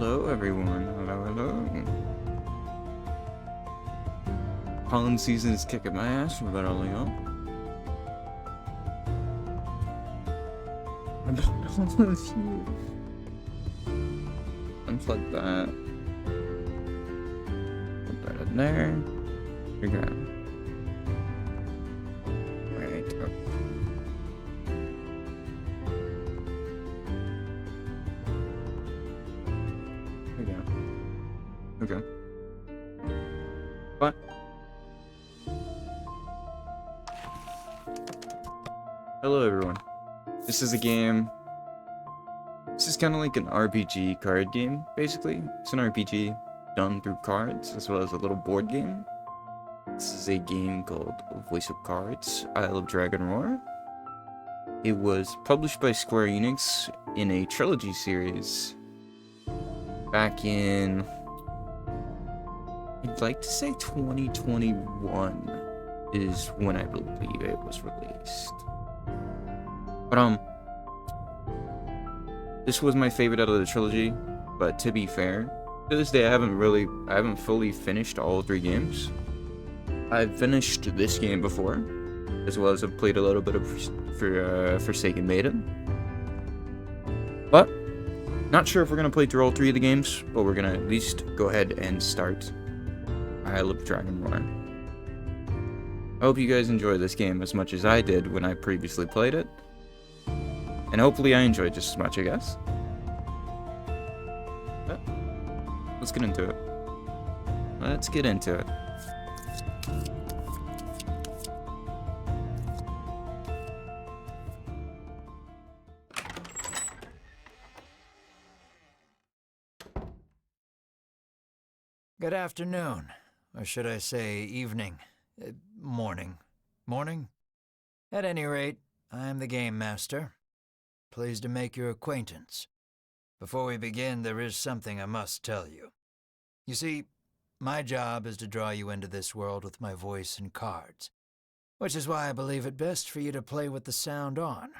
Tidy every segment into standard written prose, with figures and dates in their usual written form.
Hello, everyone. Hello, hello. Pollen season is kicking my ass. We're about only on. I'm unplug that. Put that in there. Here we go. Right. Oh. Here we go. Okay. What? Hello, everyone. This is a game. This is kind of like an RPG card game, basically. It's an RPG done through cards, as well as a little board game. This is a game called Voice of Cards, Isle of Dragonroar. It was published by Square Enix in a trilogy series back in, I'd like to say 2021 is when I believe it was released. But this was my favorite out of the trilogy, but to be fair, to this day I haven't fully finished all three games. I've finished this game before, as well as I've played a little bit of Forsaken Maiden. But not sure if we're gonna play through all three of the games, but we're gonna at least go ahead and start Isle of Dragonroar. I hope you guys enjoy this game as much as I did when I previously played it. And hopefully I enjoyed just as much, I guess. But let's get into it. Let's get into it. Good afternoon, or should I say evening, morning. Morning? At any rate, I'm the Game Master. Pleased to make your acquaintance. Before we begin, there is something I must tell you. You see, my job is to draw you into this world with my voice and cards, which is why I believe it best for you to play with the sound on.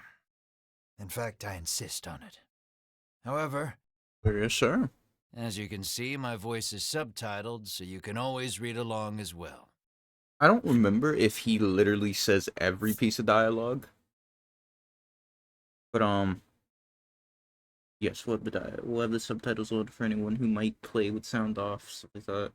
In fact, I insist on it. However, Yes, sir. as you can see, my voice is subtitled, so you can always read along as well. I don't remember if he literally says every piece of dialogue. But yes, we'll have the subtitles on for anyone who might play with sound off, stuff like that.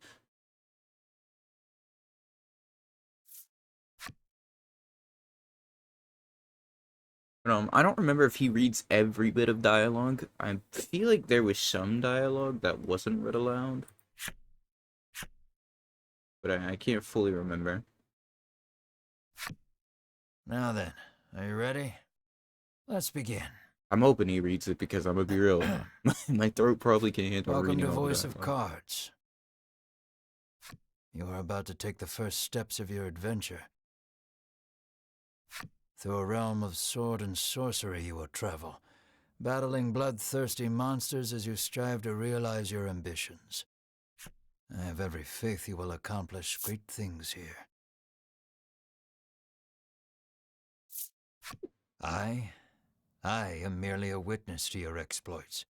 But I don't remember if he reads every bit of dialogue. I feel like there was some dialogue that wasn't read aloud, but I can't fully remember. Now then, are you ready? Let's begin. I'm hoping he reads it because I'm gonna be real. My throat probably can't handle Welcome reading to all the Voice of dialogue. Cards. You are about to take the first steps of your adventure. Through a realm of sword and sorcery you will travel, battling bloodthirsty monsters as you strive to realize your ambitions. I have every faith you will accomplish great things here. I am merely a witness to your exploits.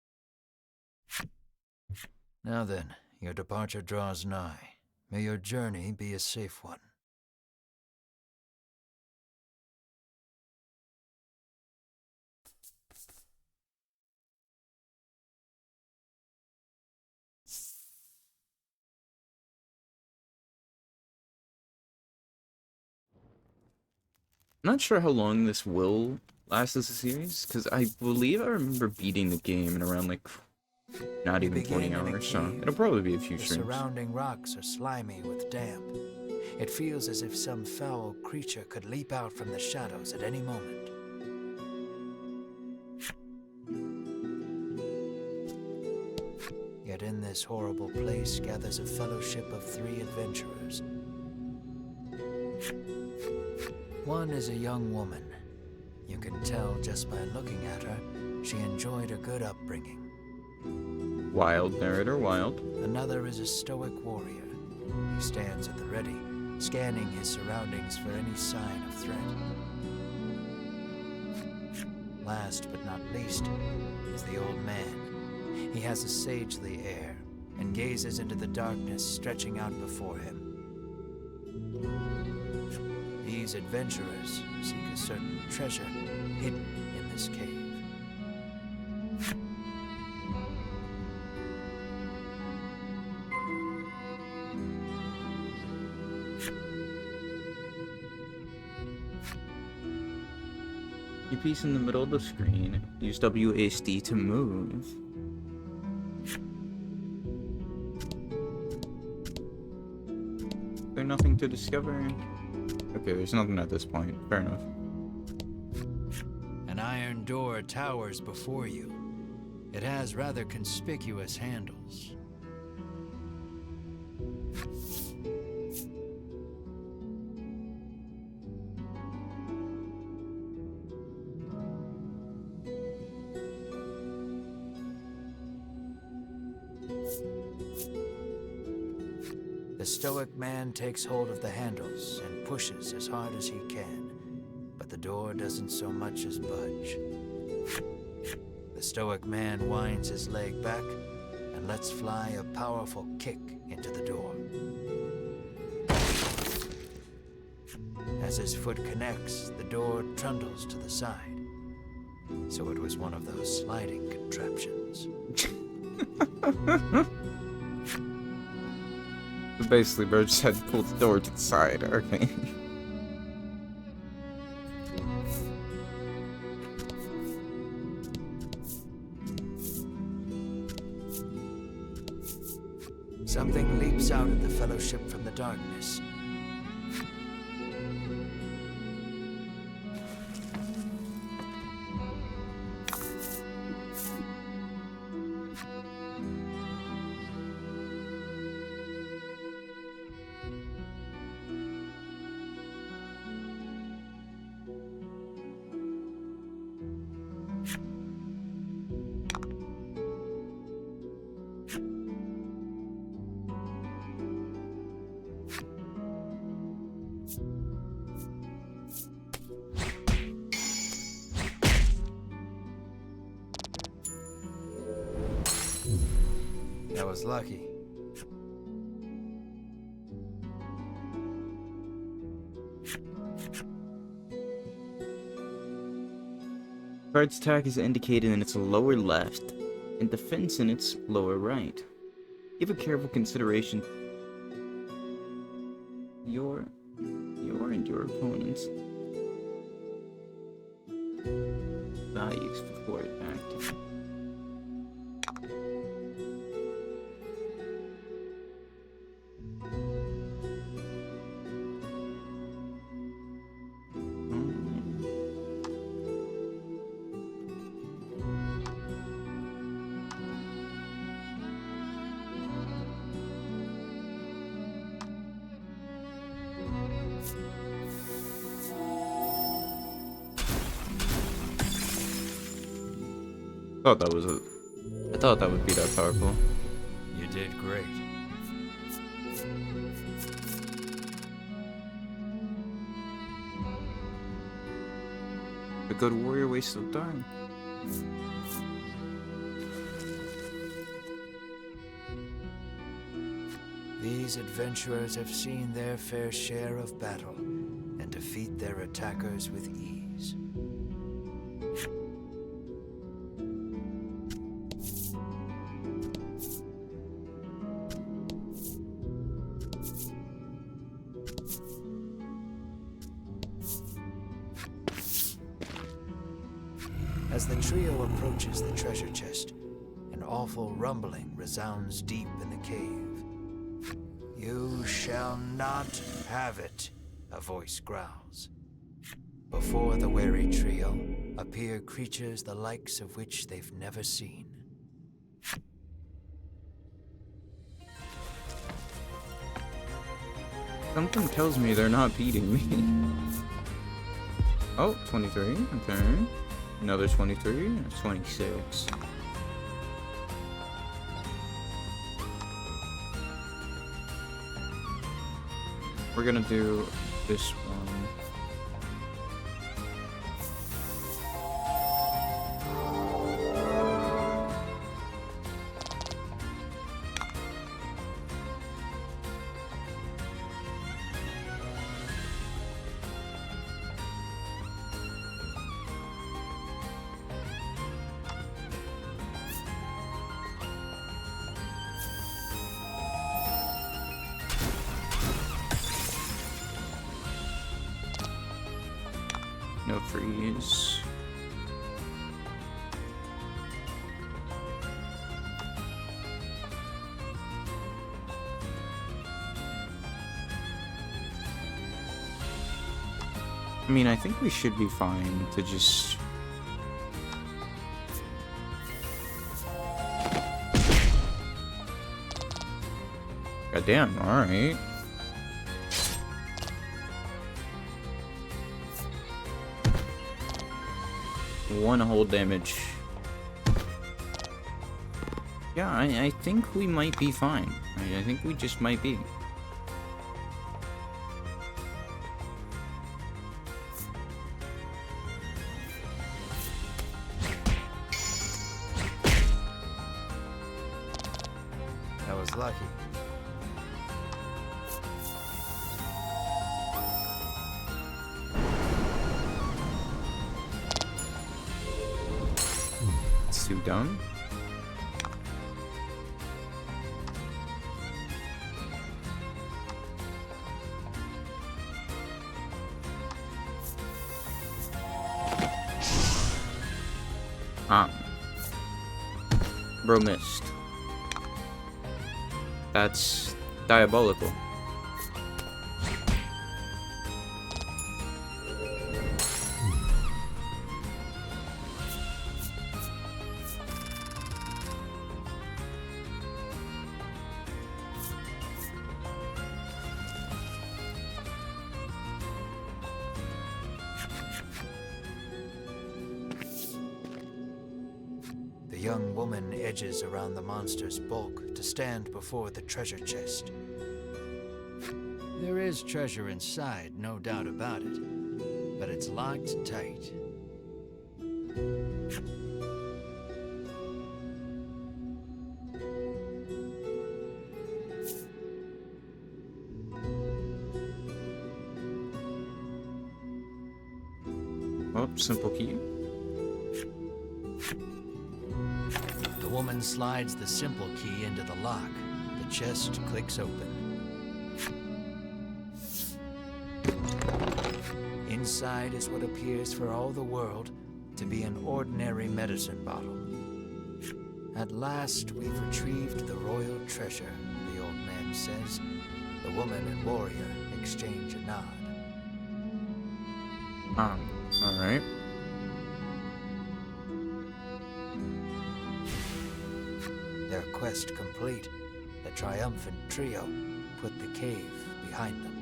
Now then, your departure draws nigh. May your journey be a safe one. I'm not sure how long this will last as a series, because I believe I remember beating the game in around like not even 20 hours, so it'll probably be a few The streams. surrounding rocks are slimy with damp. It feels as if some foul creature could leap out from the shadows at any moment. Yet in this horrible place gathers a fellowship of 3 adventurers. One is a young woman. You can tell just by looking at her, she enjoyed a good upbringing. Wild narrator, wild. Another is a stoic warrior. He stands at the ready, scanning his surroundings for any sign of threat. Last but not least is the old man. He has a sagely air and gazes into the darkness stretching out before him. These adventurers seek a certain treasure hidden in this cave. Your piece in the middle of the screen. Use WASD to move. Is there nothing to discover? Okay, there's nothing at this point. Fair enough. An iron door towers before you. It has rather conspicuous handles. The stoic man takes hold of the handles and pushes as hard as he can, but the door doesn't so much as budge. The stoic man winds his leg back and lets fly a powerful kick into the door. As his foot connects, the door trundles to the side. So it was one of those sliding contraptions. So basically, bro just had to pull the door to the side. Okay. Something leaps out at the Fellowship from the darkness. That was lucky. Card's attack is indicated in its lower left, and defense in its lower right. Give a careful consideration your and your opponent's values before acting. I thought that would be that powerful. You did great. A good warrior wastes no time. These adventurers have seen their fair share of battle and defeat their attackers with ease. As the trio approaches the treasure chest, an awful rumbling resounds deep in the cave. "You shall not have it," a voice growls. Before the wary trio appear creatures the likes of which they've never seen. Something tells me they're not beating me. Oh, 23, okay. Another 23, 26. We're gonna do this one. No freeze. I mean, I think we should be fine to just... Goddamn, alright. One whole damage. Yeah, I think we might be fine. I think we just might be. That was lucky. Two done. Bro missed. That's diabolical. The young woman edges around the monster's bulk to stand before the treasure chest. There is treasure inside, no doubt about it, but it's locked tight. Oh, simple key. The woman slides the simple key into the lock. The chest clicks open. Inside is what appears for all the world to be an ordinary medicine bottle. At last, we've retrieved the royal treasure, the old man says. The woman and warrior exchange a nod. Alright. Their quest complete, the triumphant trio put the cave behind them.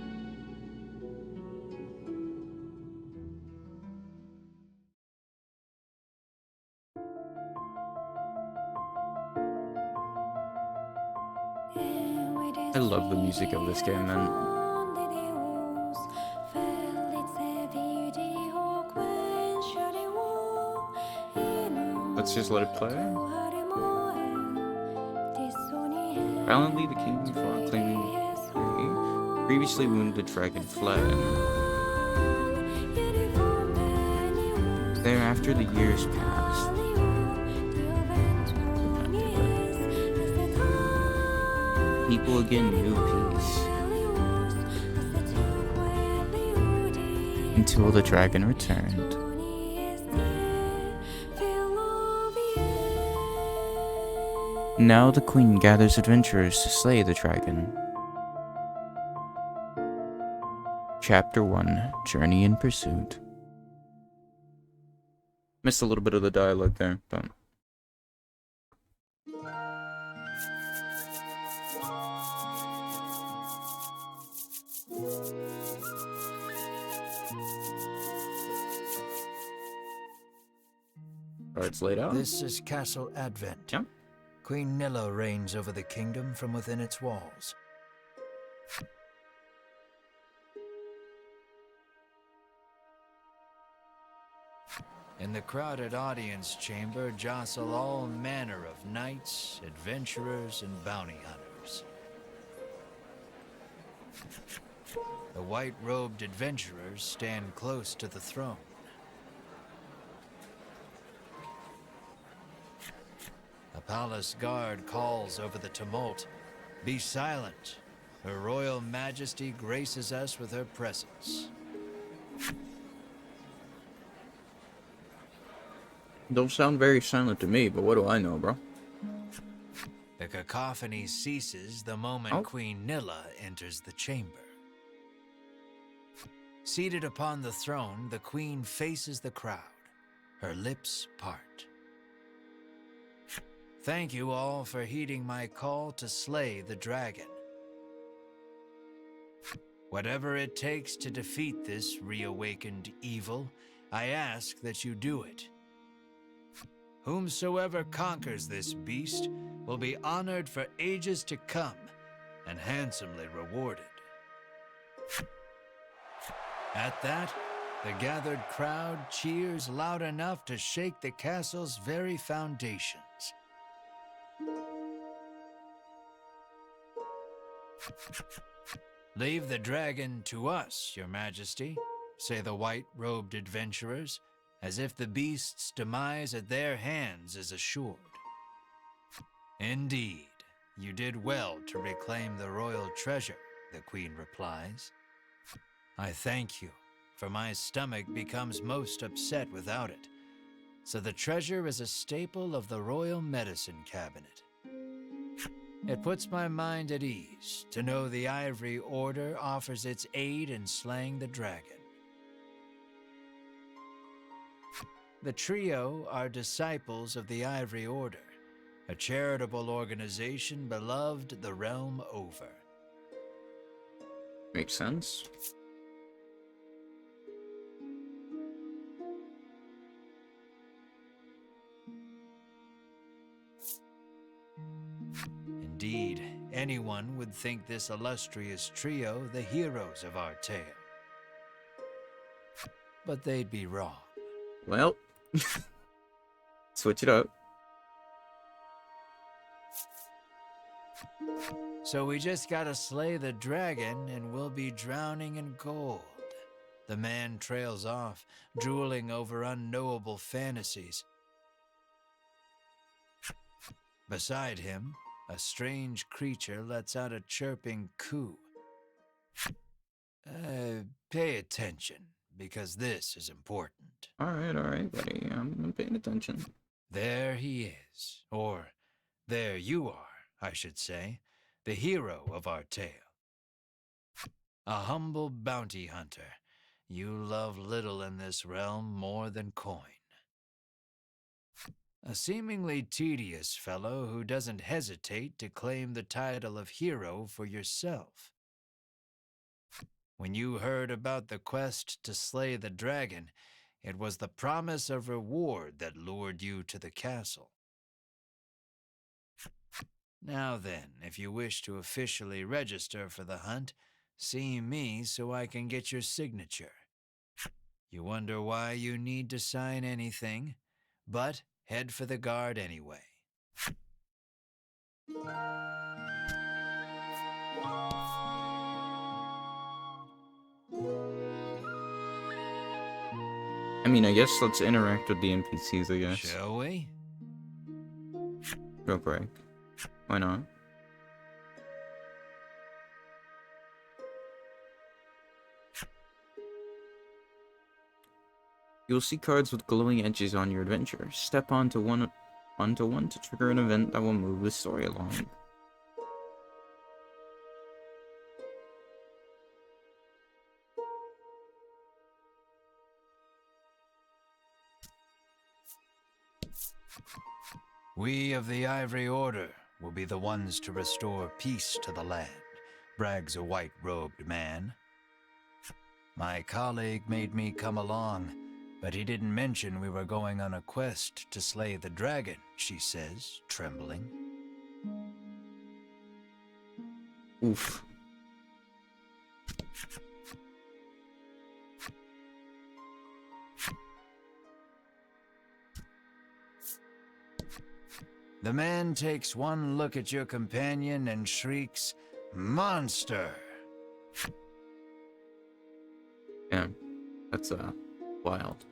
I love the music of this game, man. Let's just let it play. Valiantly the king fought, claiming victory. Previously wounded dragon fled. Thereafter the years passed. People again knew peace. Until the dragon returned. Now the queen gathers adventurers to slay the dragon. Chapter 1, Journey in Pursuit. Missed a little bit of the dialogue there, but... It's laid out. This is Castle Advent. Yeah. Queen Nilla reigns over the kingdom from within its walls. In the crowded audience chamber jostle all manner of knights, adventurers, and bounty hunters. The white-robed adventurers stand close to the throne. A palace guard calls over the tumult. Be silent. Her Royal Majesty graces us with her presence. Don't sound very silent to me, but what do I know, bro? The cacophony ceases the moment Oh. Queen Nilla enters the chamber. Seated upon the throne, the queen faces the crowd. Her lips part. Thank you all for heeding my call to slay the dragon. Whatever it takes to defeat this reawakened evil, I ask that you do it. Whomsoever conquers this beast will be honored for ages to come and handsomely rewarded. At that, the gathered crowd cheers loud enough to shake the castle's very foundations. Leave the dragon to us, Your Majesty, say the white-robed adventurers, as if the beast's demise at their hands is assured. Indeed, you did well to reclaim the royal treasure, the queen replies. I thank you, for my stomach becomes most upset without it, so the treasure is a staple of the royal medicine cabinet. It puts my mind at ease to know the Ivory Order offers its aid in slaying the dragon. The trio are disciples of the Ivory Order, a charitable organization beloved the realm over. Makes sense. Indeed, anyone would think this illustrious trio the heroes of our tale. But they'd be wrong. Well, switch it up. So we just gotta slay the dragon and we'll be drowning in gold. The man trails off, drooling over unknowable fantasies. Beside him, a strange creature lets out a chirping coo. Pay attention, because this is important. Alright, buddy. I'm paying attention. There he is, or there you are, I should say, the hero of our tale. A humble bounty hunter. You love little in this realm more than coin. A seemingly tedious fellow who doesn't hesitate to claim the title of hero for yourself. When you heard about the quest to slay the dragon, it was the promise of reward that lured you to the castle. Now then, if you wish to officially register for the hunt, see me so I can get your signature. You wonder why you need to sign anything, but head for the guard anyway. I mean, I guess let's interact with the NPCs, I guess. Shall we? Real quick. Why not? You'll see cards with glowing edges on your adventure. Step onto one to trigger an event that will move the story along. We of the Ivory Order will be the ones to restore peace to the land, brags a white-robed man. My colleague made me come along, but he didn't mention we were going on a quest to slay the dragon, she says, trembling. Oof. The man takes one look at your companion and shrieks, "Monster!" Yeah, that's wild.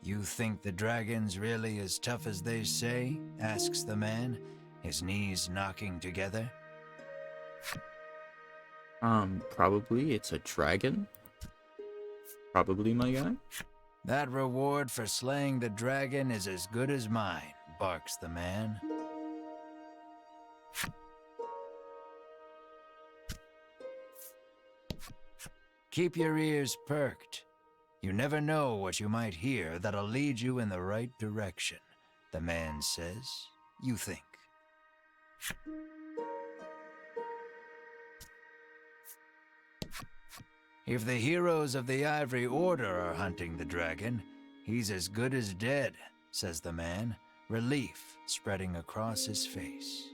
You think the dragon's really as tough as they say? Asks the man, his knees knocking together. Probably it's a dragon. Probably, my guy. That reward for slaying the dragon is as good as mine, barks the man. Keep your ears perked. You never know what you might hear that'll lead you in the right direction, the man says. You think. If the heroes of the Ivory Order are hunting the dragon, he's as good as dead, says the man, relief spreading across his face.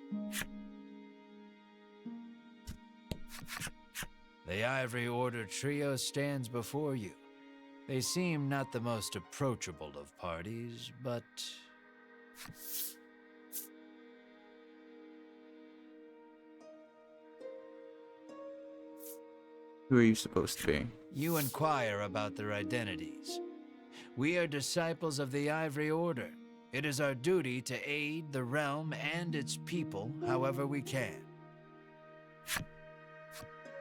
The Ivory Order trio stands before you. They seem not the most approachable of parties, but... Who are you supposed to be? You inquire about their identities. We are disciples of the Ivory Order. It is our duty to aid the realm and its people however we can.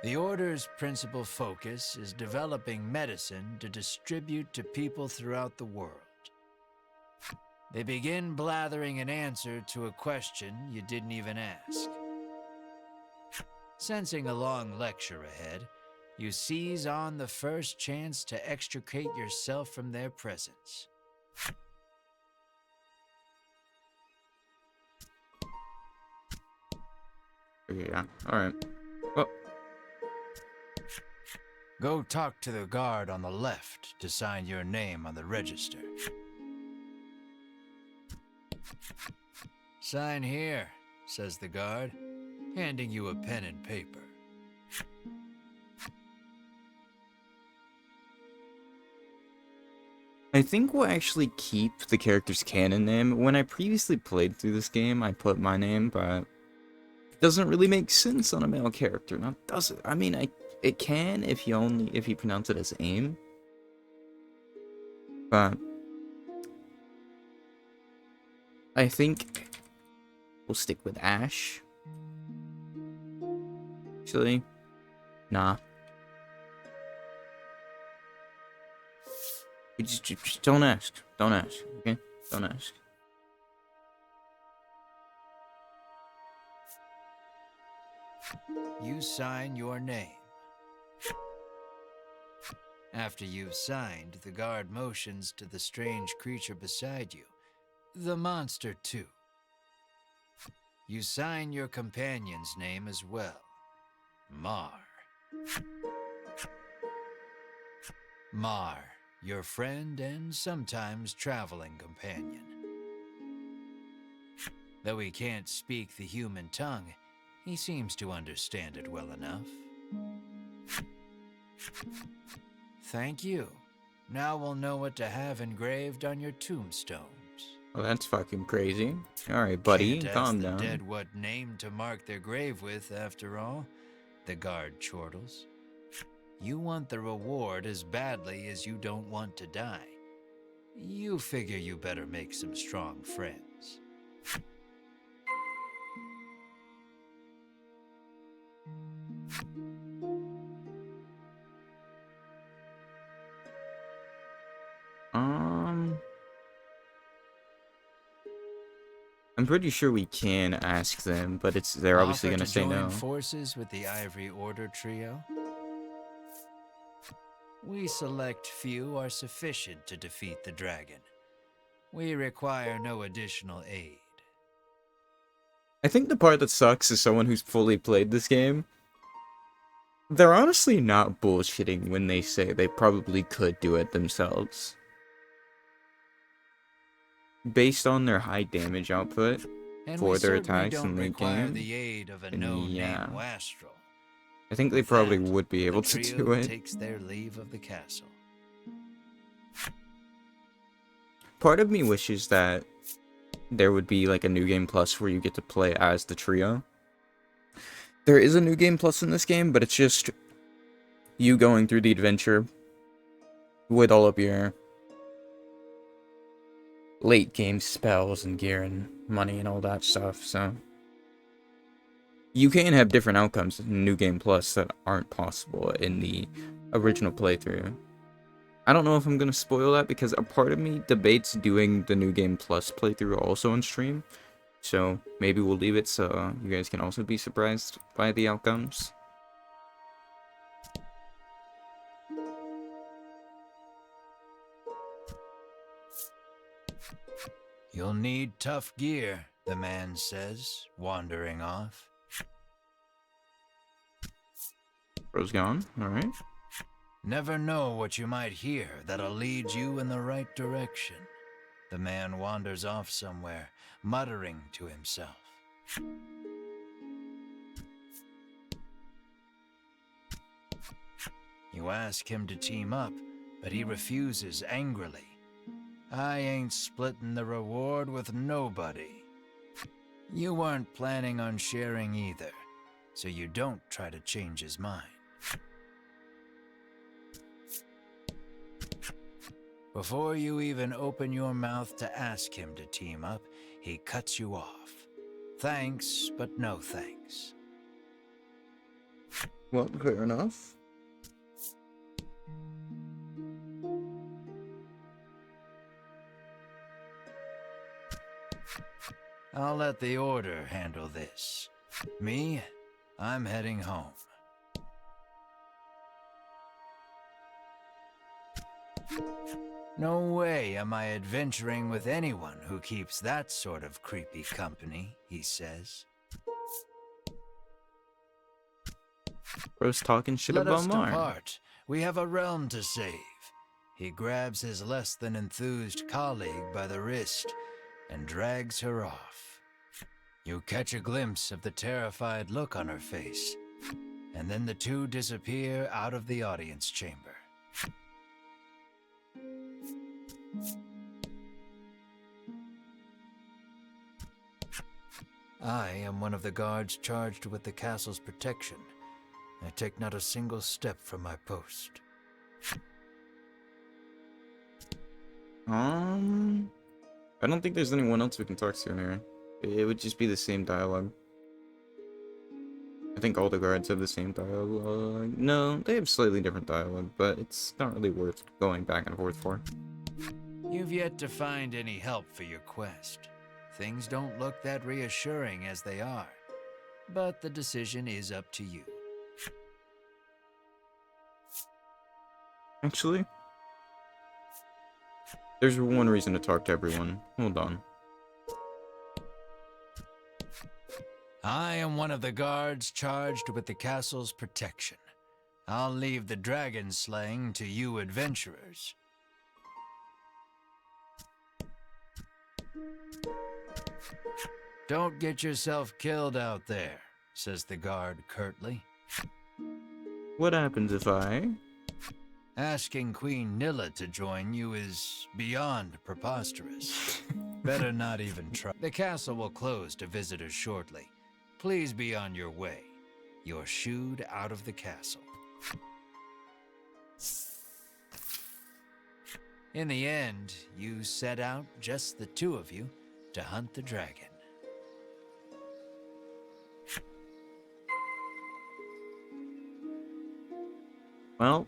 The Order's principal focus is developing medicine to distribute to people throughout the world. They begin blathering an answer to a question you didn't even ask. Sensing a long lecture ahead, you seize on the first chance to extricate yourself from their presence. Okay, yeah. Alright. Well, Go talk to the guard on the left to sign your name on the register. Sign here, says the guard, handing you a pen and paper. I think we'll actually keep the character's canon name. When I previously played through this game, I put my name, but it doesn't really make sense on a male character. Now, does it? I mean, it can if you pronounce it as AIM. But I think we'll stick with Ash. Actually, nah. You just don't ask. Don't ask, okay? Don't ask. You sign your name. After you've signed, the guard motions to the strange creature beside you, the monster too. You sign your companion's name as well, Mar. Mar, your friend and sometimes traveling companion. Though he can't speak the human tongue, he seems to understand it well enough. Thank you. Now we'll know what to have engraved on your tombstones. Well, that's fucking crazy. Alright, buddy, Can't calm ask the down. dead what name to mark their grave with, after all, the guard chortles. You want the reward as badly as you don't want to die. You figure you better make some strong friends. I'm pretty sure we can ask them, but they're obviously Offer gonna to say join no. forces with the Ivory Order trio? We select few are sufficient to defeat the dragon. We require no additional aid. I think the part that sucks is someone who's fully played this game. They're honestly not bullshitting when they say they probably could do it themselves. Based on their high damage output And for we their certainly attacks don't in late require game, the aid of a then no-name yeah. wastrel. I think they With probably that, would be able the to trio do it. takes their leave of the castle. Part of me wishes that there would be like a New Game Plus where you get to play as the trio. There is a New Game Plus in this game, but it's just you going through the adventure with all of your late game spells and gear and money and all that stuff, so you can have different outcomes in New Game Plus that aren't possible in the original playthrough. I don't know if I'm gonna spoil that because a part of me debates doing the New Game Plus playthrough also on stream. So maybe we'll leave it so you guys can also be surprised by the outcomes. You'll need tough gear, the man says, wandering off. Bro's gone. Alright. Never know what you might hear that'll lead you in the right direction. The man wanders off somewhere, muttering to himself. You ask him to team up, but he refuses angrily. I ain't splitting the reward with nobody. You weren't planning on sharing either, so you don't try to change his mind. Before you even open your mouth to ask him to team up, he cuts you off. Thanks, but no thanks. Well, fair enough. I'll let the Order handle this. Me, I'm heading home. No way am I adventuring with anyone who keeps that sort of creepy company, he says. Bro's talking shit Let about us Marn. depart. We have a realm to save. He grabs his less than enthused colleague by the wrist and drags her off. You catch a glimpse of the terrified look on her face, and then the two disappear out of the audience chamber. I am one of the guards charged with the castle's protection. I take not a single step from my post. I don't think there's anyone else we can talk to in here. It would just be the same dialogue. I think all the guards have the same dialogue. No, they have slightly different dialogue, but it's not really worth going back and forth for. You've yet to find any help for your quest. Things don't look that reassuring as they are, but the decision is up to you. Actually, there's one reason to talk to everyone. Hold on. I am one of the guards charged with the castle's protection. I'll leave the dragon slaying to you adventurers. Don't get yourself killed out there, says the guard curtly. What happens if I... Asking Queen Nilla to join you is beyond preposterous. Better not even try. The castle will close to visitors shortly. Please be on your way. You're shooed out of the castle. In the end, you set out, just the two of you, to hunt the dragon. Well...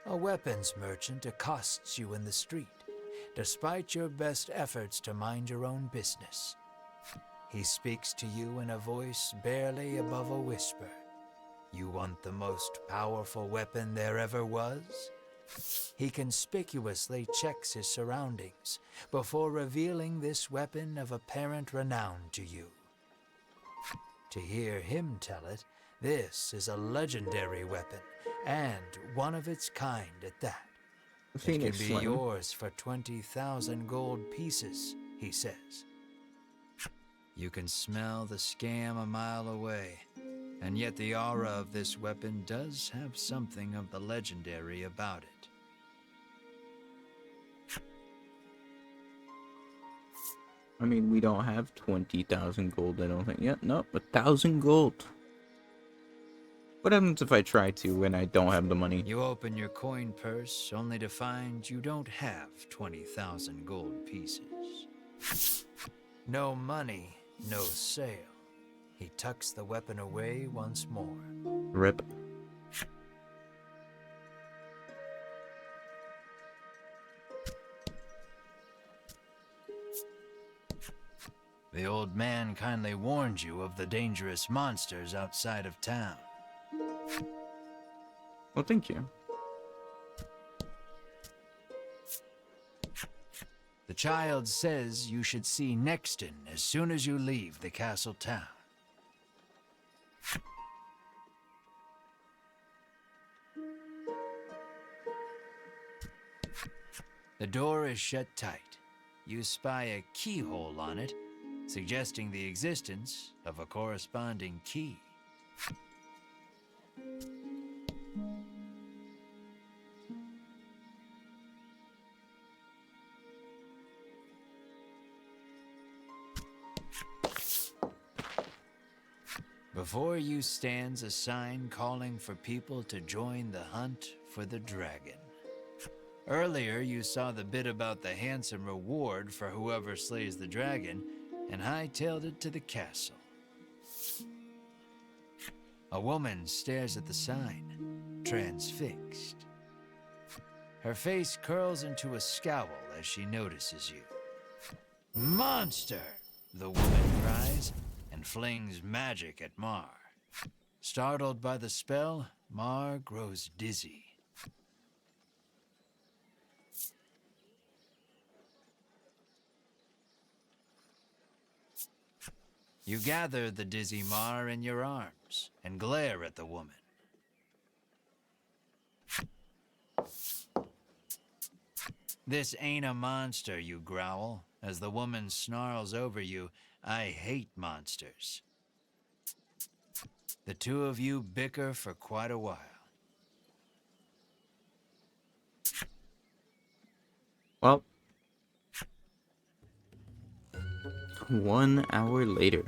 A weapons merchant accosts you in the street, despite your best efforts to mind your own business. He speaks to you in a voice barely above a whisper. You want the most powerful weapon there ever was? He conspicuously checks his surroundings before revealing this weapon of apparent renown to you. To hear him tell it, this is a legendary weapon, and one of its kind at that. It can be yours for 20,000 gold pieces, he says. You can smell the scam a mile away, and yet the aura of this weapon does have something of the legendary about it. I mean, we don't have 20,000 gold, I don't think. Yeah, no, 1,000 gold. What happens if I try to and I don't have the money? You open your coin purse only to find you don't have 20,000 gold pieces. No money, no sale. He tucks the weapon away once more. Rip. The old man kindly warned you of the dangerous monsters outside of town. Well, thank you. The child says you should see Nexton as soon as you leave the castle town. The door is shut tight. You spy a keyhole on it, suggesting the existence of a corresponding key. Before you stands a sign calling for people to join the hunt for the dragon. Earlier, you saw the bit about the handsome reward for whoever slays the dragon, and hightailed it to the castle. A woman stares at the sign, transfixed. Her face curls into a scowl as she notices you. "Monster!" the woman cries, and flings magic at Mar. Startled by the spell, Mar grows dizzy. You gather the dizzy Mar in your arms and glare at the woman. "This ain't a monster," you growl, as the woman snarls over you, "I hate monsters." The two of you bicker for quite a while. Well, 1 hour later.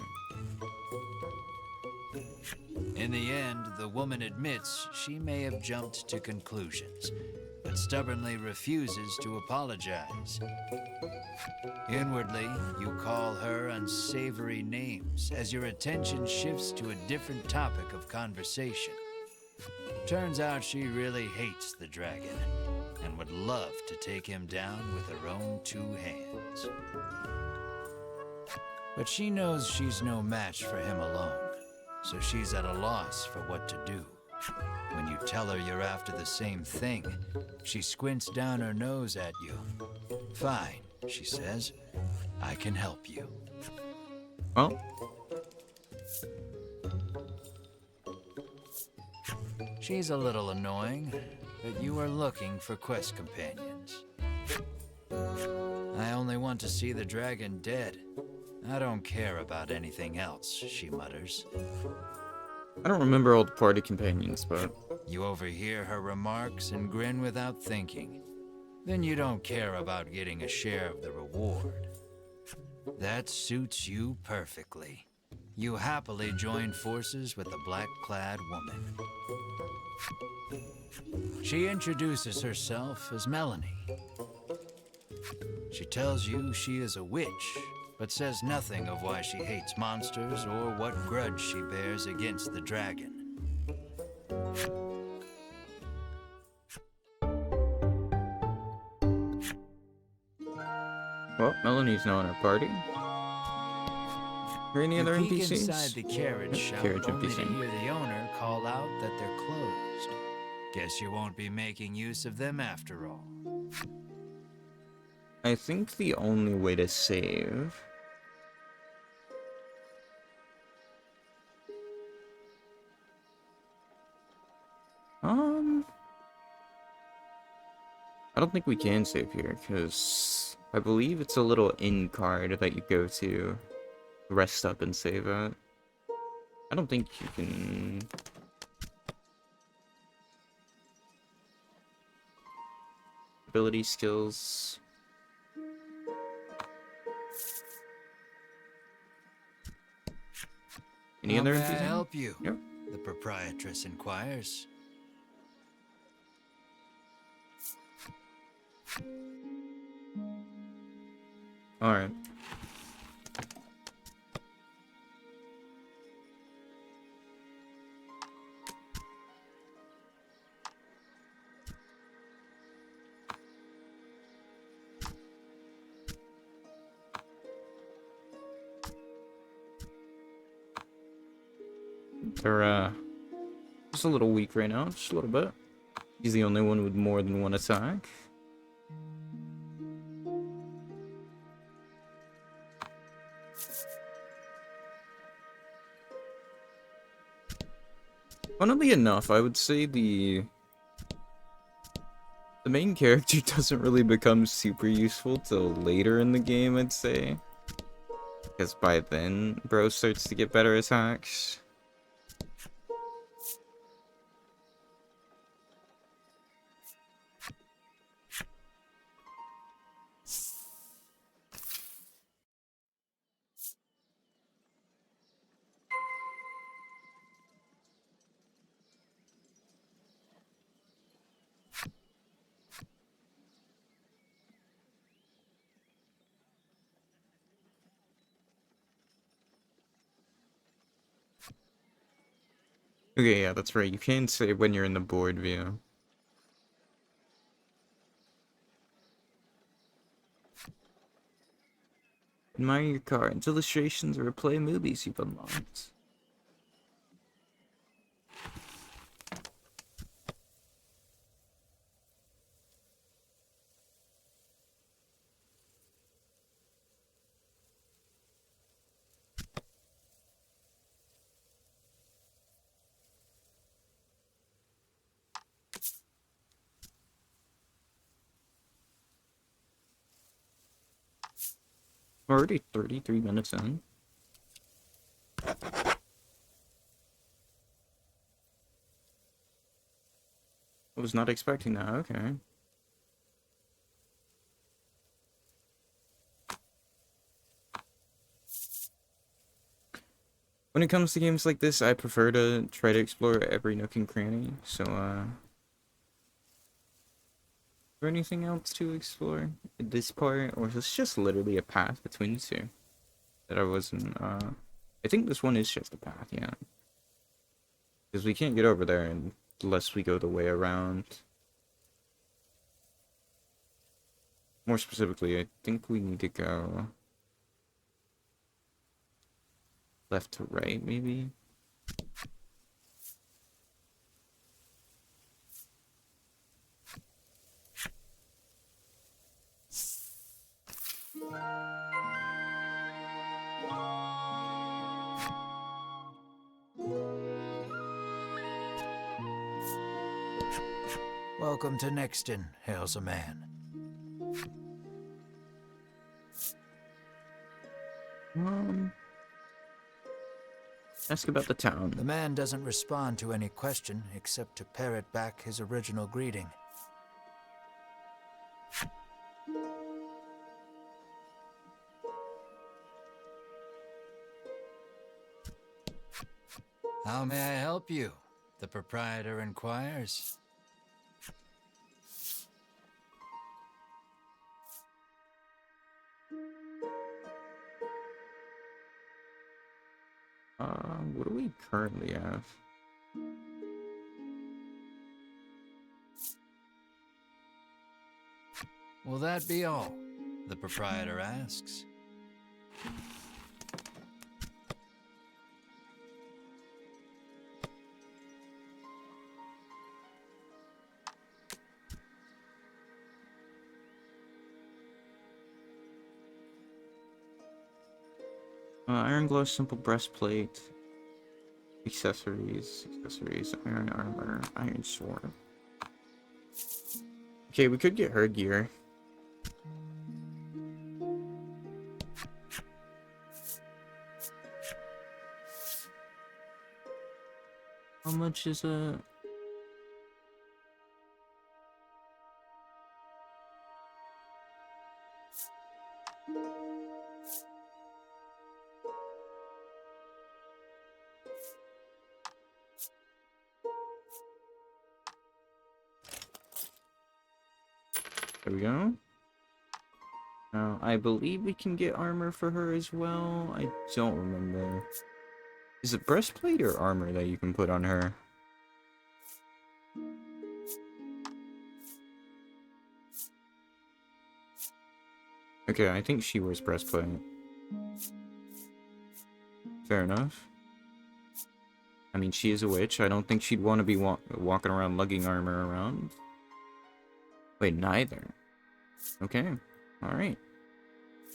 In the end, the woman admits she may have jumped to conclusions, but stubbornly refuses to apologize. Inwardly, you call her unsavory names as your attention shifts to a different topic of conversation. Turns out she really hates the dragon and would love to take him down with her own two hands. But she knows she's no match for him alone, so she's at a loss for what to do. When you tell her you're after the same thing, she squints down her nose at you. "Fine," she says. "I can help you." Well, She's a little annoying, but you are looking for quest companions. "I only want to see the dragon dead. I don't care about anything else," she mutters. I don't remember all the party companions, but You overhear her remarks and grin without thinking. Then you don't care about getting a share of the reward. That suits you perfectly. You happily join forces with the black-clad woman. She introduces herself as Melanie. She tells you she is a witch, but says nothing of why she hates monsters or what grudge she bears against the dragon. well, Melanie's now in our party. Are any other You peek NPCs? inside the carriage shop Carriage only NPC. to hear the owner call out that they're closed. Guess you won't be making use of them after all. I think the only way to save I don't think we can save here, because I believe it's a little inn card that you go to rest up and save at. I don't think you can... Ability skills... Any How other may I NPC? help you? Yep. The proprietress inquires. Alright. They're just a little weak right now, just a little bit. He's the only one with more than one attack. Funnily enough, I would say the main character doesn't really become super useful till later in the game, I'd say. Because by then, bro starts to get better attacks. Okay, yeah, that's right. You can save when you're in the board view. Admire your cards, illustrations, or play movies you've unlocked. Already 33 minutes in. I was not expecting that, okay. When it comes to games like this, I prefer to try to explore every nook and cranny, so, is there anything else to explore at this part, or is this just literally a path between the two? That I wasn't, I think this one is just a path, yeah. Because we can't get over there unless we go the way around. More specifically, I think we need to go left to right, maybe? Welcome to Nexton, hails a man. Ask about the town. The man doesn't respond to any question except to parrot back his original greeting. How may I help you? The proprietor inquires. What do we currently have? Will that be all? The proprietor asks. Iron glow, simple breastplate, accessories, iron armor, iron sword. Okay, we could get her gear. How much is it? There we go. Now, I believe we can get armor for her as well. I don't remember. Is it breastplate or armor that you can put on her? Okay, I think she wears breastplate. Fair enough. I mean, she is a witch. I don't think she'd want to be walking around lugging armor around. Wait, neither. Okay. Alright.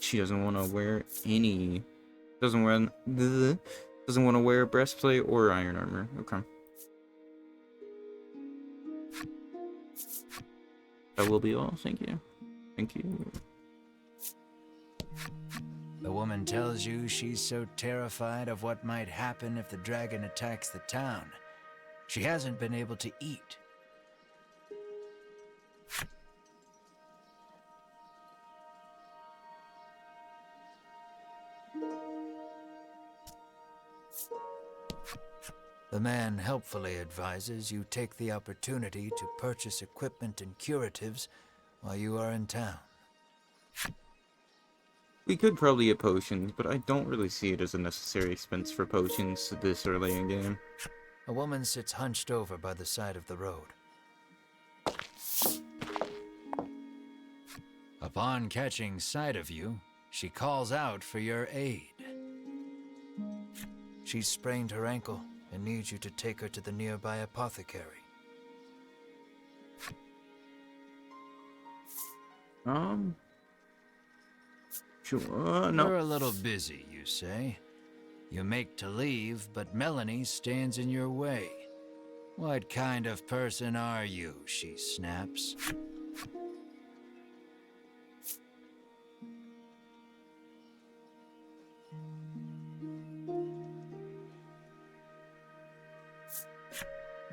She doesn't want to wear any... Doesn't want to wear breastplate or iron armor. Okay. That will be all. Thank you. Thank you. The woman tells you she's so terrified of what might happen if the dragon attacks the town. She hasn't been able to eat. The man helpfully advises you take the opportunity to purchase equipment and curatives while you are in town. We could probably get potions, but I don't really see it as a necessary expense for potions this early in game. A woman sits hunched over by the side of the road. Upon catching sight of you, she calls out for your aid. She's sprained her ankle and needs you to take her to the nearby apothecary. Sure, no. You're a little busy, you say. You make to leave, but Melanie stands in your way. What kind of person are you? She snaps.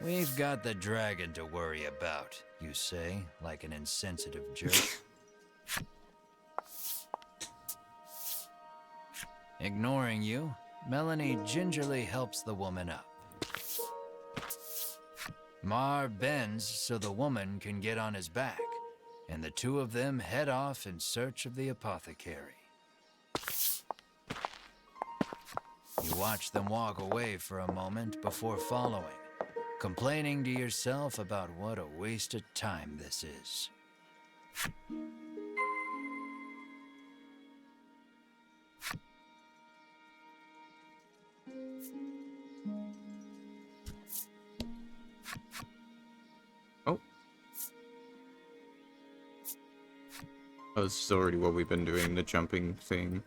We've got the dragon to worry about, you say, like an insensitive jerk. Ignoring you, Melanie gingerly helps the woman up. Mar bends so the woman can get on his back, and the two of them head off in search of the apothecary. You watch them walk away for a moment before following, complaining to yourself about what a waste of time this is. Oh. Oh, this is already what we've been doing, the jumping thing.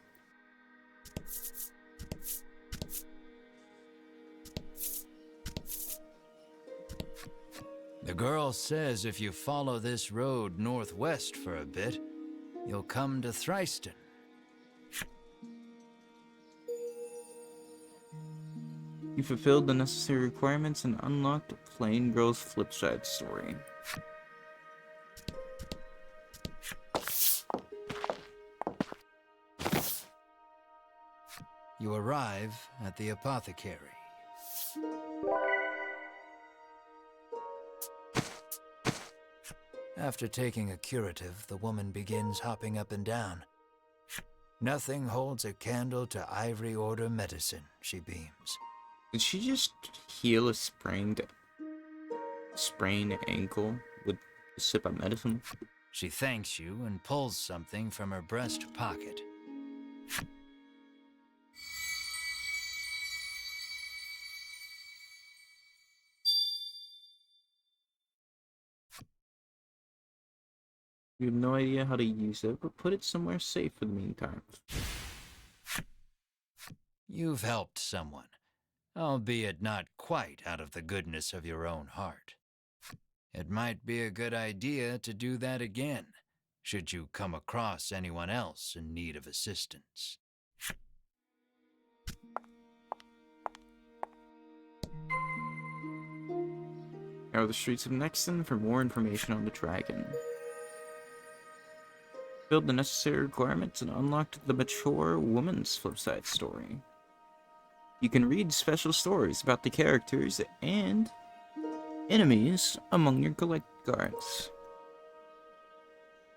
The girl says if you follow this road northwest for a bit, you'll come to Thryston. You fulfilled the necessary requirements and unlocked Plain Girl's Flipside story. You arrive at the apothecary. After taking a curative, the woman begins hopping up and down. Nothing holds a candle to Ivory Order medicine, she beams. Did she just heal a sprained ankle with a sip of medicine? She thanks you and pulls something from her breast pocket. You have no idea how to use it, but put it somewhere safe for the meantime. You've helped someone, albeit not quite out of the goodness of your own heart. It might be a good idea to do that again, should you come across anyone else in need of assistance. Now the streets of Nexton for more information on the dragon. Filled the necessary requirements and unlocked the mature woman's Flipside story. You can read special stories about the characters and enemies among your collect cards.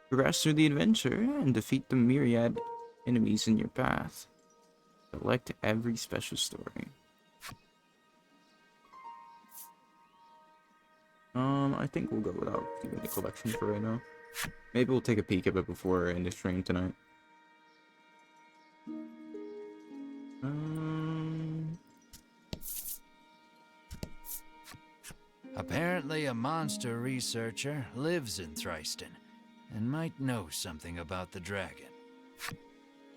Progress through the adventure and defeat the myriad enemies in your path. Select every special story. I think we'll go without doing the collection for right now. Maybe we'll take a peek at it before I end the stream tonight. Apparently, a monster researcher lives in Thriston and might know something about the dragon.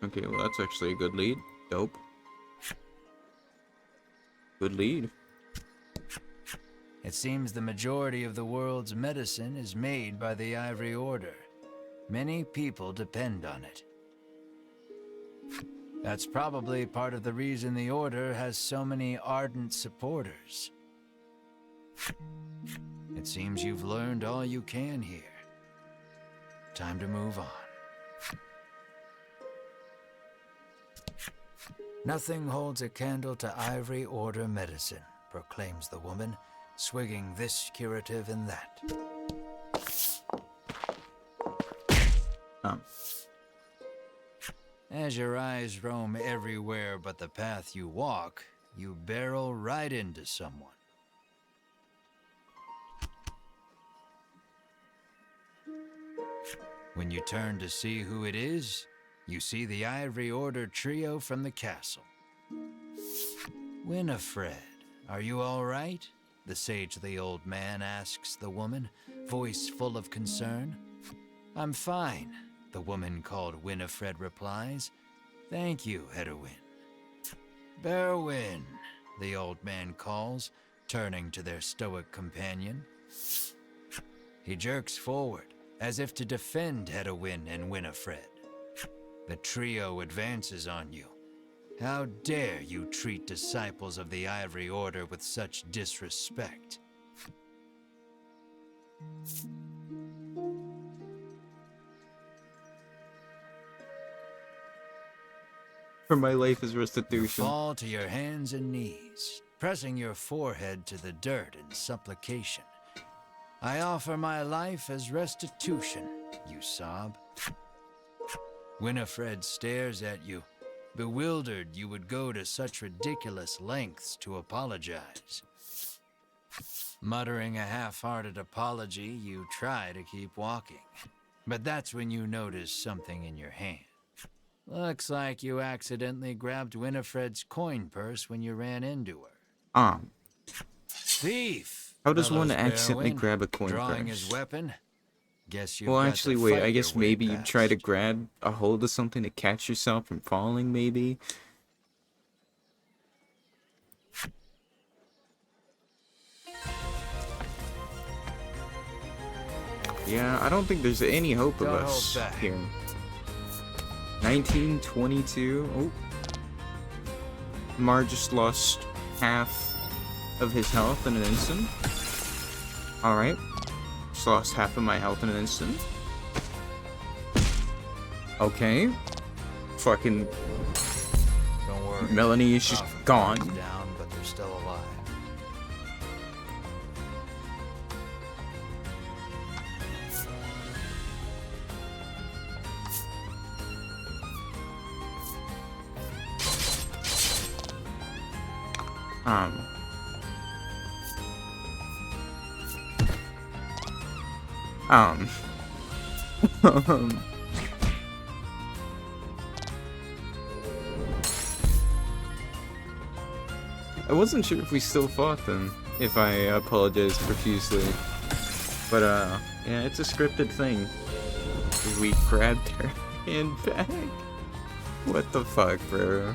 Okay, well that's actually a good lead. Dope. Good lead. It seems the majority of the world's medicine is made by the Ivory Order. Many people depend on it. That's probably part of the reason the Order has so many ardent supporters. It seems you've learned all you can here. Time to move on. Nothing holds a candle to Ivory Order medicine, proclaims the woman, swigging this curative and that. As your eyes roam everywhere but the path you walk, you barrel right into someone. When you turn to see who it is, you see the Ivory Order trio from the castle. Winifred, are you all right? The sagely old man asks the woman, voice full of concern. I'm fine, the woman called Winifred replies. Thank you, Hedwyn. Berwin, the old man calls, turning to their stoic companion. He jerks forward, as if to defend Hedwyn and Winifred. The trio advances on you. How dare you treat disciples of the Ivory Order with such disrespect? For my life is restitution. Fall to your hands and knees, pressing your forehead to the dirt in supplication. I offer my life as restitution, you sob. Winifred stares at you, bewildered you would go to such ridiculous lengths to apologize. Muttering a half-hearted apology, you try to keep walking. But that's when you notice something in your hand. Looks like you accidentally grabbed Winifred's coin purse when you ran into her. Thief! How does one bellows accidentally Berwin, grab a coin drawing purse? his weapon. Guess you've Well, got actually, to wait. fight I guess your way maybe you try to past. grab a hold of something to catch yourself from falling, maybe. Yeah, I don't think there's any hope of Don't us hold back. here. 1922. Oh. Mar just lost half of his health in an instant. Alright. Just lost half of my health in an instant. Okay. Fucking Don't worry. Melanie is just Often gone. guards down, but they're still alive. Um. I wasn't sure if we still fought them, if I apologized profusely. But, yeah, it's a scripted thing. We grabbed her hand back. What the fuck, bro?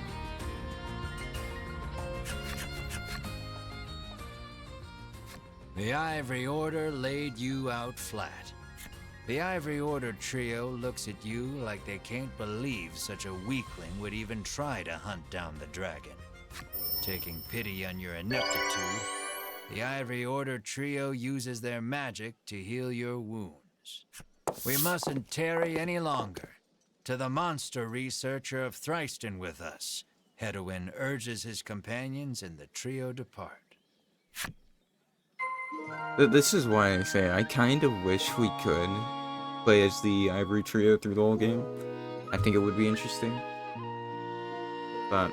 The Ivory Order laid you out flat. The Ivory Order trio looks at you like they can't believe such a weakling would even try to hunt down the dragon. Taking pity on your ineptitude, the Ivory Order trio uses their magic to heal your wounds. We mustn't tarry any longer. To the monster researcher of Thriston with us, Hedwyn urges his companions and the trio depart. This is why I say I kind of wish we could play as the Ivory Trio through the whole game. I think it would be interesting. But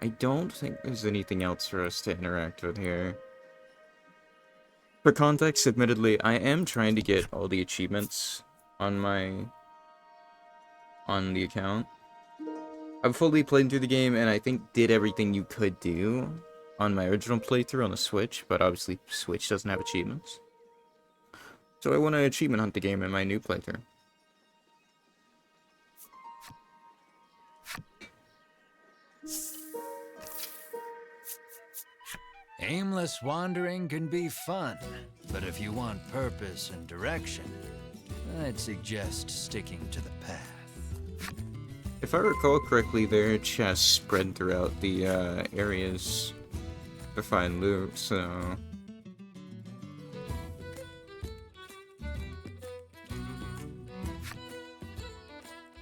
I don't think there's anything else for us to interact with here. For context, admittedly, I am trying to get all the achievements on the account. I've fully played through the game, and I think did everything you could do on my original playthrough on the Switch, but obviously Switch doesn't have achievements. So I want to achievement hunt the game in my new playthrough. Aimless wandering can be fun, but if you want purpose and direction, I'd suggest sticking to the path. If I recall correctly, there are chests spread throughout the areas to find loot, so...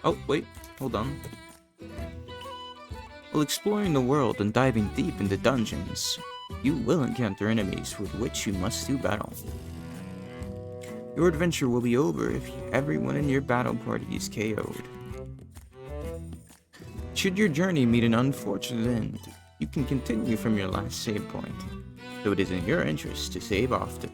Oh, wait, hold on. While exploring the world and diving deep into dungeons, you will encounter enemies with which you must do battle. Your adventure will be over if everyone in your battle party is KO'd. Should your journey meet an unfortunate end, you can continue from your last save point, though it is in your interest to save often.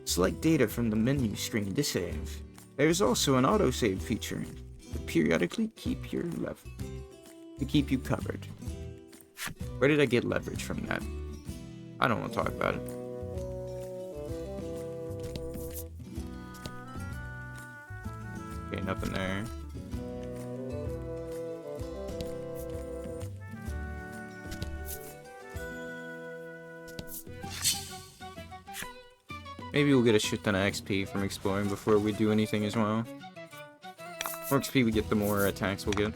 Select data from the menu screen to save. There is also an autosave feature to periodically keep you covered. Where did I get leverage from that? I don't want to talk about it. Okay, nothing there. Maybe we'll get a shit ton of XP from exploring before we do anything as well. The more XP we get, the more attacks we'll get.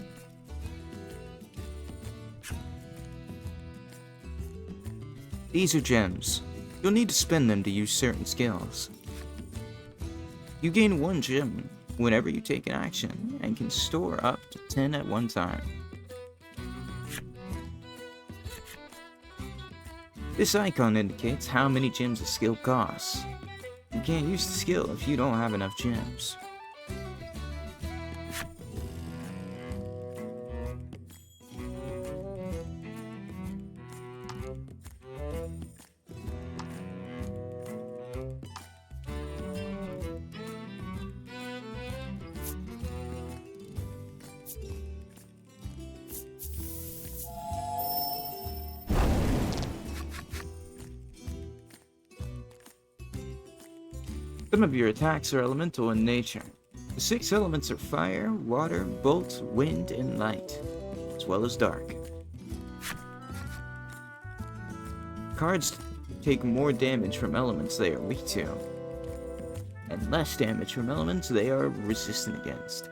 These are gems. You'll need to spend them to use certain skills. You gain 1 gem whenever you take an action, and can store up to 10 at one time. This icon indicates how many gems a skill costs. You can't use the skill if you don't have enough gems. Some of your attacks are elemental in nature. The 6 elements are fire, water, bolt, wind, and light, as well as dark. Cards take more damage from elements they are weak to, and less damage from elements they are resistant against.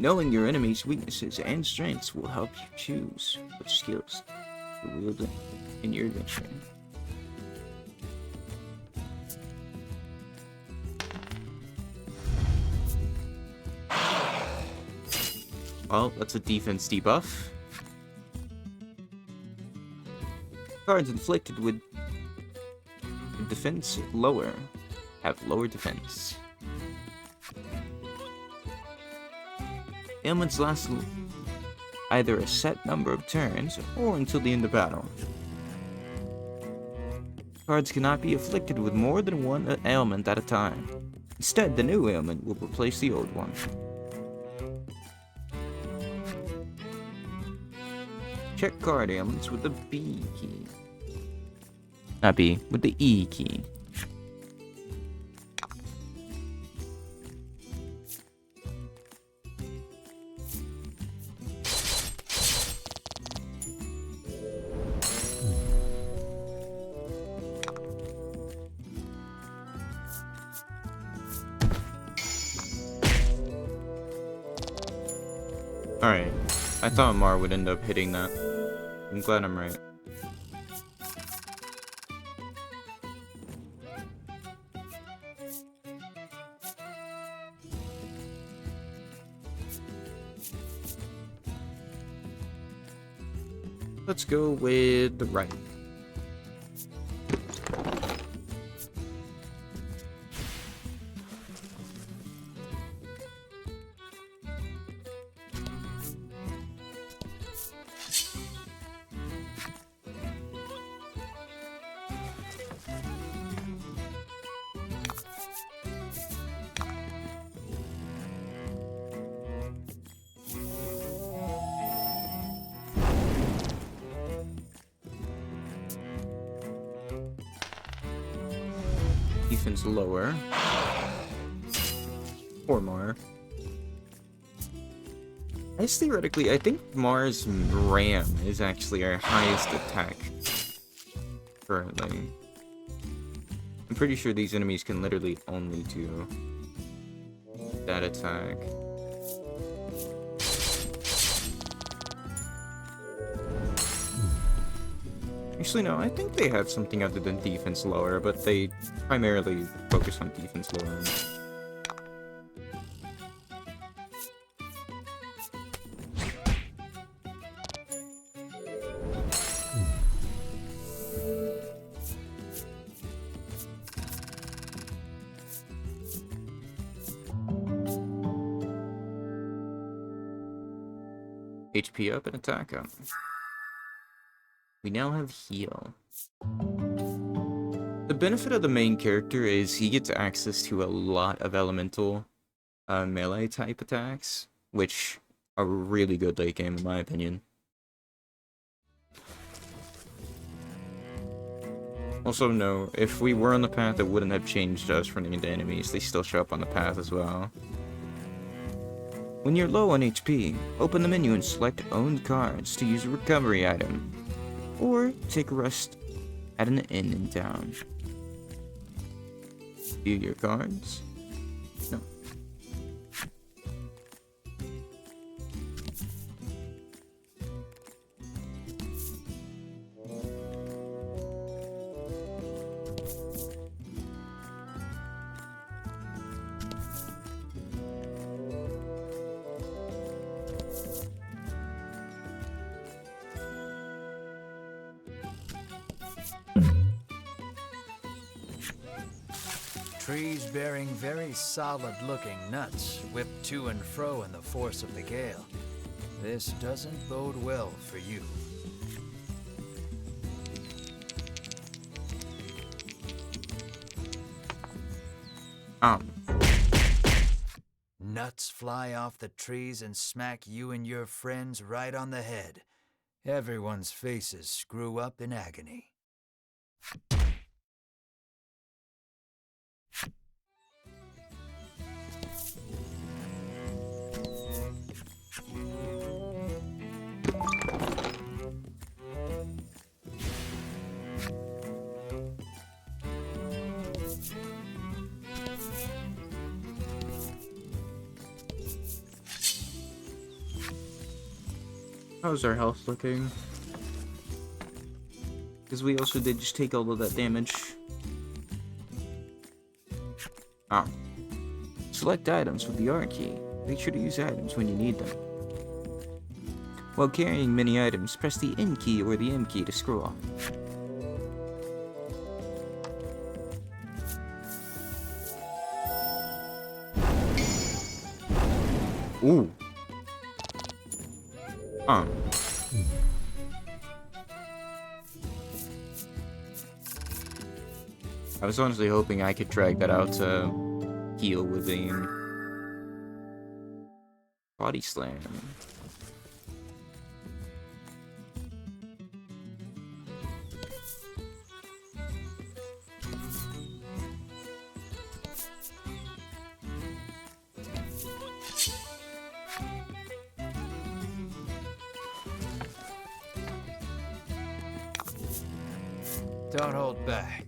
Knowing your enemy's weaknesses and strengths will help you choose which skills to wield in your adventure. Well, that's a defense debuff. Cards inflicted with defense lower have lower defense. Ailments last either a set number of turns or until the end of battle. Cards cannot be afflicted with more than 1 ailment at a time. Instead, the new ailment will replace the old one. Check card ailments with the B key. Not B, with the E key. Alright, I thought Mar would end up hitting that. I'm glad I'm right. Let's go with the right. defense lower. Or more. I guess theoretically, I think Mars Ram is actually our highest attack currently. I'm pretty sure these enemies can literally only do that attack. Actually, no, I think they have something other than defense lower, but they primarily focus on defense lower. HP up and attack up. We now have heal. The benefit of the main character is he gets access to a lot of elemental melee type attacks, which are really good late game in my opinion. Also, no, if we were on the path, it wouldn't have changed us running into enemies. They still show up on the path as well. When you're low on HP, open the menu and select Owned Cards to use a recovery item. Or take a rest at an inn in town. View your cards. No. Trees bearing very solid-looking nuts whip to and fro in the force of the gale. This doesn't bode well for you. Nuts fly off the trees and smack you and your friends right on the head. Everyone's faces screw up in agony. How's our health looking? Because we also did just take all of that damage. Oh. Select items with the R key. Make sure to use items when you need them. While carrying many items, press the N key or the M key to scroll. Ooh. I was honestly hoping I could drag that out to heal within Body Slam. Don't hold back.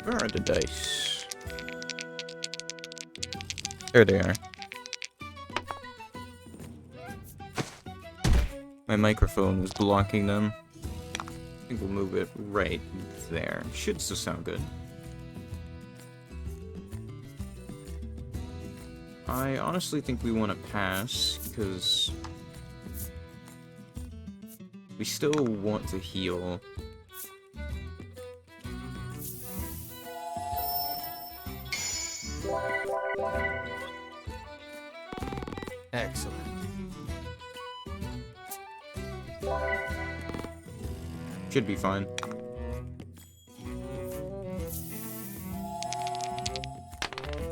Where are the dice? There they are. My microphone was blocking them. I think we'll move it right there. Should still sound good. I honestly think we want to pass, because We still want to heal. Excellent. Should be fine.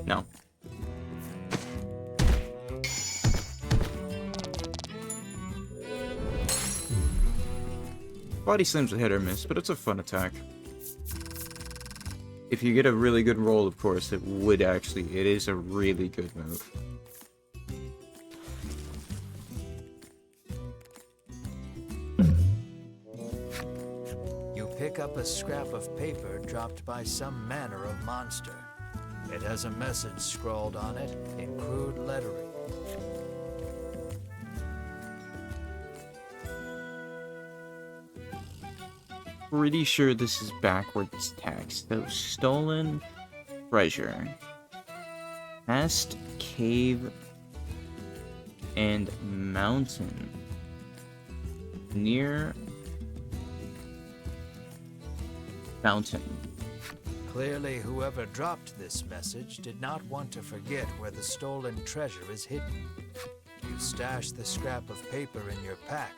No. Body slam's a hit or miss, but it's a fun attack. If you get a really good roll, of course, it is a really good move. You pick up a scrap of paper dropped by some manner of monster. It has a message scrawled on it in crude lettering. Pretty sure this is backwards text. So, stolen treasure. Past cave and mountain. Near fountain. Clearly, whoever dropped this message did not want to forget where the stolen treasure is hidden. You stash the scrap of paper in your pack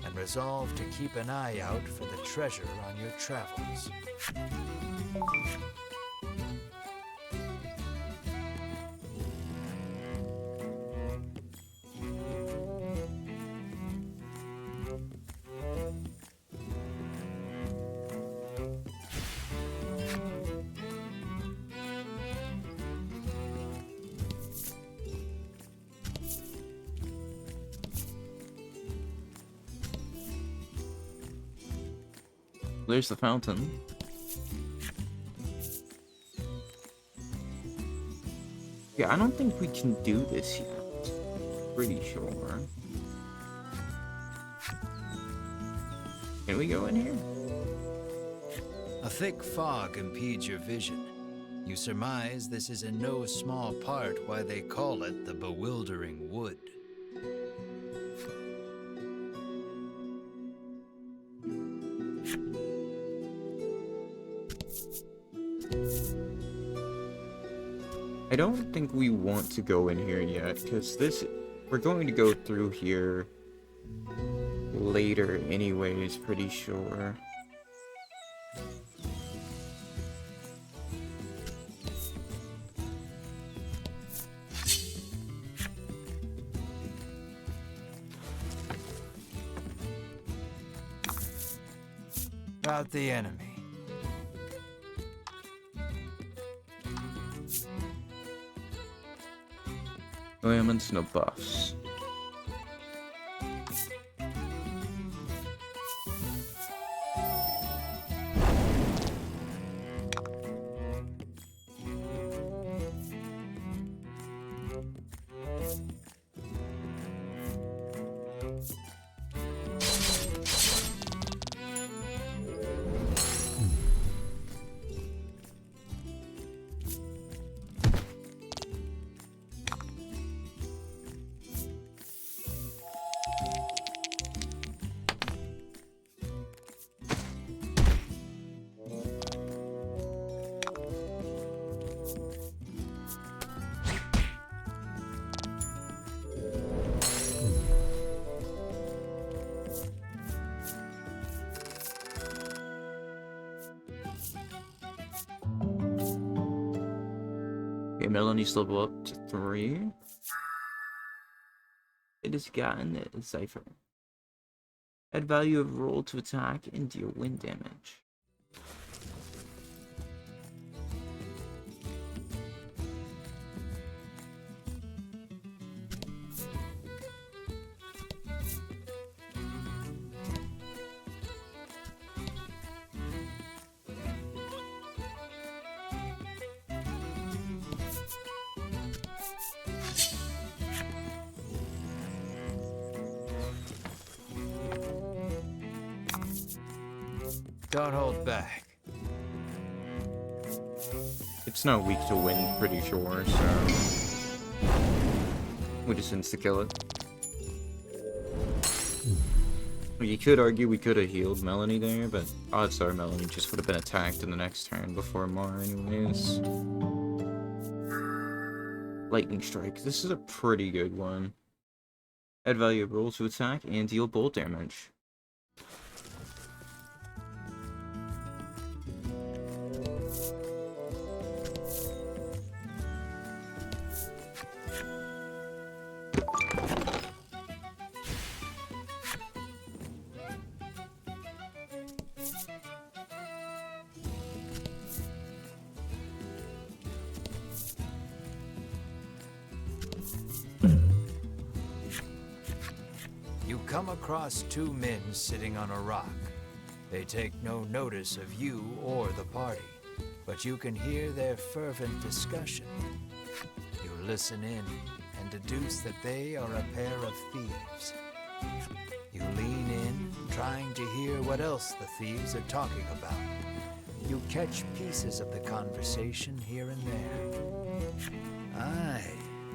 and resolve to keep an eye out for the treasure on your travels. There's the fountain. Yeah, I don't think we can do this yet. Pretty sure. Can we go in here? A thick fog impedes your vision. You surmise this is in no small part why they call it the Bewildering Wood. I don't think we want to go in here yet, because we're going to go through here later anyways, pretty sure. About the enemy. No ailments, no buffs. Okay, Melanie's level up to 3. It has gotten a cipher. Add value of roll to attack and deal wind damage. Don't hold back. It's not weak to wind, pretty sure, so we just insta-kill it. Well, you could argue we could have healed Melanie there, but odds are Melanie just would have been attacked in the next turn before Mar anyways. Lightning Strike. This is a pretty good one. Add value roll to attack and deal bolt damage. You come across two men sitting on a rock. They take no notice of you or the party, but you can hear their fervent discussion. You listen in and deduce that they are a pair of thieves. You lean in, trying to hear what else the thieves are talking about. You catch pieces of the conversation here and there.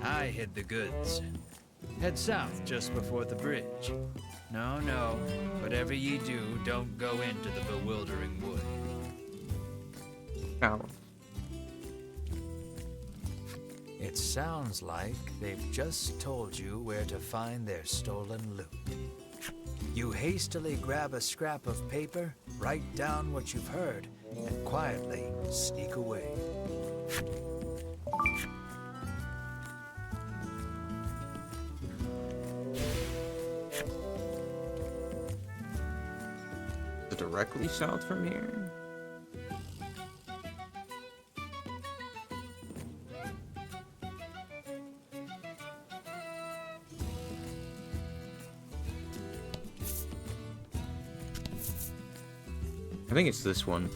I hid the goods. Head south just before the bridge. No, whatever ye do, don't go into the bewildering wood. Ow. It sounds like they've just told you where to find their stolen loot. You hastily grab a scrap of paper, write down what you've heard, and quietly sneak away. Directly south from here? I think it's this one.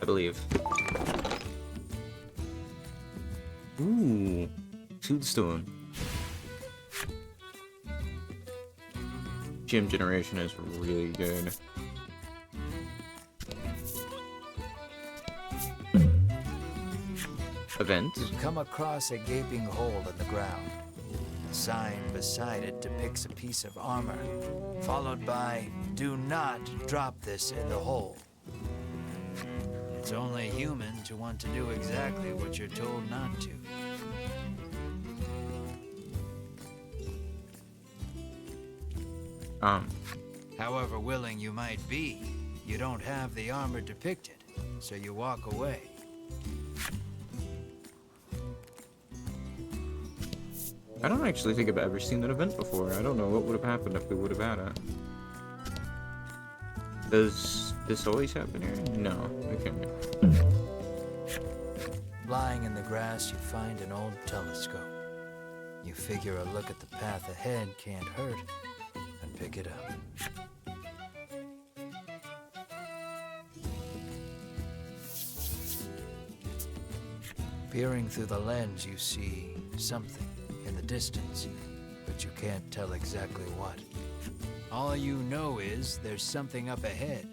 I believe. Ooh, Tombstone. Gym generation is really good. Event. You come across a gaping hole in the ground. A sign beside it depicts a piece of armor, followed by, "Do not drop this in the hole." It's only human to want to do exactly what you're told not to. However willing you might be, you don't have the armor depicted, so you walk away. I don't actually think I've ever seen that event before. I don't know what would have happened if we would have had it. Does this always happen here? No. Okay. Lying in the grass, you find an old telescope. You figure a look at the path ahead can't hurt, and pick it up. Peering through the lens, you see something in the distance, but you can't tell exactly what. All you know is there's something up ahead.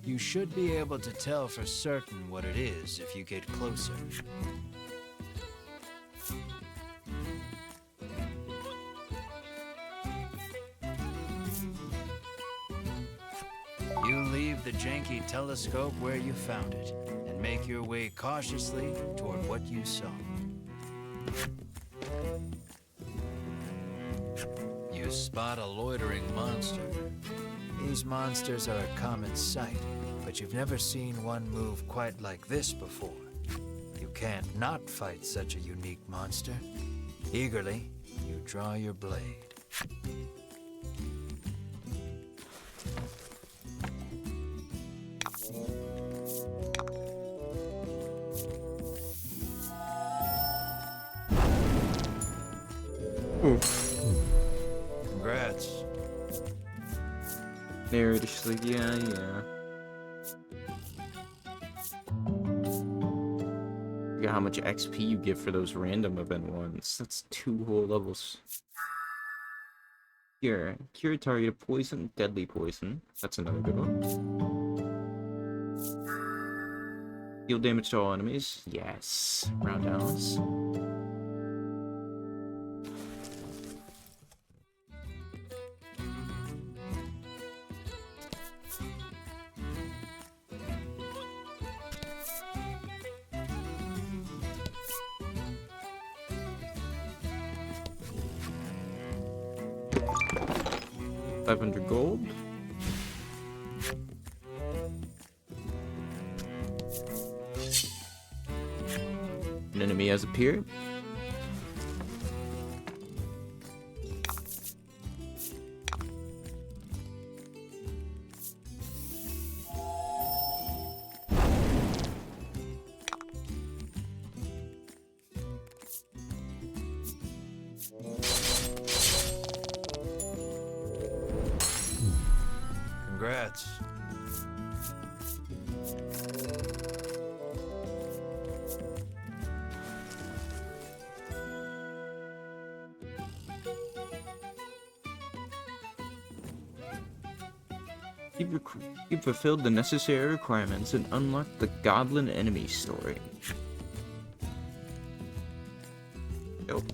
You should be able to tell for certain what it is if you get closer. You leave the janky telescope where you found it and make your way cautiously toward what you saw. You spot a loitering monster. These monsters are a common sight, but you've never seen one move quite like this before. You can't not fight such a unique monster. Eagerly, you draw your blade. Oof. Congrats. They're just like, yeah. Look at how much XP you get for those random event ones. That's 2 whole levels. Here, cure target of poison, deadly poison. That's another good one. Deal damage to all enemies. Yes. Roundhouse. 500 gold. An enemy has appeared. Congrats. You've fulfilled the necessary requirements and unlocked the Goblin Enemy story. Nope.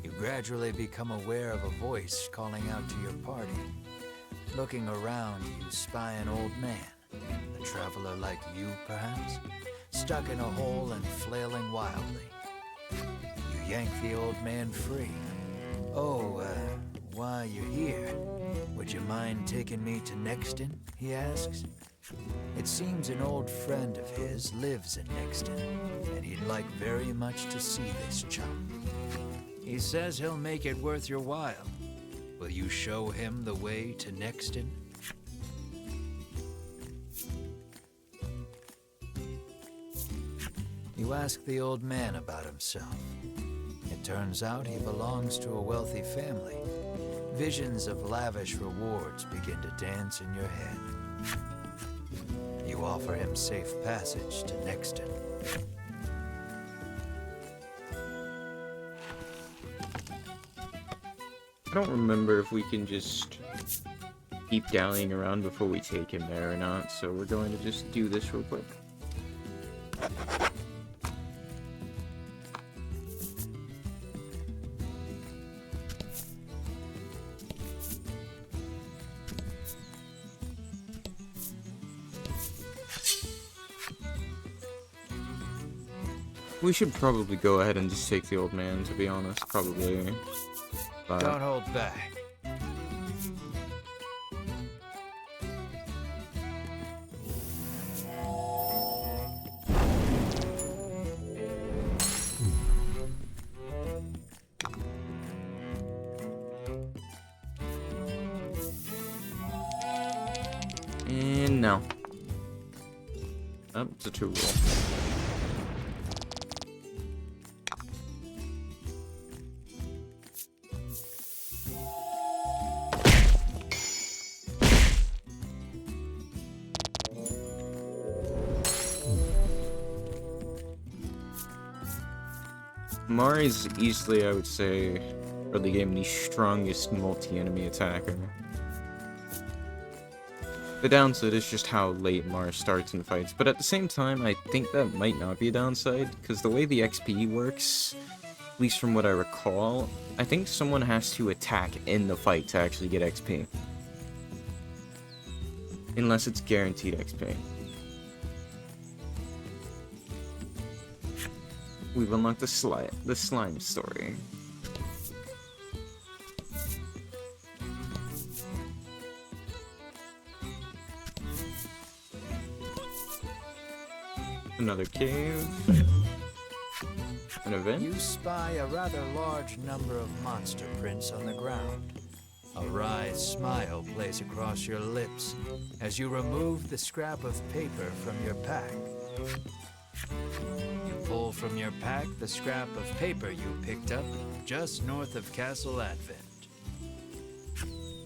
You gradually become aware of a voice calling out to your party. Looking around, you spy an old man, a traveler like you, perhaps, stuck in a hole and flailing wildly. You yank the old man free. Oh, while you're here, would you mind taking me to Nexton? He asks. It seems an old friend of his lives in Nexton, and he'd like very much to see this chum. He says he'll make it worth your while. Will you show him the way to Nexton? You ask the old man about himself. It turns out he belongs to a wealthy family. Visions of lavish rewards begin to dance in your head. You offer him safe passage to Nexton. I don't remember if we can just keep dallying around before we take him there or not, so we're going to just do this real quick. We should probably go ahead and just take the old man, to be honest, probably. But Don't hold back. and no. Oh, it's a 2 roll. Mari's easily, I would say, early game, the strongest multi-enemy attacker. The downside is just how late Mara starts in fights, but at the same time, I think that might not be a downside, because the way the XP works, at least from what I recall, I think someone has to attack in the fight to actually get XP. Unless it's guaranteed XP. We've unlocked the slime story. Another cave. An event. You spy a rather large number of monster prints on the ground. A wry smile plays across your lips as you remove the scrap of paper from your pack. You pull from your pack the scrap of paper you picked up just north of Castle Advent.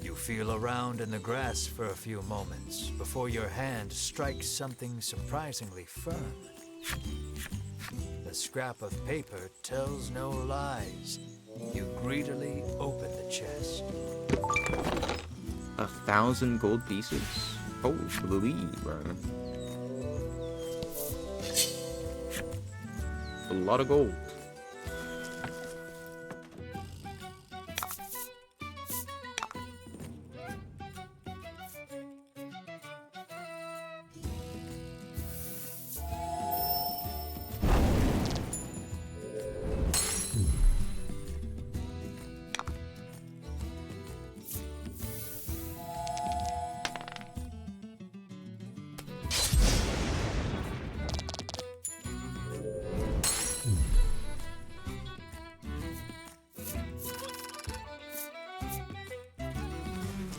You feel around in the grass for a few moments before your hand strikes something surprisingly firm. The scrap of paper tells no lies. You greedily open the chest. 1,000 gold pieces. Holy, bro. A lot of gold.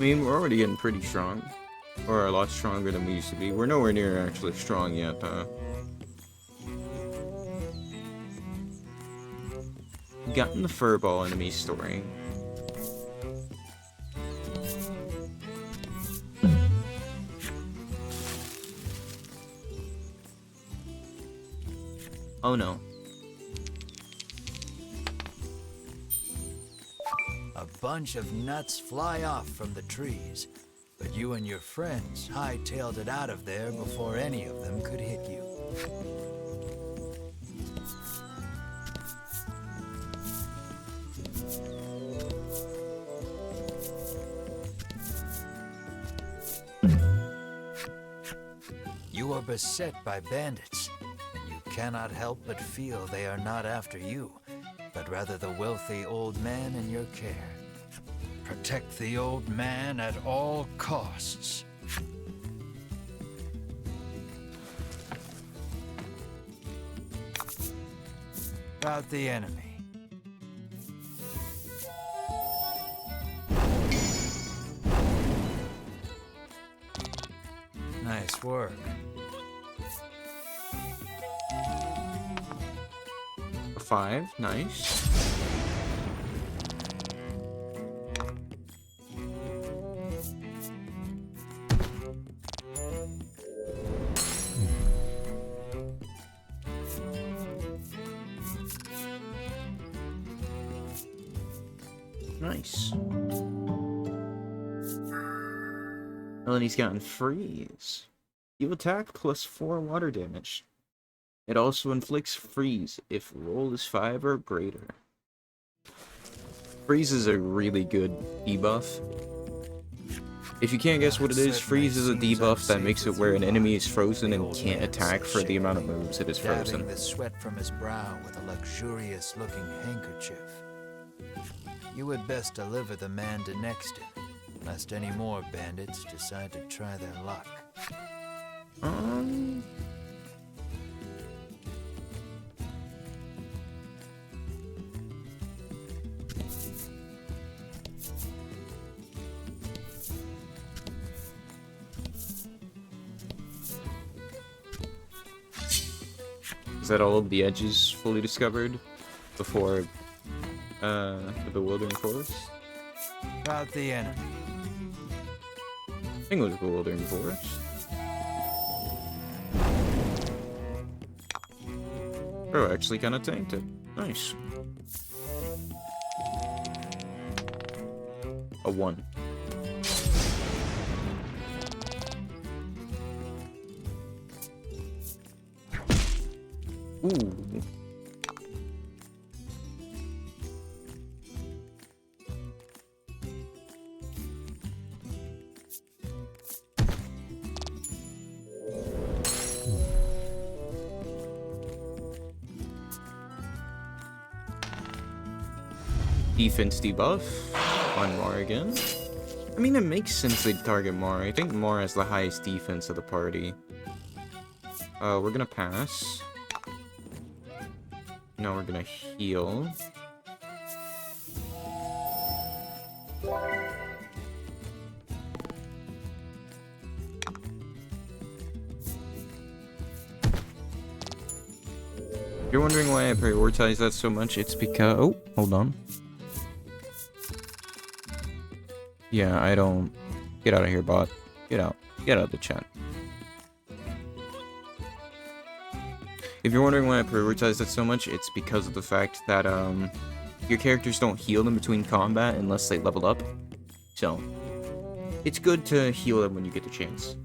mean, we're already getting pretty strong. Or a lot stronger than we used to be. We're nowhere near actually strong yet, Gotten the furball enemy story. Oh no. A bunch of nuts fly off from the trees, but you and your friends hightailed it out of there before any of them could hit you. You are beset by bandits, and you cannot help but feel they are not after you, but rather the wealthy old man in your care. Protect the old man at all costs. About the enemy. Nice work. A 5, nice. Nice. Well, and he's gotten freeze. You attack plus 4 water damage. It also inflicts freeze if roll is 5 or greater. Freeze is a really good debuff. If you can't guess what it is, freeze is a debuff that makes it where an enemy is frozen and can't attack for the amount of moves it is frozen. Dabbing the sweat from his brow with a luxurious-looking handkerchief. You would best deliver the man to next him, lest any more bandits decide to try their luck. Is that all of the edges fully discovered before the Bewildering Forest? About the enemy. I think it was Bewildering Forest. Oh, actually kind of tanked it. Nice. A 1. Ooh. Defense debuff on Mar again. I mean, it makes sense they'd target Mar. I think Mar has the highest defense of the party. We're gonna pass. Now we're gonna heal. If you're wondering why I prioritize that so much, it's because... Oh, hold on. Yeah, I don't... Get out of here, bot. Get out. Get out of the chat. If you're wondering why I prioritize that so much, it's because of the fact that, your characters don't heal in between combat unless they level up. So, it's good to heal them when you get the chance.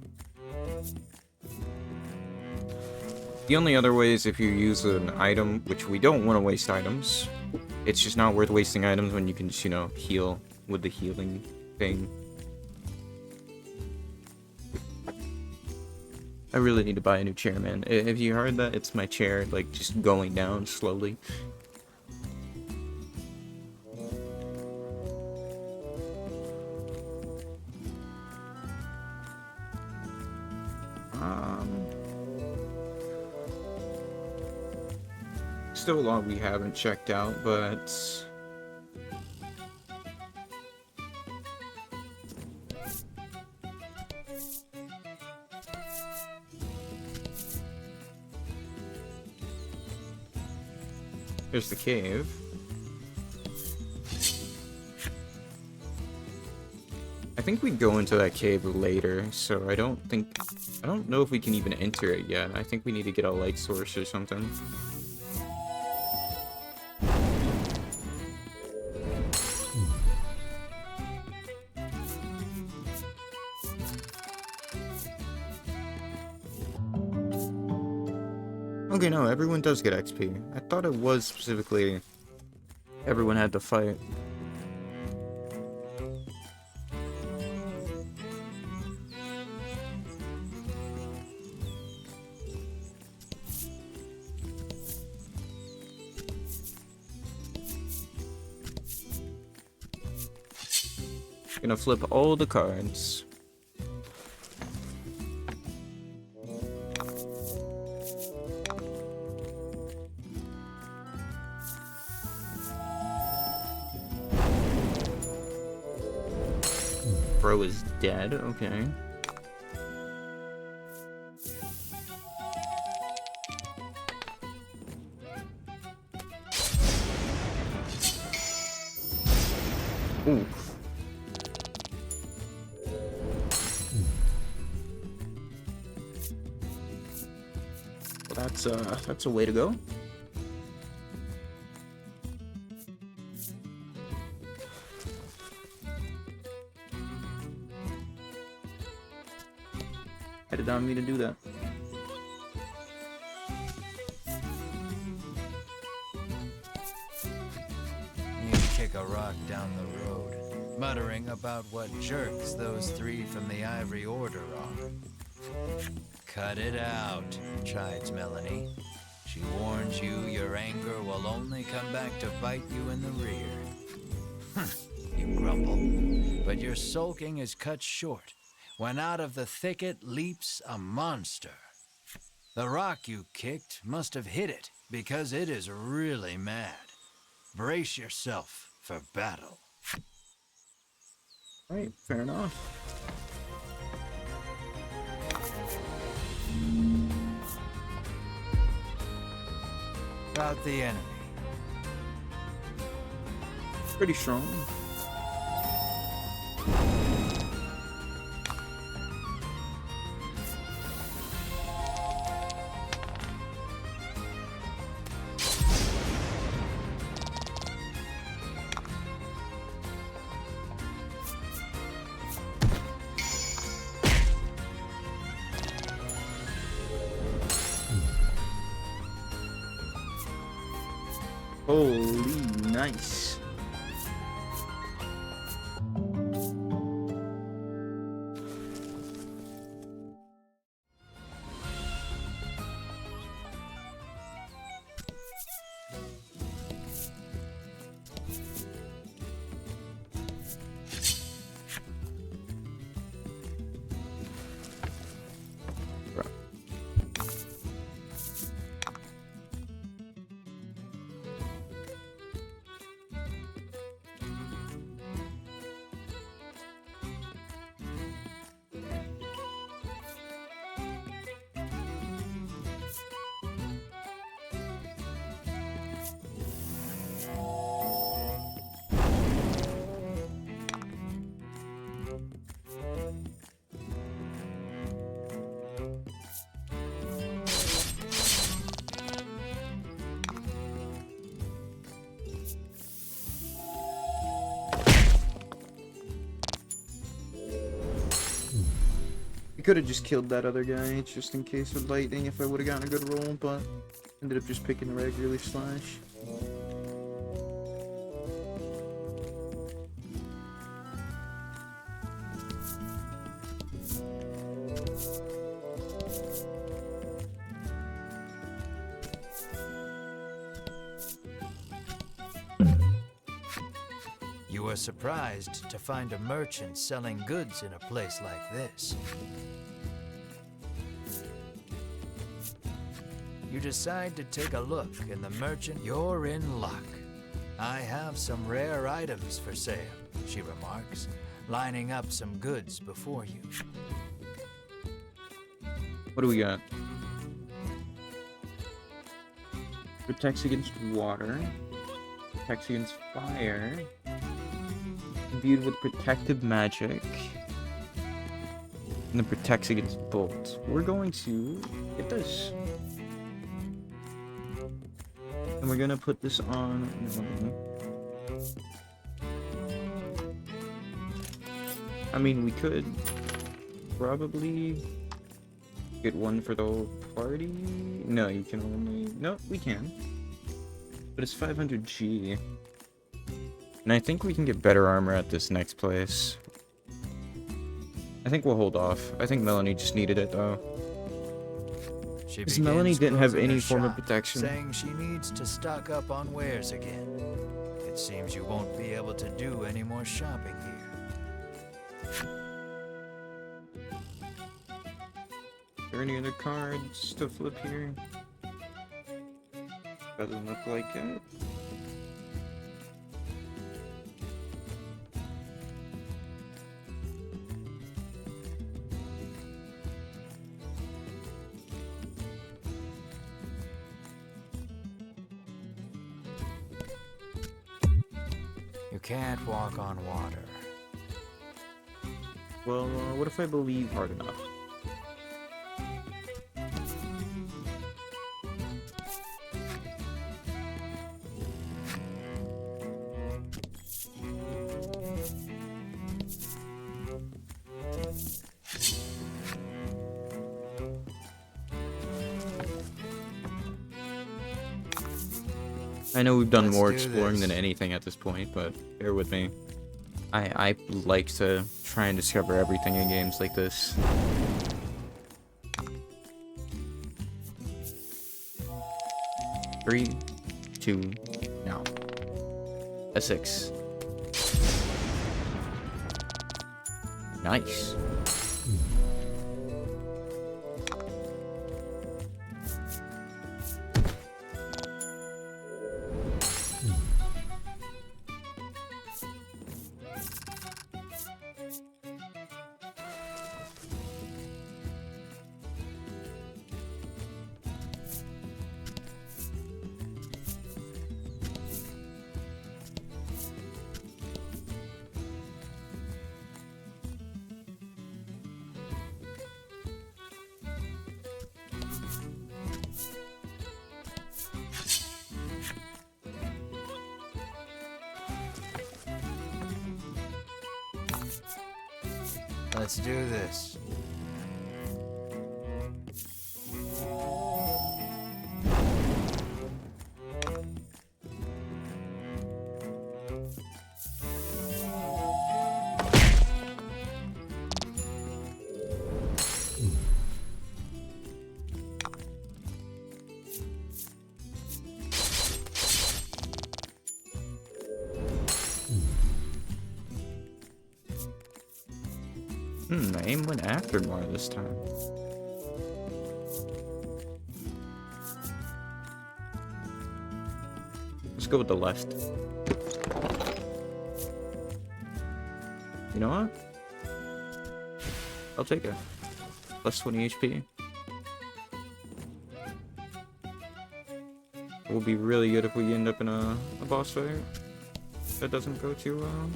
The only other way is if you use an item, which we don't want to waste items. It's just not worth wasting items when you can just, you know, heal with the healing thing. I really need to buy a new chair, man. Have you heard that? It's my chair, like, just going down slowly. Still a lot we haven't checked out, but... Here's the cave. I think we go into that cave later, so I don't know if we can even enter it yet. I think we need to get a light source or something. Okay, no, everyone does get XP. I thought it was specifically everyone had to fight. Gonna flip all the cards. Bro is dead, okay. Ooh. Well, that's a way to go. I did not mean to do that. You kick a rock down the road, muttering about what jerks those three from the Ivory Order are. Cut it out, chides Melanie. She warns you your anger will only come back to bite you in the rear. You grumble, but your sulking is cut short when out of the thicket leaps a monster. The rock you kicked must have hit it because it is really mad. Brace yourself for battle. Right, fair enough. About the enemy. Pretty strong. Holy nice. We could have just killed that other guy just in case with lightning if I would have gotten a good roll, but ended up just picking the regularly slash. You were surprised to find a merchant selling goods in a place like this. You decide to take a look, and the merchant, you're in luck. I have some rare items for sale, she remarks, lining up some goods before you. What do we got? Protects against water. Protects against fire. Imbued with protective magic. And then protects against bolt. We're going to get this. And we're gonna put this on. I mean, we could probably get one for the whole party. No, you can only. No, we can. But it's 500G. And I think we can get better armor at this next place. I think we'll hold off. I think Melanie just needed it though. Because Melanie didn't have any form of protection. Saying she needs to stock up on wares again. It seems you won't be able to do any more shopping here. Are there any other cards to flip here? Doesn't look like it. You can't walk on water. Well, what if I believe hard enough? I know we've done Let's more do exploring this. than anything at this point, but bear with me. I like to try and discover everything in games like this. Three, two, now. A6. Nice. Let's do this. My aim went after more this time. Let's go with the left. You know what? I'll take it. Plus 20 HP. It will be really good if we end up in a boss fight that doesn't go too well.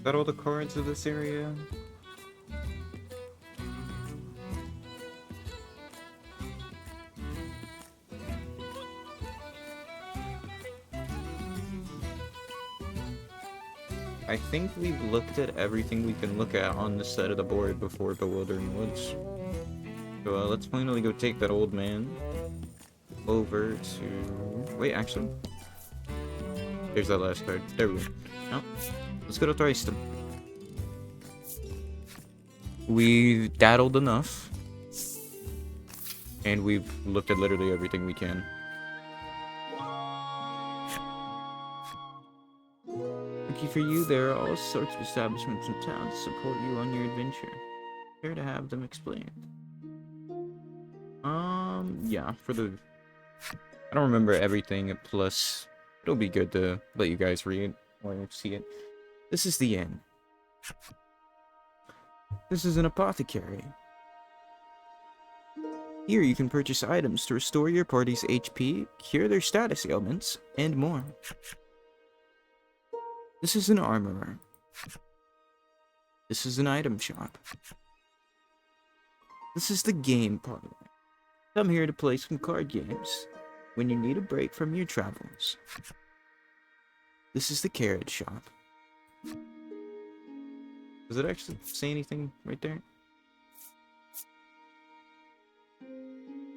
Got all the cards of this area? I think we've looked at everything we can look at on this side of the board before Bewildering Woods. So let's finally go take that old man over to... Wait, actually. Here's that last card. There we go. Oh. Let's go to Thriston. We've daddled enough. And we've looked at literally everything we can. Lucky for you, there are all sorts of establishments in town to support you on your adventure. Care to have them explained? Yeah, for the... I don't remember everything, plus it'll be good to let you guys read or see it. This is the inn. This is an apothecary. Here you can purchase items to restore your party's HP, cure their status ailments, and more. This is an armorer. This is an item shop. This is the game parlor. Come here to play some card games when you need a break from your travels. This is the carrot shop. Does it actually say anything right there?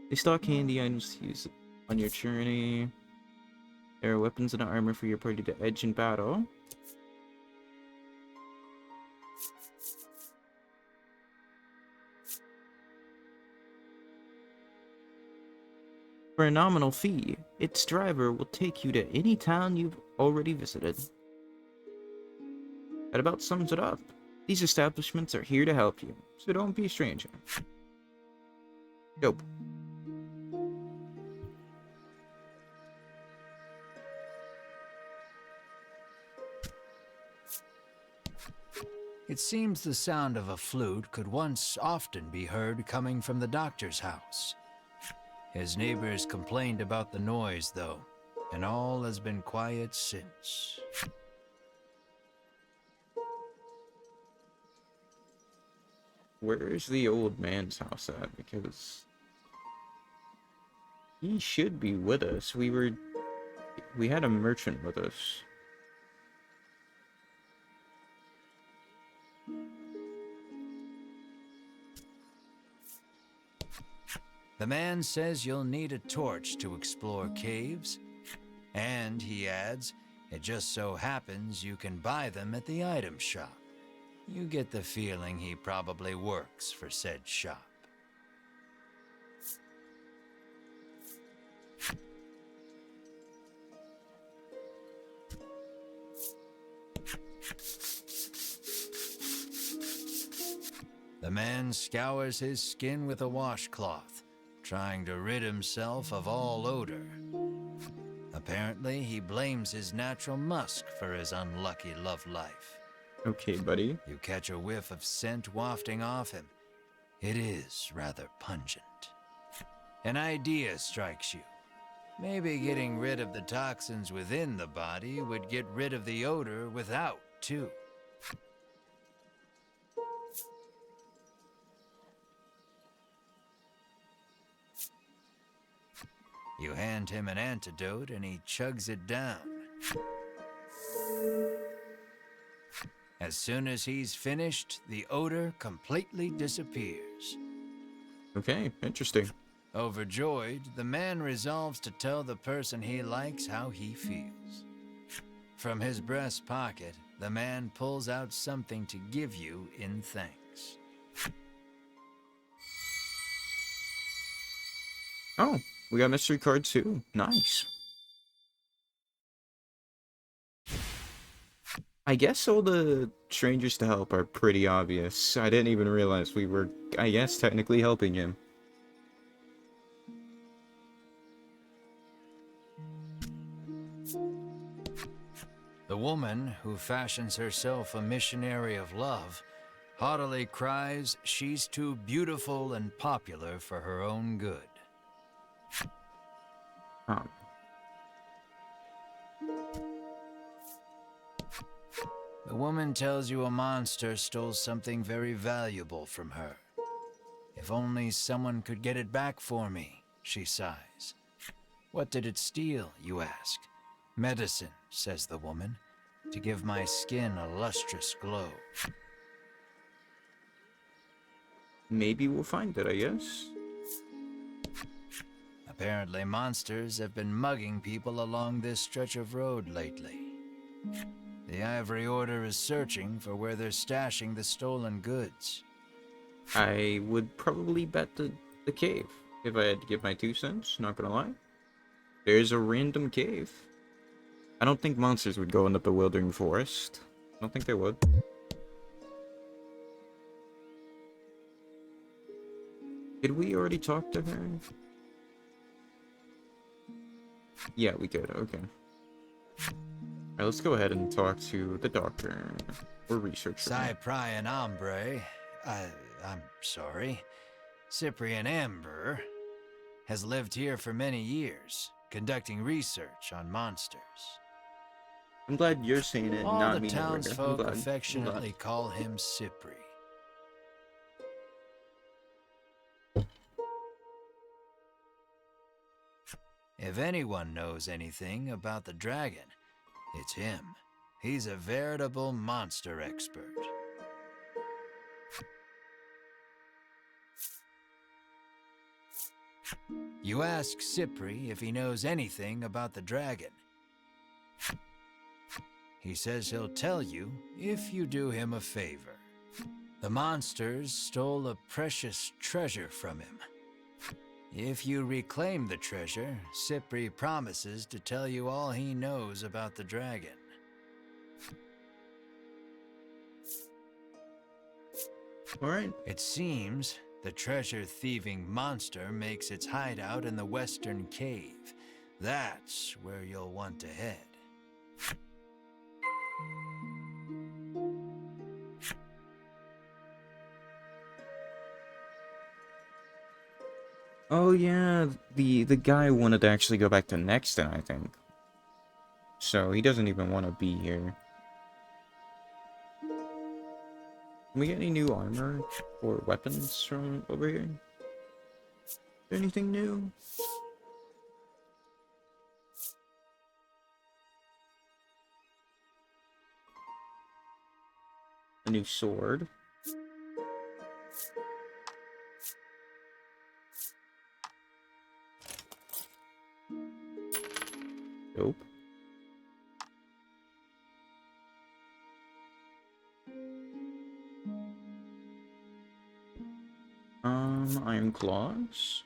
They stock handy items to use on your journey. There are weapons and armor for your party to edge in battle. For a nominal fee, its driver will take you to any town you've already visited. That about sums it up. These establishments are here to help you, so don't be a stranger. Dope. It seems the sound of a flute could once often be heard coming from the doctor's house. His neighbors complained about the noise, though, and all has been quiet since. Where's the old man's house at? Because he should be with us. We had a merchant with us. The man says you'll need a torch to explore caves, and he adds, it just so happens you can buy them at the item shop. You get the feeling he probably works for said shop. The man scours his skin with a washcloth, trying to rid himself of all odor. Apparently, he blames his natural musk for his unlucky love life. Okay, buddy. You catch a whiff of scent wafting off him. It is rather pungent. An idea strikes you. Maybe getting rid of the toxins within the body would get rid of the odor without, too. You hand him an antidote and he chugs it down. As soon as he's finished, the odor completely disappears. Okay, interesting. Overjoyed, the man resolves to tell the person he likes how he feels. From his breast pocket, the man pulls out something to give you in thanks. Oh, we got mystery card too. Nice. I guess all the strangers to help are pretty obvious. I didn't even realize we were, I guess, technically helping him. The woman, who fashions herself a missionary of love, haughtily cries she's too beautiful and popular for her own good. The woman tells you a monster stole something very valuable from her. If only someone could get it back for me, she sighs. What did it steal, you ask? Medicine, says the woman, to give my skin a lustrous glow. Maybe we'll find it, I guess. Apparently monsters have been mugging people along this stretch of road lately. The Ivory Order is searching for where they're stashing the stolen goods. I would probably bet the cave, if I had to give my 2 cents, not gonna lie. There's a random cave. I don't think monsters would go in the bewildering forest. I don't think they would. Did we already talk to her? Yeah, we could, okay. Alright, let's go ahead and talk to the doctor or researcher. Cyprian Ambre, I'm sorry, Cyprian Amber, has lived here for many years, conducting research on monsters. I'm glad you're saying it, All not the me. townsfolk I'm glad. affectionately call him Cypri. If anyone knows anything about the dragon, it's him. He's a veritable monster expert. You ask Cypri if he knows anything about the dragon. He says he'll tell you if you do him a favor. The monsters stole a precious treasure from him. If you reclaim the treasure, Cypri promises to tell you all he knows about the dragon. Alright. It seems the treasure-thieving monster makes its hideout in the Western Cave. That's where you'll want to head. Oh yeah, the guy wanted to actually go back to Nexton, I think. So he doesn't even want to be here. Can we get any new armor or weapons from over here? Is there anything new? A new sword. Nope. Iron claws.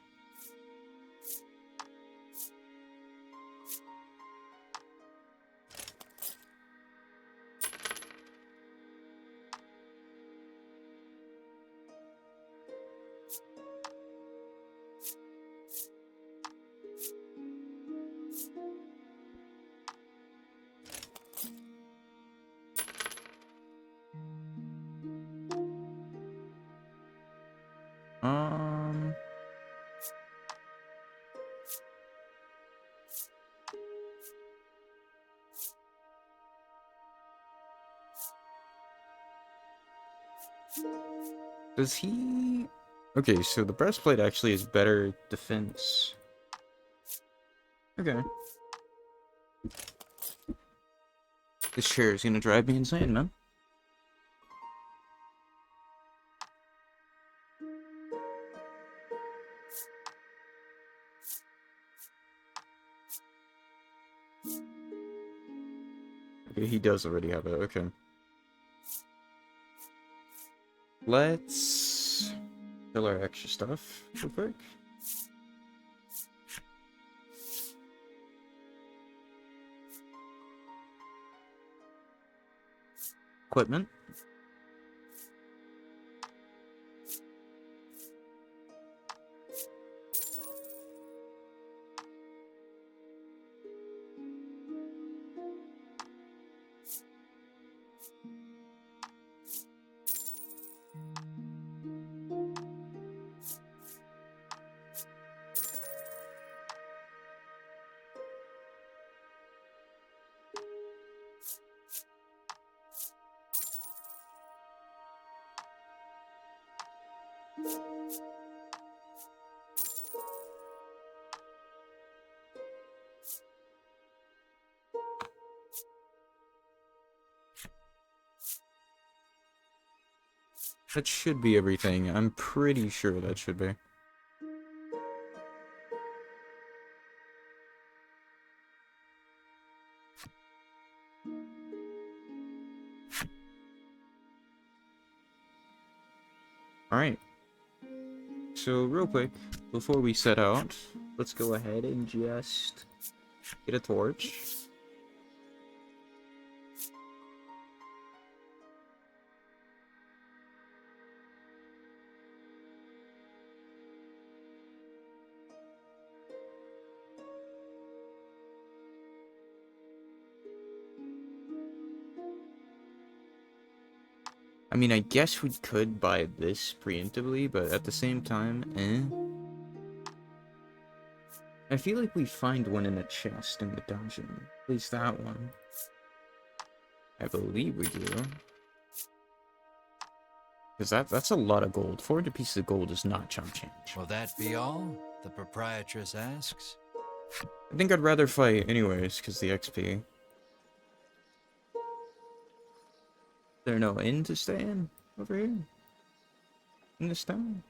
Um, does he... Okay, so the breastplate actually is better defense. Okay. This chair is gonna drive me insane, man. Okay, he does already have it, okay. Let's fill our extra stuff real quick. Equipment. That should be everything. I'm pretty sure that should be. Alright. So, real quick, before we set out, let's go ahead and just get a torch. I mean, I guess we could buy this preemptively, but at the same time, I feel like we find one in a chest in the dungeon. At least that one. I believe we do. Because that's a lot of gold. 400 pieces of gold is not chump change. Will that be all? The proprietress asks. I think I'd rather fight anyways, because the XP. There no inn to stay in over here? In this town?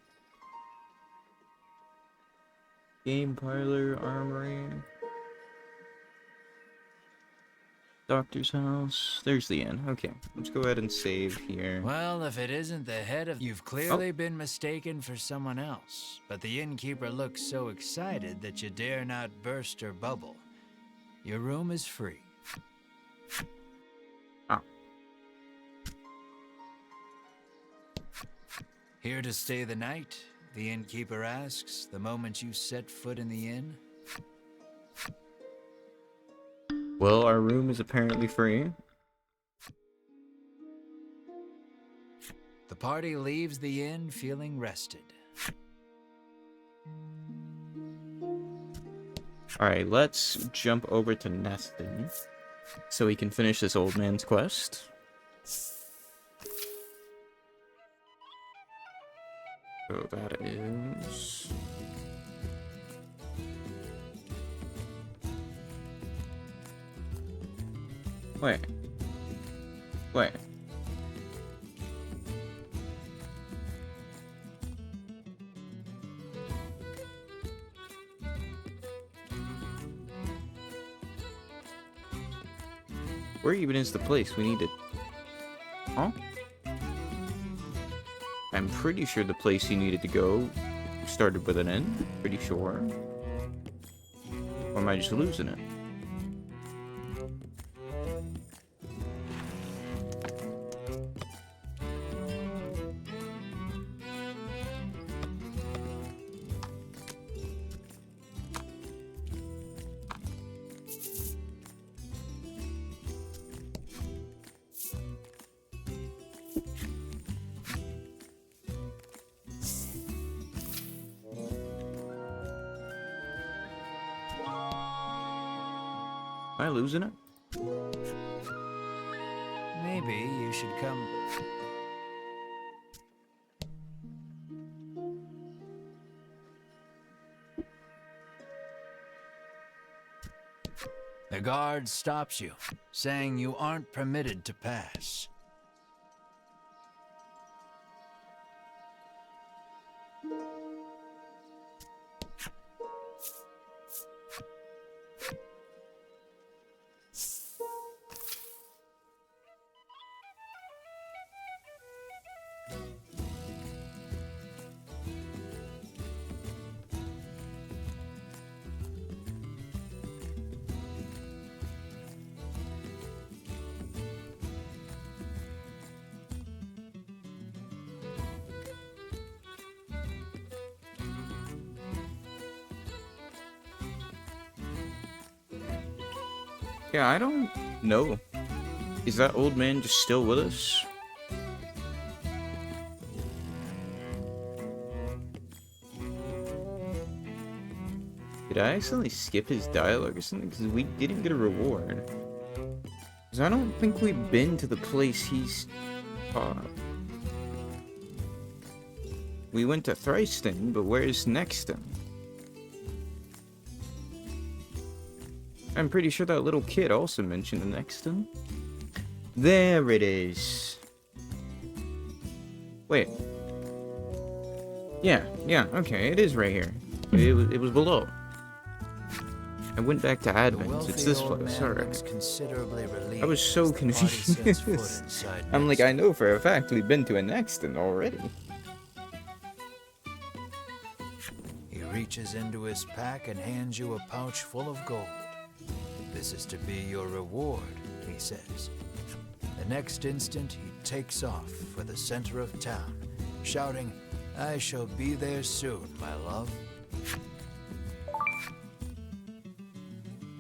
Game parlor, armory. Doctor's house. There's the inn. Okay, let's go ahead and save here. Well, if it isn't the head of... You've clearly been mistaken for someone else, but the innkeeper looks so excited that you dare not burst her bubble. Your room is free. Ah. Here to stay the night? The innkeeper asks the moment you set foot in the inn. Well, our room is apparently free. The party leaves the inn feeling rested. Alright, let's jump over to Neston so we can finish this old man's quest. So that is... Wait. Where even is the place we need to... Huh? I'm pretty sure the place you needed to go started with an N. Pretty sure. Or am I just losing it? Am I losing it? Maybe you should come... The guard stops you, saying you aren't permitted to pass. Yeah, I don't know. Is that old man just still with us? Did I accidentally skip his dialogue or something? Because we didn't get a reward. Because I don't think we've been to the place he's taught. We went to Thriston, but where's Nexton? I'm pretty sure that little kid also mentioned the Nexton. There it is. Wait. Yeah, okay, it is right here. It was below. I went back to Advent. It's this place, alright. I was so confused. I'm like, I know for a fact we've been to a Nexton already. He reaches into his pack and hands you a pouch full of gold. This is to be your reward, he says. The next instant, he takes off for the center of town, shouting, "I shall be there soon, my love."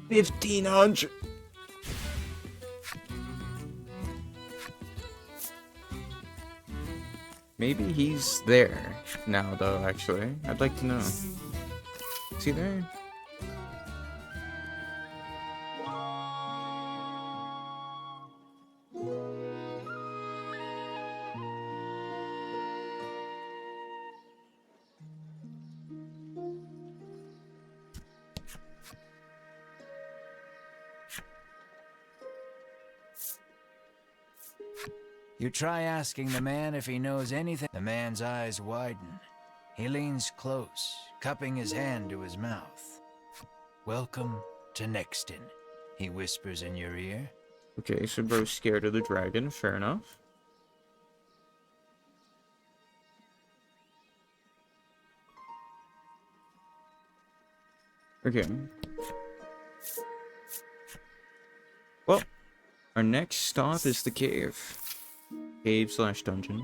1,500. Maybe he's there now, though, actually. I'd like to know. Is he there? You try asking the man if he knows anything. The man's eyes widen. He leans close, cupping his hand to his mouth. Welcome to Nexton, he whispers in your ear. Okay, so bro's scared of the dragon. Fair enough. Okay. Well, our next stop is the cave. Cave/dungeon.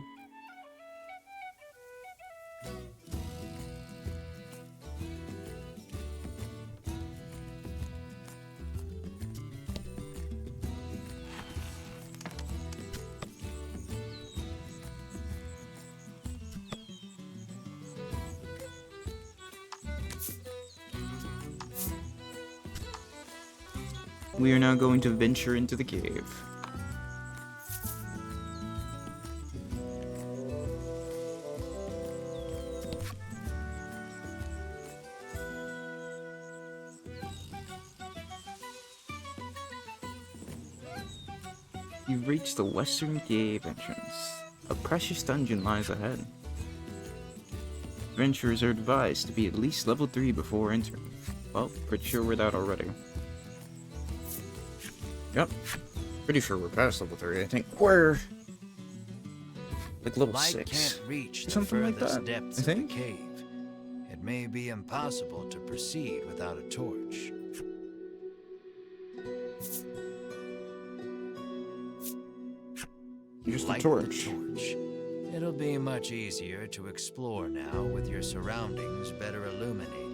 We are now going to venture into the cave. You've reached the western cave entrance. A precious dungeon lies ahead. Adventurers are advised to be at least level 3 before entering. Well, pretty sure we're that already. Yep. Pretty sure we're past level 3. I think we're like level Light 6. can't reach the Something like furthest that, depths I of the think. cave. It may be impossible to proceed without a torch. Just a Light torch. the torch. It'll be much easier to explore now with your surroundings better illuminated.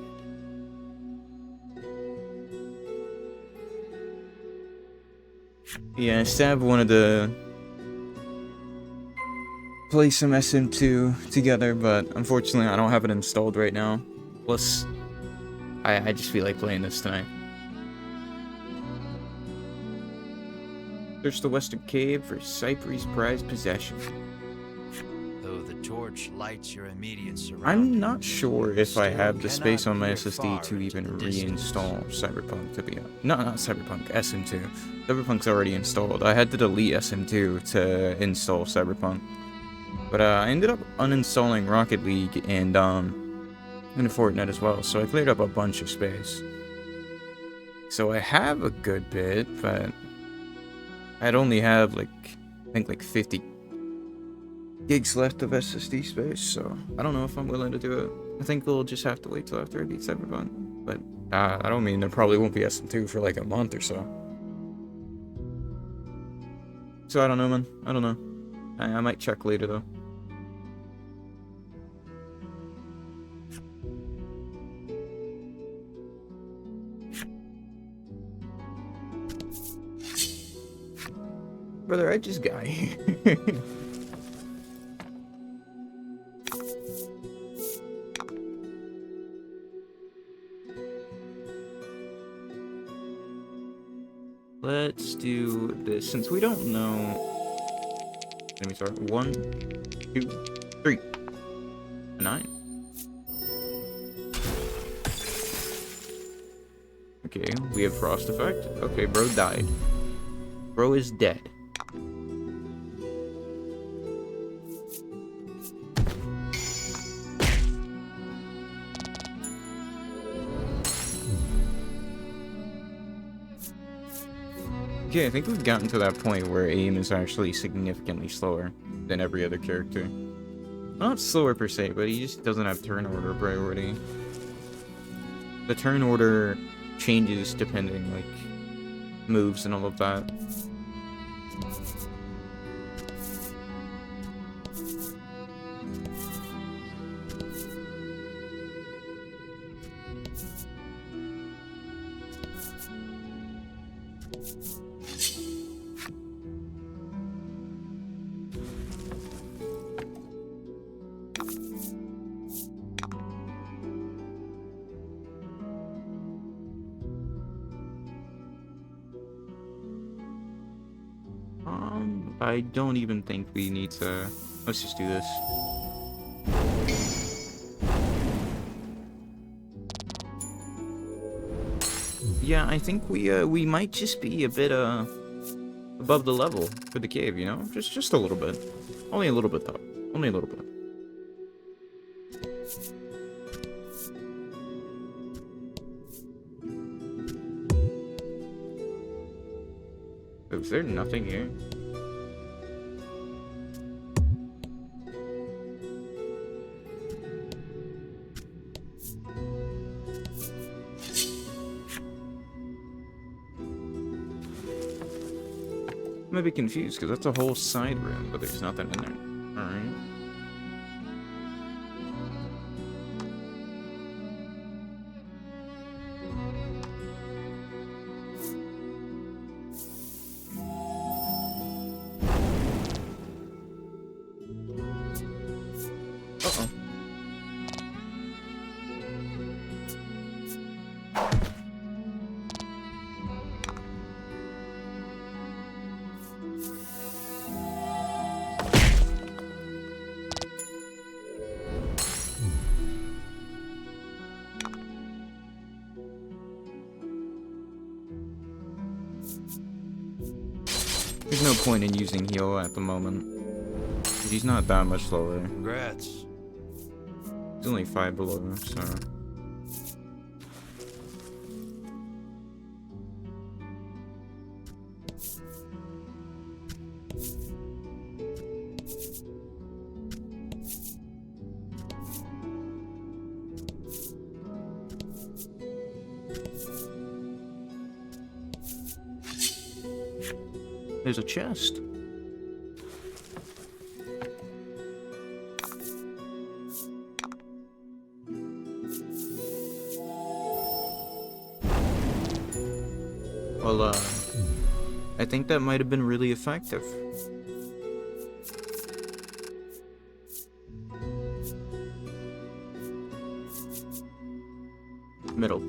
Yeah, Stab wanted to play some SM2 together, but unfortunately I don't have it installed right now. Plus, I just feel like playing this tonight. Search the western cave for Cypher's prized possession. Though the torch lights your immediate surroundings. I'm not sure if I still have the space on my cannot peer SSD far to into even the distance. reinstall Cyberpunk to be no, not Cyberpunk, SM2. Cyberpunk's already installed. I had to delete SM2 to install Cyberpunk. But I ended up uninstalling Rocket League and Fortnite as well, so I cleared up a bunch of space. So I have a good bit, but I'd only have I think like 50 gigs left of SSD space, so I don't know if I'm willing to do it. I think we'll just have to wait till after I beat Cyberpunk. But I don't mean there probably won't be SM2 for like a month or so. So I don't know, man. I don't know. I might check later though. Brother, I just got here. Let's do this since we don't know. Let me start. 1, 2, 3. A 9. Okay, we have frost effect. Okay, bro died. Bro is dead. Okay, I think we've gotten to that point where aim is actually significantly slower than every other character. Well, not slower per se, but he just doesn't have turn order priority. The turn order changes depending, like, moves and all of that. I don't even think we need to... Let's just do this. Yeah, I think we might just be a bit, above the level for the cave, you know? Just a little bit. Only a little bit, though. Only a little bit. Is there nothing here? I might be confused because that's a whole side room, but there's nothing in there. Alright. Uh-oh. There's no point in using heal at the moment. He's not that much lower. Congrats. He's only 5 below, so... There's a chest. Well, I think that might have been really effective. Middle.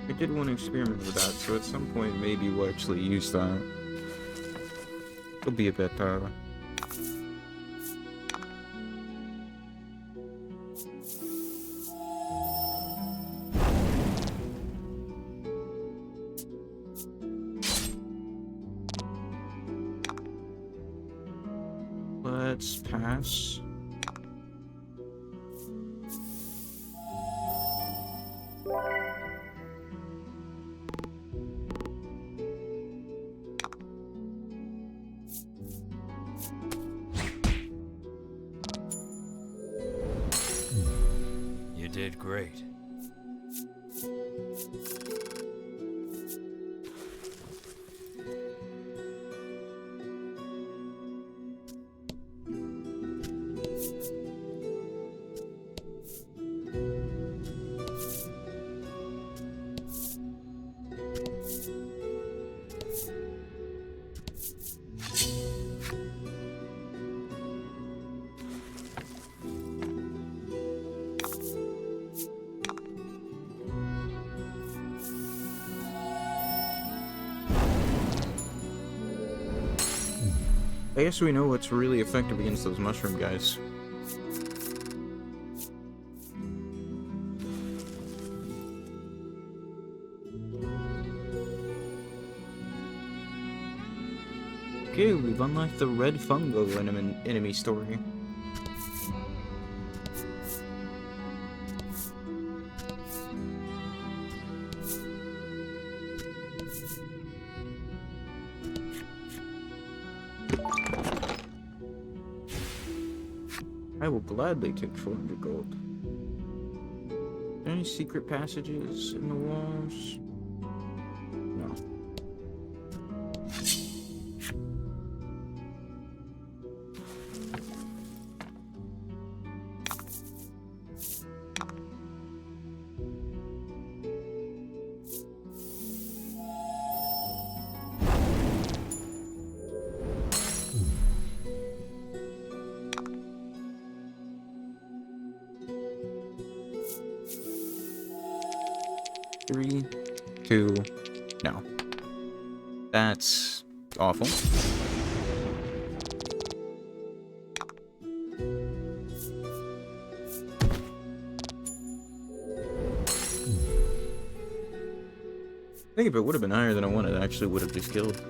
I did want to experiment with that, so at some point maybe we'll actually use that. It'll be a bit, Let's pass. You did great. I guess we know what's really effective against those mushroom guys. Okay, we've unlocked the red fungo enemy story. I will gladly take 400 gold. Are there any secret passages in the walls? No. 3, 2, no. That's awful. I think if it would have been higher than I wanted, I actually would have just killed.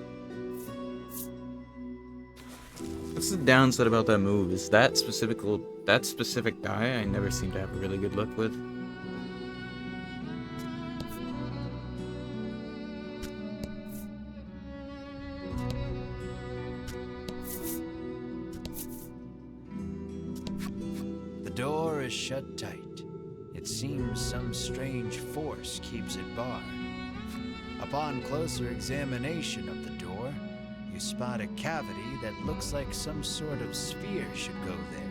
What's the downside about that move? Is that specific guy I never seem to have really good luck with. The door is shut tight. It seems some strange force keeps it barred. Upon closer examination of the door, you spot a cavity that looks like some sort of sphere should go there.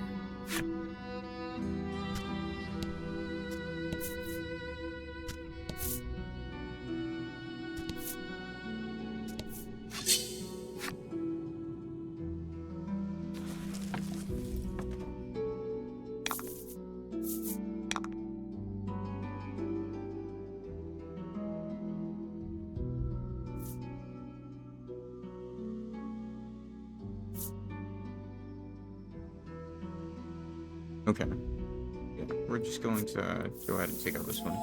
Okay. Yeah, we're just going to go ahead and take out this one.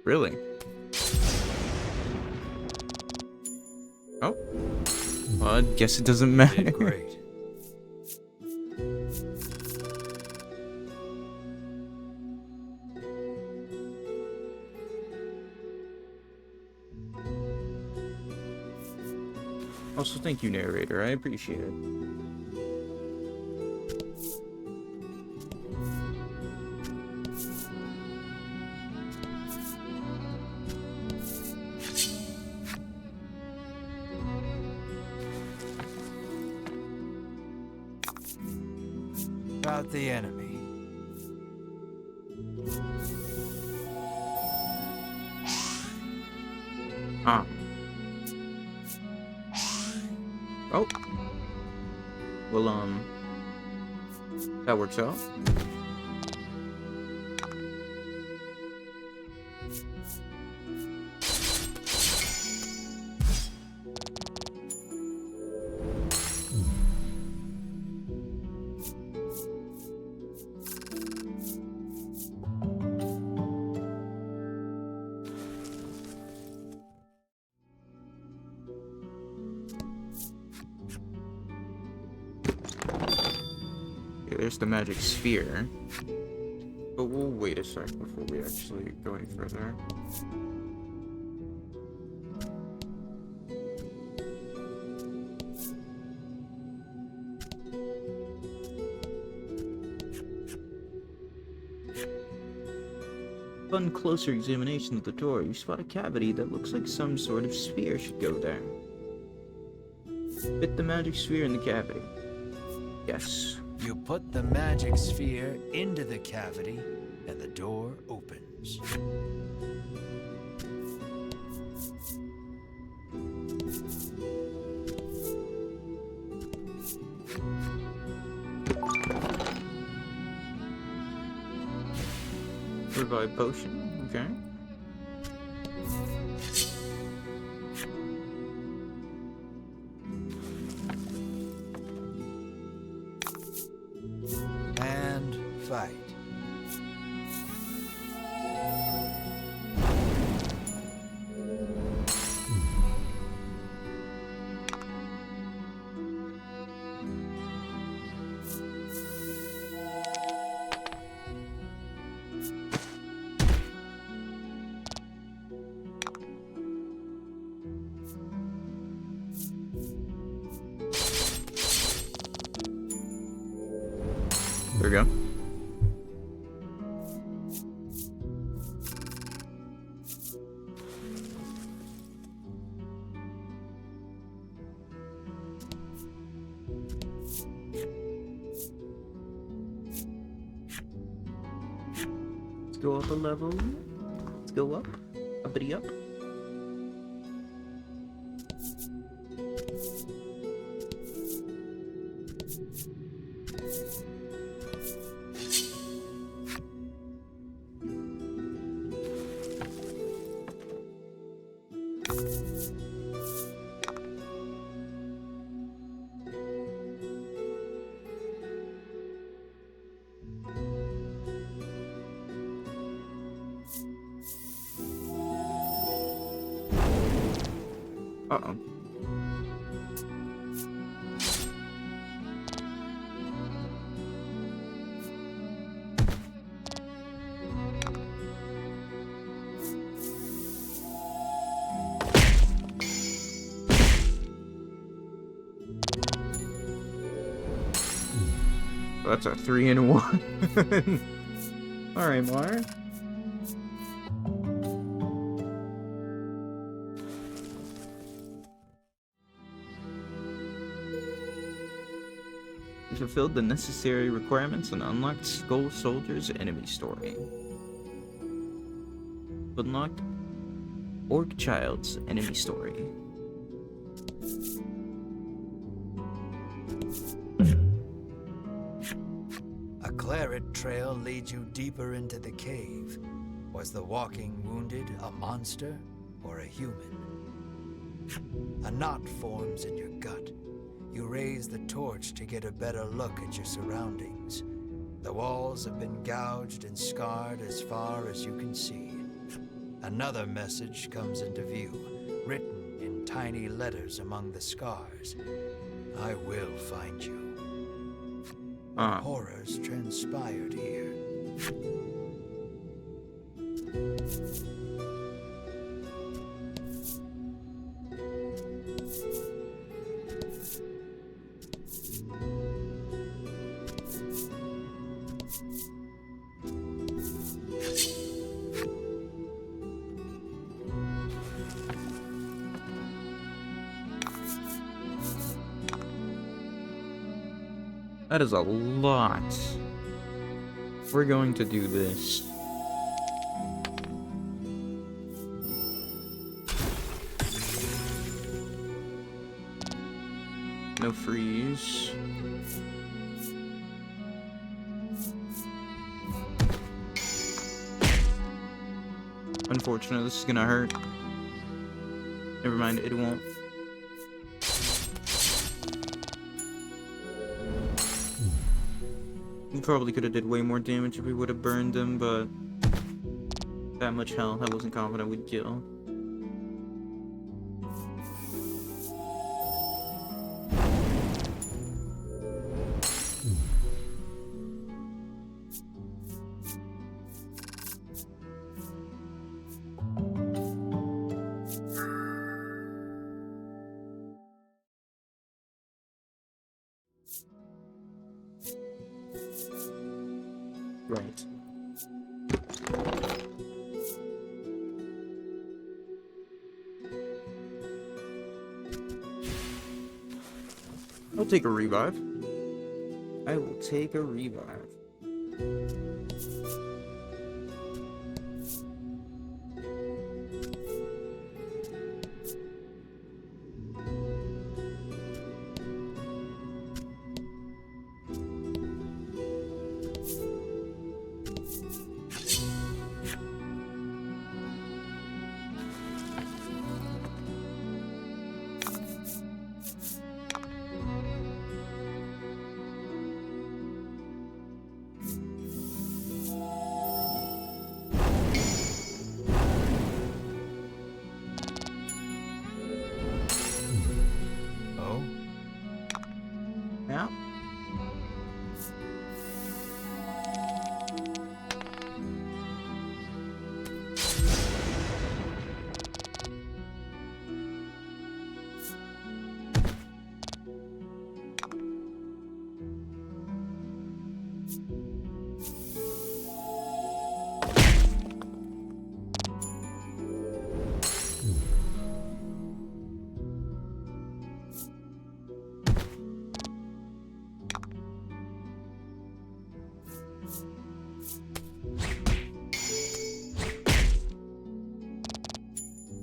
Really? Oh. Well, I guess it doesn't matter. Great. Also, thank you, narrator. I appreciate it. About the enemy. Ah. Oh. Well, that works out. There's the magic sphere. But we'll wait a sec before we actually go any further. Upon closer examination of the door, you spot a cavity that looks like some sort of sphere should go there. Fit the magic sphere in the cavity. Yes. You put the magic sphere into the cavity, and the door opens. Revive potion, okay. And fight. There we go. Let's go up a level. Let's go up. Uppity up. Uh-oh. That's a 3-in-1. Alright, Mar. You fulfilled the necessary requirements and unlocked Skull Soldier's enemy story. Unlocked Orc Child's enemy story. A claret trail leads you deeper into the cave. Was the walking wounded a monster or a human? A knot forms in your gut. You raise the torch to get a better look at your surroundings. The walls have been gouged and scarred as far as you can see. Another message comes into view, written in tiny letters among the scars. I will find you. Horrors transpired here. That is a lot. We're going to do this. No freeze. Unfortunately, this is gonna hurt. Never mind, it won't. We probably could have did way more damage if we would have burned them, but that much health I wasn't confident we'd kill. Right. I'll take a revive. I will take a revive. Yeah.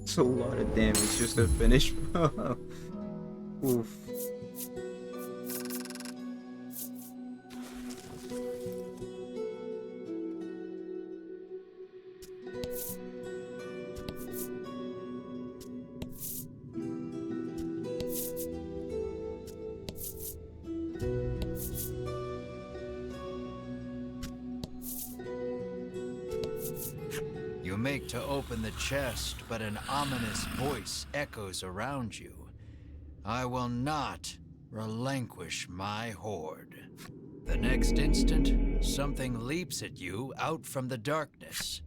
It's a lot of damage just to finish. Oof. make to open the chest, but an ominous voice echoes around you. I will not relinquish my hoard. The next instant, something leaps at you out from the darkness.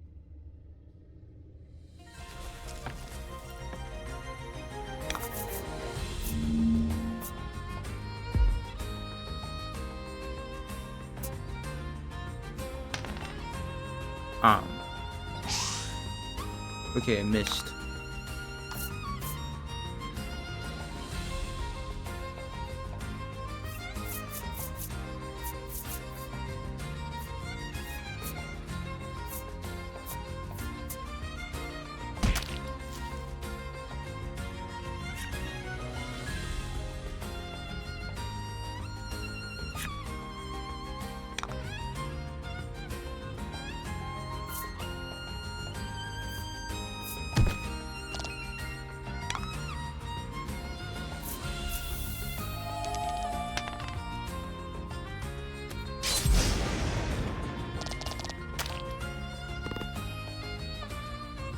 Okay, I missed.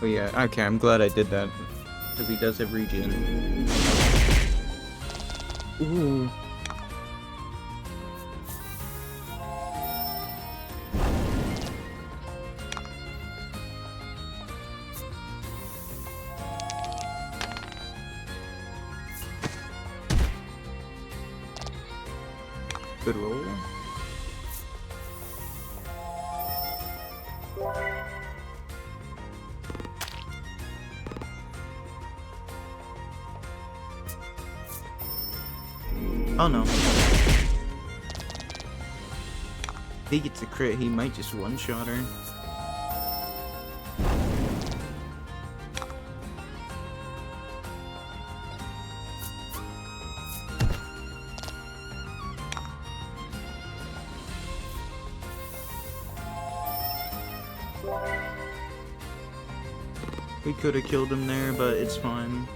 Oh yeah, okay, I'm glad I did that. Because he does have regen. Ooh. Good roll. Oh no. If he gets a crit, he might just one-shot her. We could have killed him there, but it's fine.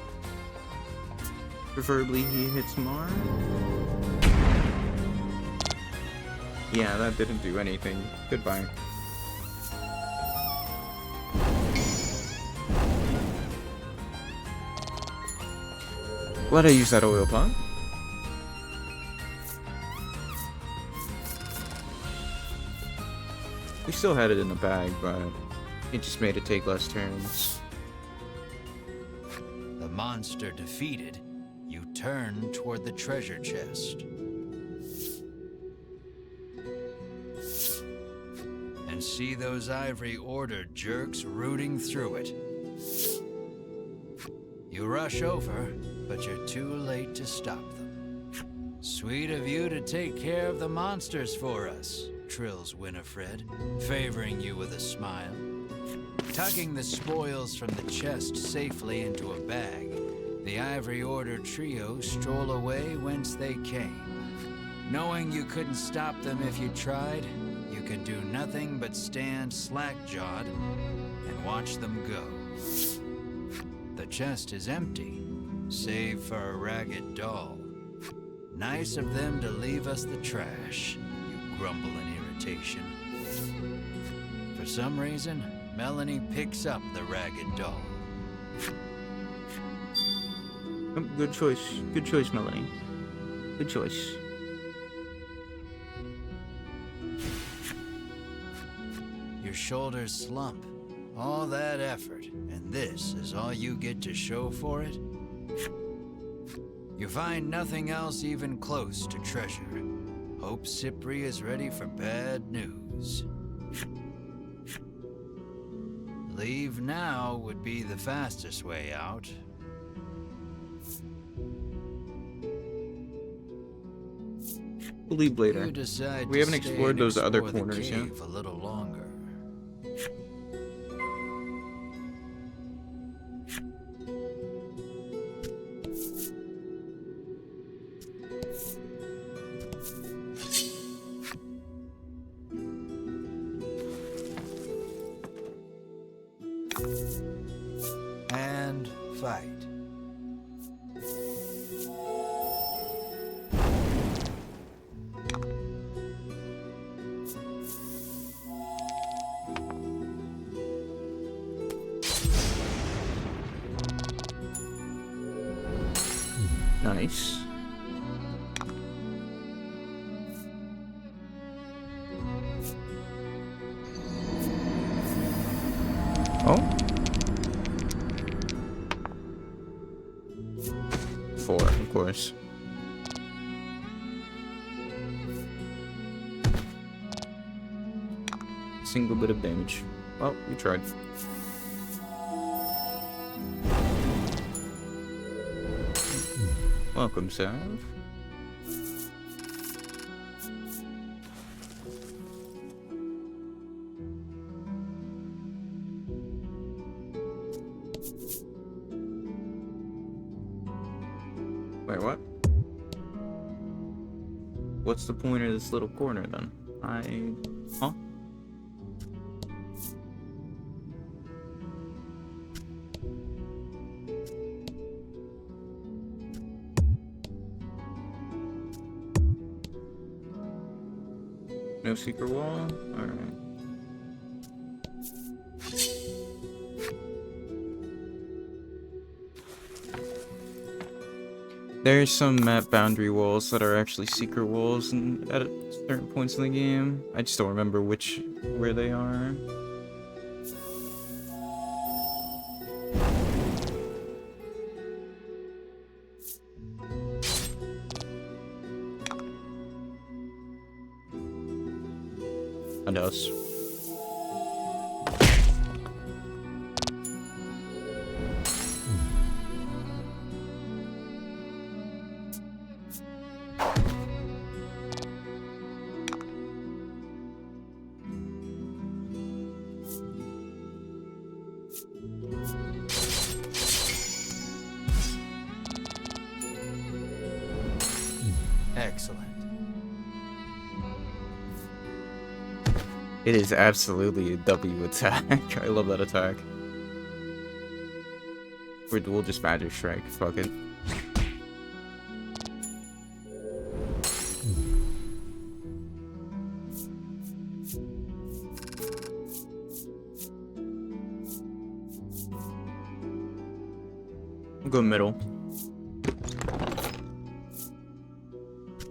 Preferably he hits Mar. Yeah, that didn't do anything. Goodbye. Glad I used that oil pot. We still had it in the bag, but it just made it take less turns. The monster defeated, you turn toward the treasure chest. And see those Ivory Order jerks rooting through it. You rush over, but you're too late to stop them. Sweet of you to take care of the monsters for us, trills Winifred, favoring you with a smile. Tugging the spoils from the chest safely into a bag, the Ivory Order trio stroll away whence they came. Knowing you couldn't stop them if you tried, you can do nothing but stand slack-jawed and watch them go. The chest is empty, save for a ragged doll. Nice of them to leave us the trash, you grumble in irritation. For some reason, Melanie picks up the ragged doll. Good choice. Good choice, Melanie. Good choice. Your shoulders slump. All that effort, and this is all you get to show for it? You find nothing else even close to treasure. Hope Cypri is ready for bad news. Leave now would be the fastest way out. We'll leave later. You decide We to haven't stay explored and those other explore the corners yet. cave a little longer. And fight. Nice. Oh. 4, of course. Single bit of damage. Well, we tried. Welcome, Sav. Wait, what? What's the point of this little corner then? Huh? No secret wall? Alright. There's some map boundary walls that are actually secret walls and at certain points in the game. I just don't remember where they are. And us. Excellent. It is absolutely a W attack. I love that attack. We'll just Magic Strike. Fuck it. We'll go middle.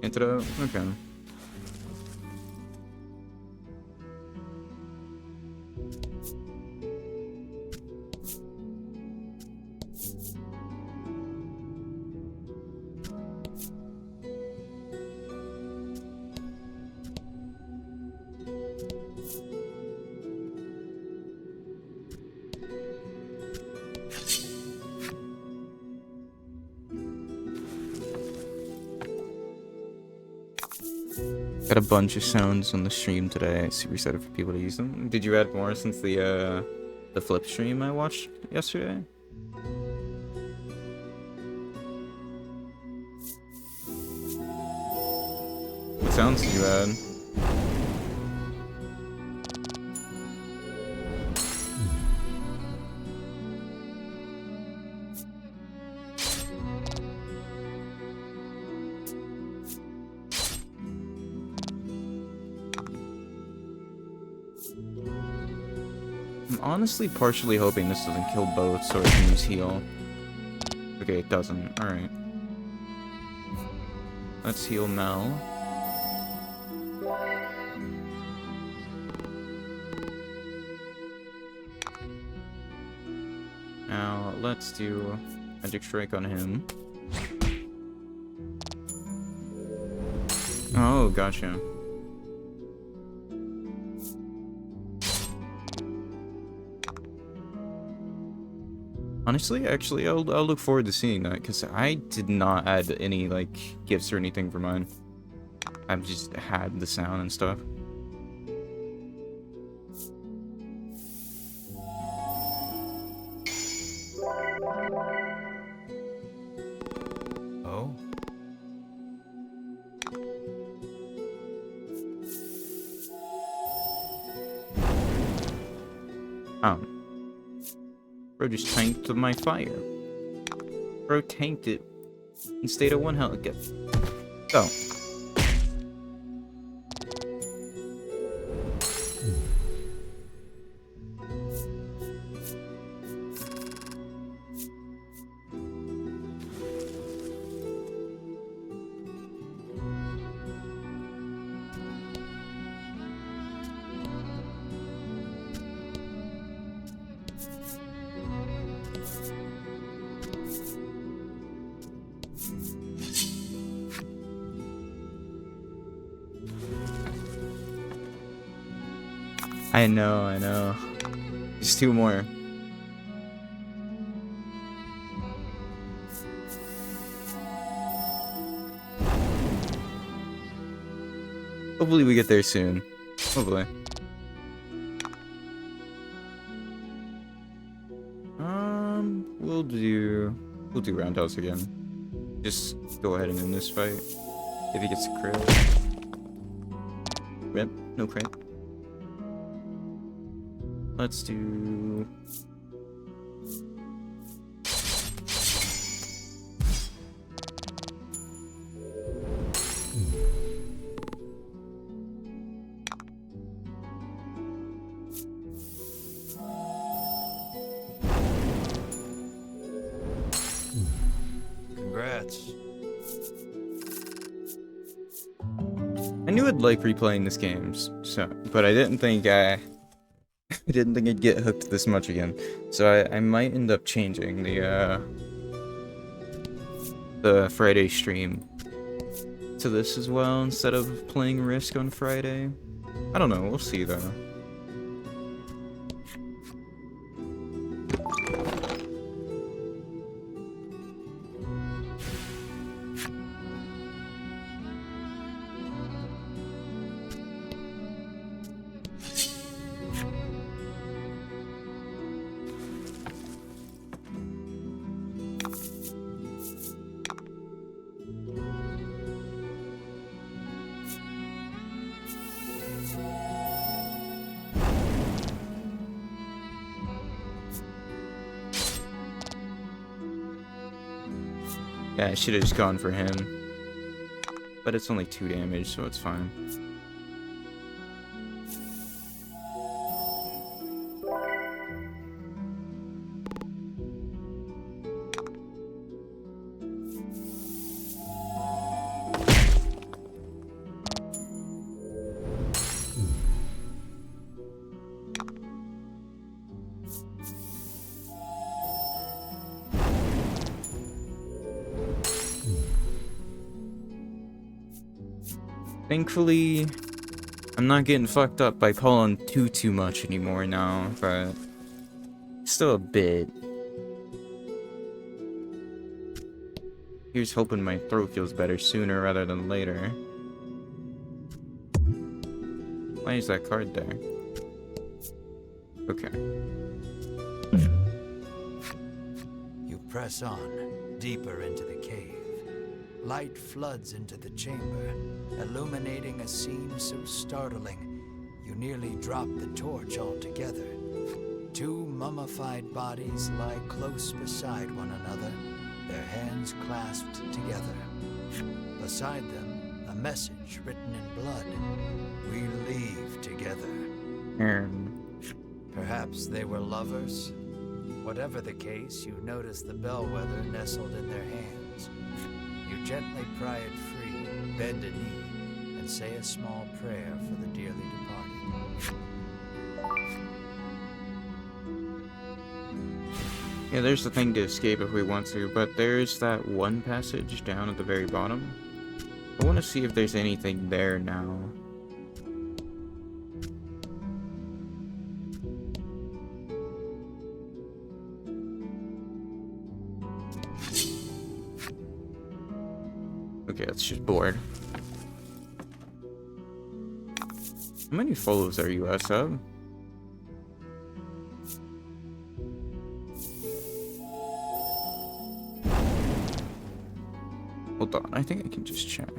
Antidote? Okay. Got a bunch of sounds on the stream today. Super excited for people to use them. Did you add more since the flip stream I watched yesterday? What sounds did you add? I'm honestly partially hoping this doesn't kill both so I can use heal. Okay, it doesn't. Alright. Let's heal Mel. Now, let's do Magic Strike on him. Oh, gotcha. Honestly, actually, I'll look forward to seeing that, because I did not add any, like, gifts or anything for mine. I've just had the sound and stuff. Oh? Bro just tanked my fire. Bro tanked it and stayed at 1 health. Go. I know. Just 2 more. Hopefully we get there soon. Hopefully. We'll do roundhouse again. Just go ahead and end this fight. If he gets a crit. Yep, no crit. Let's do... Congrats. I knew I'd like replaying this game, but I didn't think I didn't think I'd get hooked this much again. So I might end up changing the Friday stream to this as well instead of playing Risk on Friday. I don't know, we'll see though. Yeah, I should have just gone for him. But it's only 2 damage, so it's fine. Thankfully, I'm not getting fucked up by calling too much anymore now, but still a bit. Here's hoping my throat feels better sooner rather than later. Why is that card there? Okay. You press on, deeper into the cave. Light floods into the chamber, illuminating a scene so startling, you nearly drop the torch altogether. 2 mummified bodies lie close beside one another, their hands clasped together. Beside them, a message written in blood. We leave together. Perhaps they were lovers? Whatever the case, you notice the bellwether nestled in their hands. You gently pry it free, bend a knee, and say a small prayer for the dearly departed. Yeah, there's the thing to escape if we want to, but there's that one passage down at the very bottom. I want to see if there's anything there now. Okay, it's just bored. How many follows are you at, sub? Hold on, I think I can just check.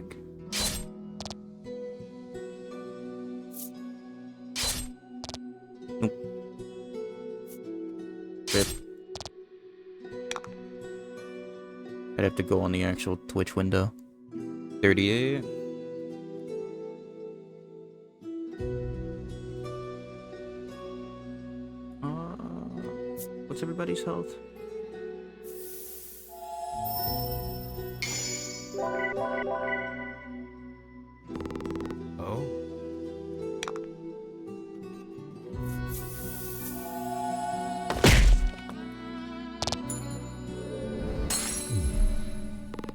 Nope. Good. I'd have to go on the actual Twitch window. 38. What's everybody's health? Oh?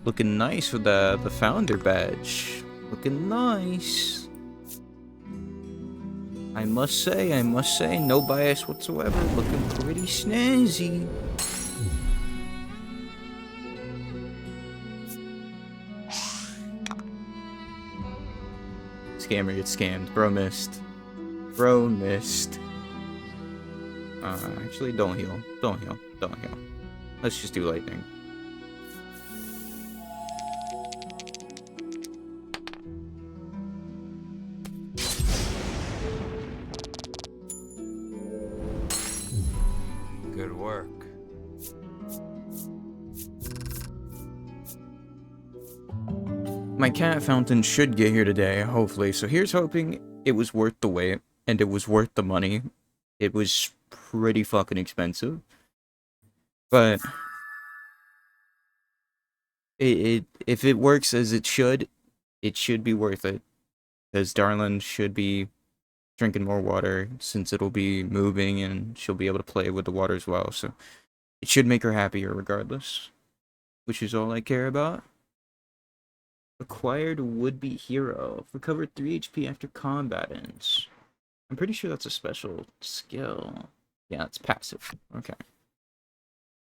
Looking nice with the founder badge. Looking nice. I must say, no bias whatsoever. Looking pretty snazzy. Scammer gets scammed. Bro missed. Bro missed. Actually, don't heal. Don't heal. Don't heal. Let's just do lightning. Good work. My cat fountain should get here today, hopefully. So here's hoping it was worth the wait and it was worth the money. It was pretty fucking expensive. But if it works as it should be worth it. Because Darlin should be drinking more water since it'll be moving and she'll be able to play with the water as well. So it should make her happier regardless. Which is all I care about. Acquired would-be hero. Recovered 3 HP after combat ends. I'm pretty sure that's a special skill. Yeah, it's passive. Okay.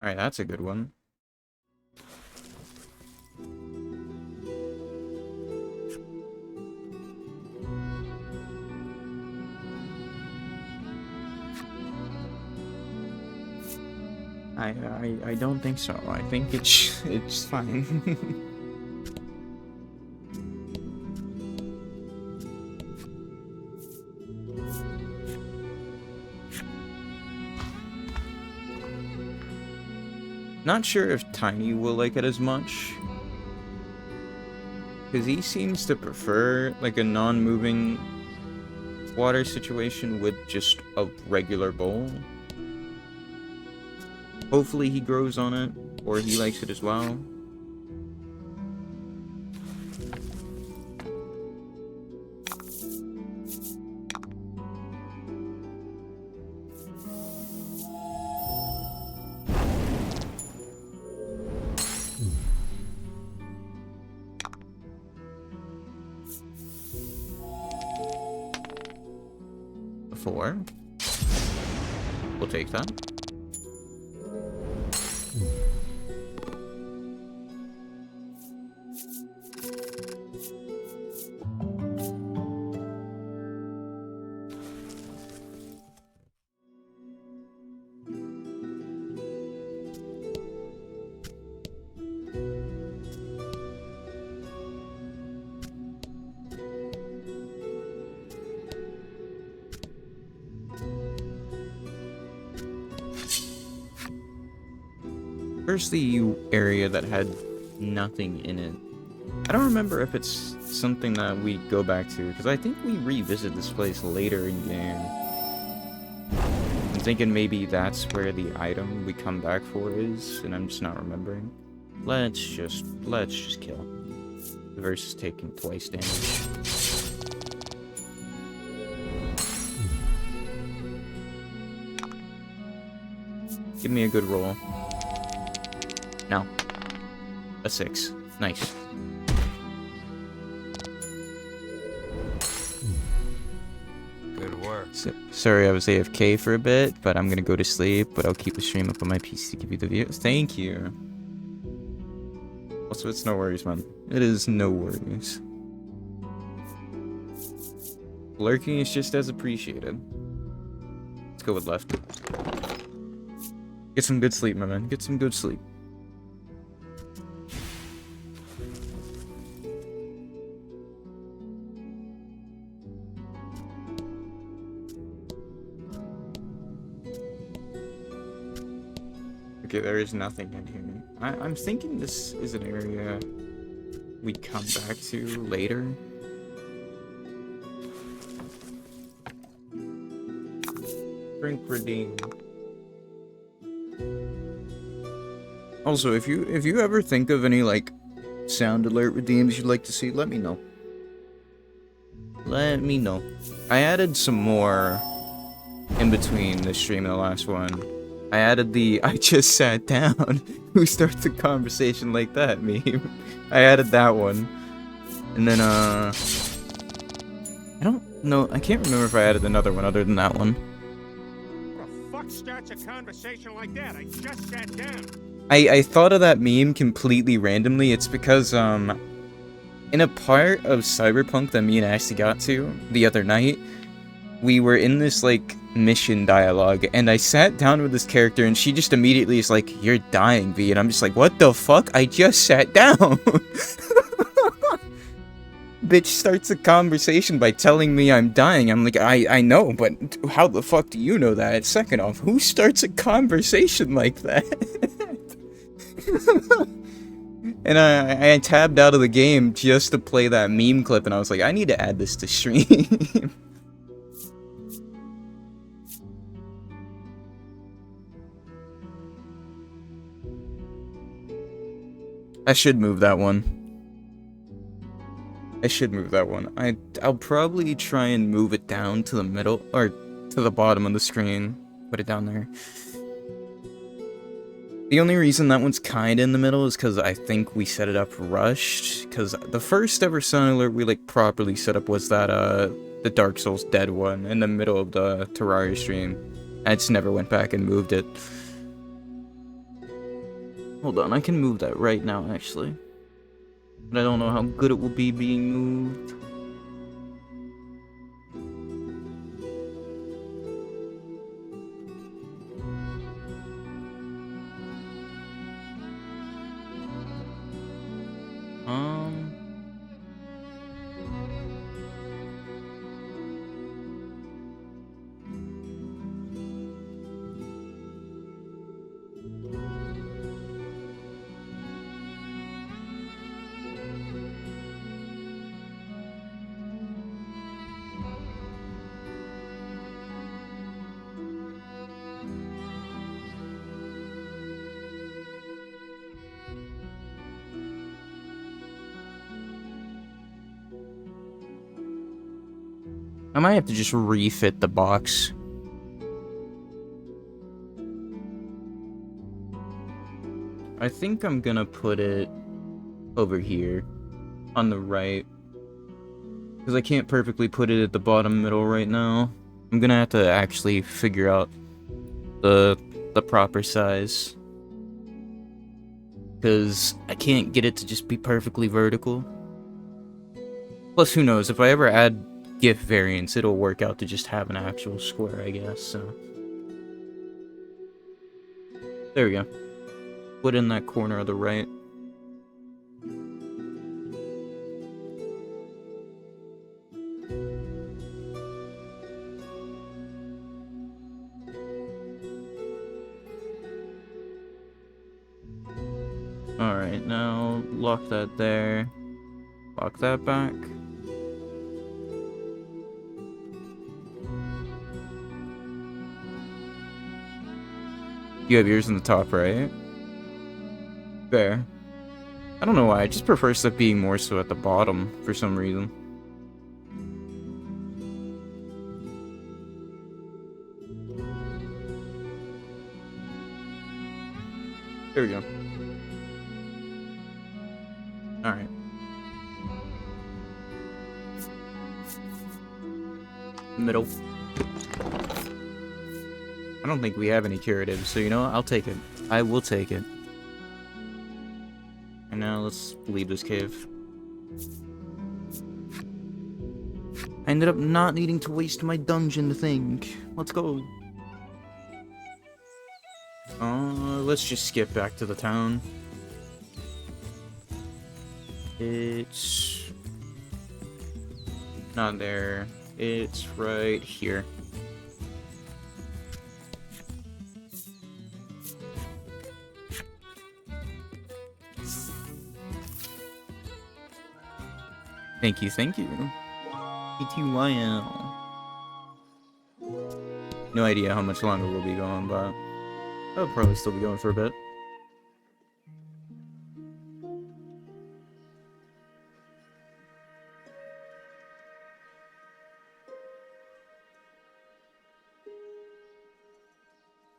Alright, that's a good one. I don't think so. I think it's fine. Not sure if Tiny will like it as much. Because he seems to prefer like a non-moving water situation with just a regular bowl. Hopefully he grows on it, or he likes it as well. Four. We'll take that. Where's the area that had nothing in it? I don't remember if it's something that we go back to, because I think we revisit this place later in game. I'm thinking maybe that's where the item we come back for is, and I'm just not remembering. Let's just kill. Versus taking twice damage. Give me a good roll. No. A 6. Nice. Good work. Sorry I was AFK for a bit, but I'm gonna go to sleep, but I'll keep the stream up on my PC to give you the views. Thank you. Also, it's no worries, man. It is no worries. Lurking is just as appreciated. Let's go with left. Get some good sleep, my man. Get some good sleep. Okay, there is nothing in here. I'm thinking this is an area we come back to later. Drink redeem. Also, if you ever think of any like sound alert redeems you'd like to see, let me know. Let me know. I added some more in between this stream and the last one. I added the I just sat down. Who starts a conversation like that meme? I added that one. And then I No, I can't remember if I added another one other than that one. What the fuck starts a conversation like that? I just sat down. I thought of that meme completely randomly. It's because, in a part of Cyberpunk that me and Ashley got to the other night, we were in this, like, mission dialogue, and I sat down with this character, and she just immediately is like, "You're dying, V," and I'm just like, what the fuck? I just sat down! Bitch starts a conversation by telling me I'm dying. I'm like, I know, but how the fuck do you know that? Second off, who starts a conversation like that? And I tabbed out of the game just to play that meme clip, and I was like, I need to add this to stream. I should move that one. I should move that one. I'll probably try and move it down to the middle, or to the bottom of the screen. Put it down there. The only reason that one's kinda in the middle is because I think we set it up rushed, because the first ever sound alert we, like, properly set up was that, the Dark Souls Dead one in the middle of the Terraria stream. I just never went back and moved it. Hold on, I can move that right now, actually. But I don't know how good it will be being moved. I might have to just refit the box. I think I'm gonna put it over here on the right, because I can't perfectly put it at the bottom middle right now. I'm gonna have to actually figure out the proper size, because I can't get it to just be perfectly vertical. Plus, who knows, if I ever add GIF variants, it'll work out to just have an actual square, I guess, so. There we go. Put in that corner of the right. Alright, now lock that there. Lock that back. You have yours in the top right. Fair. I don't know why, I just prefer stuff being more so at the bottom for some reason. There we go. Alright. Middle. I don't think we have any curatives, so you know what? I'll take it. I will take it. And now let's leave this cave. I ended up not needing to waste my dungeon thing. Let's go. Let's just skip back to the town. It's not there. It's right here. Thank you, thank you. ETYL. No idea how much longer we'll be going, but I'll probably still be going for a bit.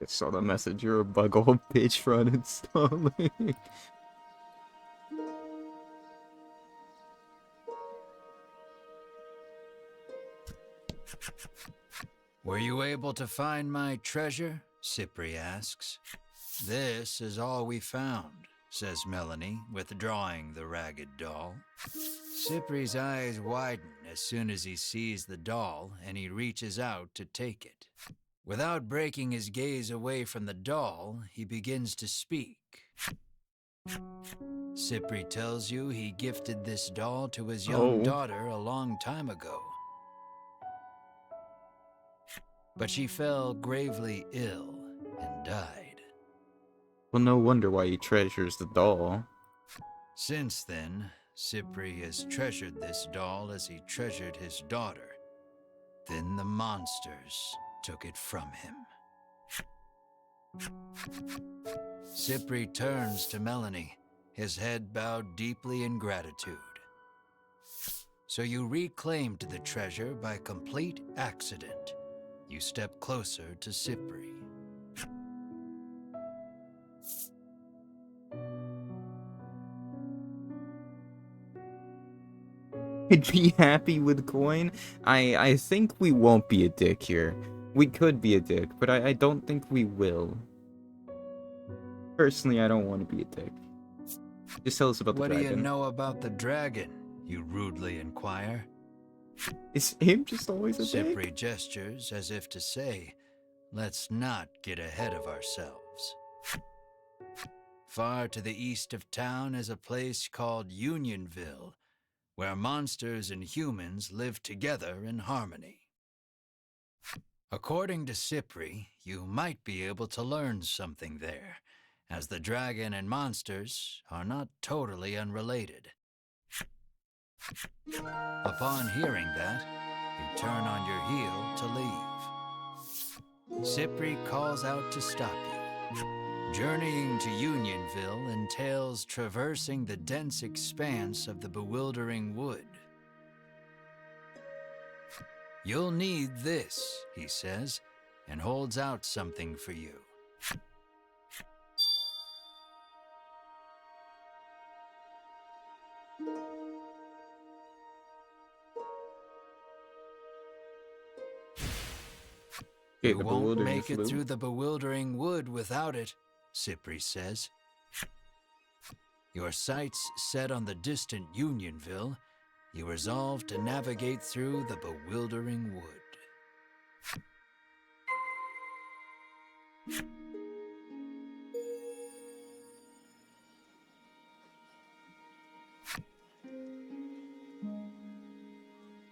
I saw the message, you're a bug old bitch for uninstalling. Were you able to find my treasure? Cypri asks. This is all we found, says Melanie, withdrawing the ragged doll. Cypri's eyes widen as soon as he sees the doll, and he reaches out to take it. Without breaking his gaze away from the doll, he begins to speak. Cypri tells you he gifted this doll to his young daughter a long time ago. But she fell gravely ill and died. Well, no wonder why he treasures the doll. Since then, Cypri has treasured this doll as he treasured his daughter. Then the monsters took it from him. Cypri turns to Melanie, his head bowed deeply in gratitude. So you reclaimed the treasure by complete accident. You step closer to Cypri. He'd be happy with coin. I think we won't be a dick here. We could be a dick, but I don't think we will. Personally, I don't want to be a dick. Just tell us about the dragon. What do you know about the dragon? You rudely inquire. Is him just always a dick? Cypri gestures as if to say, let's not get ahead of ourselves. Far to the east of town is a place called Unionville, where monsters and humans live together in harmony. According to Cypri, you might be able to learn something there, as the dragon and monsters are not totally unrelated. Upon hearing that, you turn on your heel to leave. Cypri calls out to stop you. Journeying to Unionville entails traversing the dense expanse of the bewildering wood. You'll need this, he says, and holds out something for you. You won't make it through the bewildering wood without it, Cypri says. Your sights set on the distant Unionville, you resolve to navigate through the bewildering wood.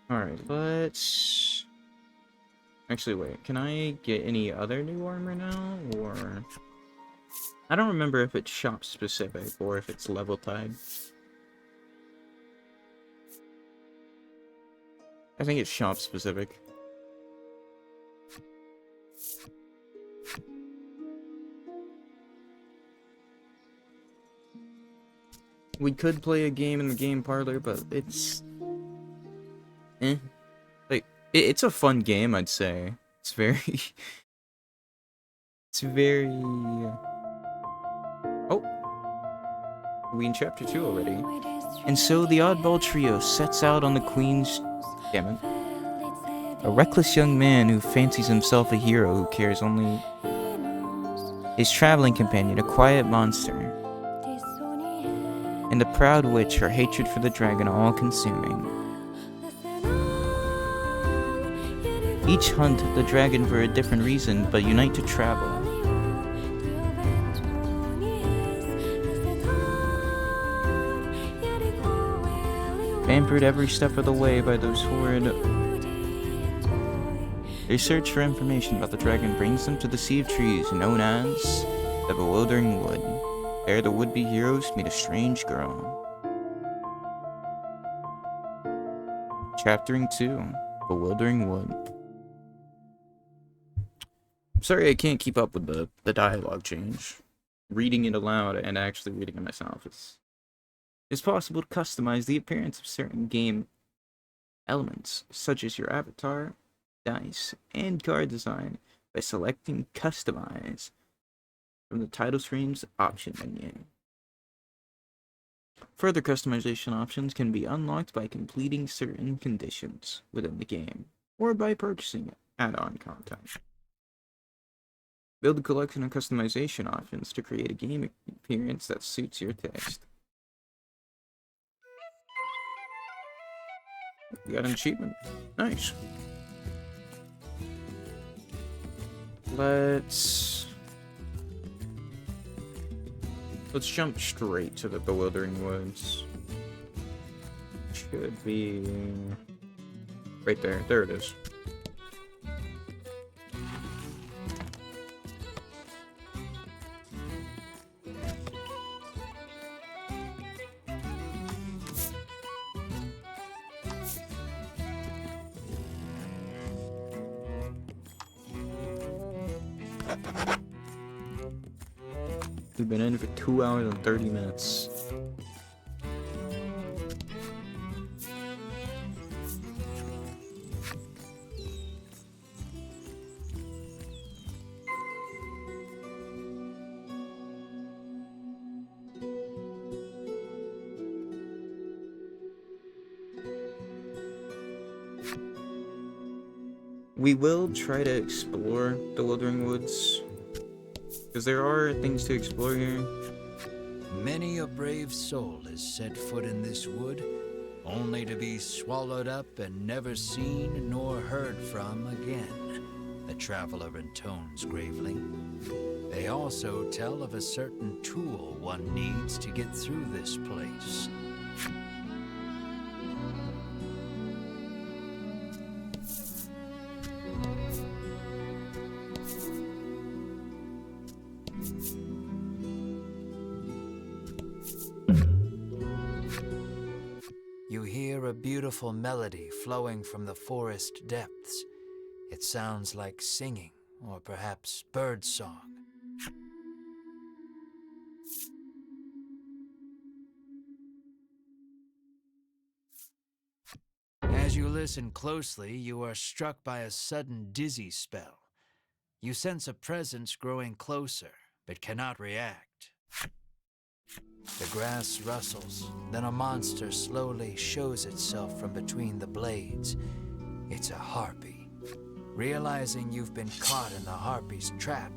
Alright, let's... Actually, wait, can I get any other new armor now, or... I don't remember if it's shop specific, or if it's level tied. I think it's shop specific. We could play a game in the game parlor, but it's... Like, it's a fun game, I'd say. It's very... It's very... Oh! Are we in chapter 2 already? And so the oddball trio sets out on the Queen's... Damn it. A reckless young man who fancies himself a hero who cares only... His traveling companion, a quiet monster. And the proud witch, her hatred for the dragon all-consuming. Each hunt the dragon for a different reason, but unite to travel. Pampered every step of the way by those horrid... Their search for information about the dragon brings them to the Sea of Trees known as the Bewildering Wood. There the would-be heroes meet a strange girl. Chapter 2, Bewildering Wood. I'm sorry I can't keep up with the dialogue change. Reading it aloud and actually reading it myself is... It's possible to customize the appearance of certain game elements, such as your avatar, dice, and card design, by selecting Customize from the title screen's option menu. Further customization options can be unlocked by completing certain conditions within the game, or by purchasing add-on content. Build a collection of customization options to create a game experience that suits your taste. We got an achievement. Nice. Let's jump straight to the Bewildering Woods. Should be right there. There it is. We've been in for 2 hours and 30 minutes. We will try to explore the Wildering Woods, because there are things to explore here. Many a brave soul has set foot in this wood, only to be swallowed up and never seen nor heard from again, the traveler intones gravely. They also tell of a certain tool one needs to get through this place. You hear a beautiful melody flowing from the forest depths. It sounds like singing, or perhaps birdsong. As you listen closely, you are struck by a sudden dizzy spell. You sense a presence growing closer, but cannot react. The grass rustles, then a monster slowly shows itself from between the blades. It's a harpy. Realizing you've been caught in the harpy's trap,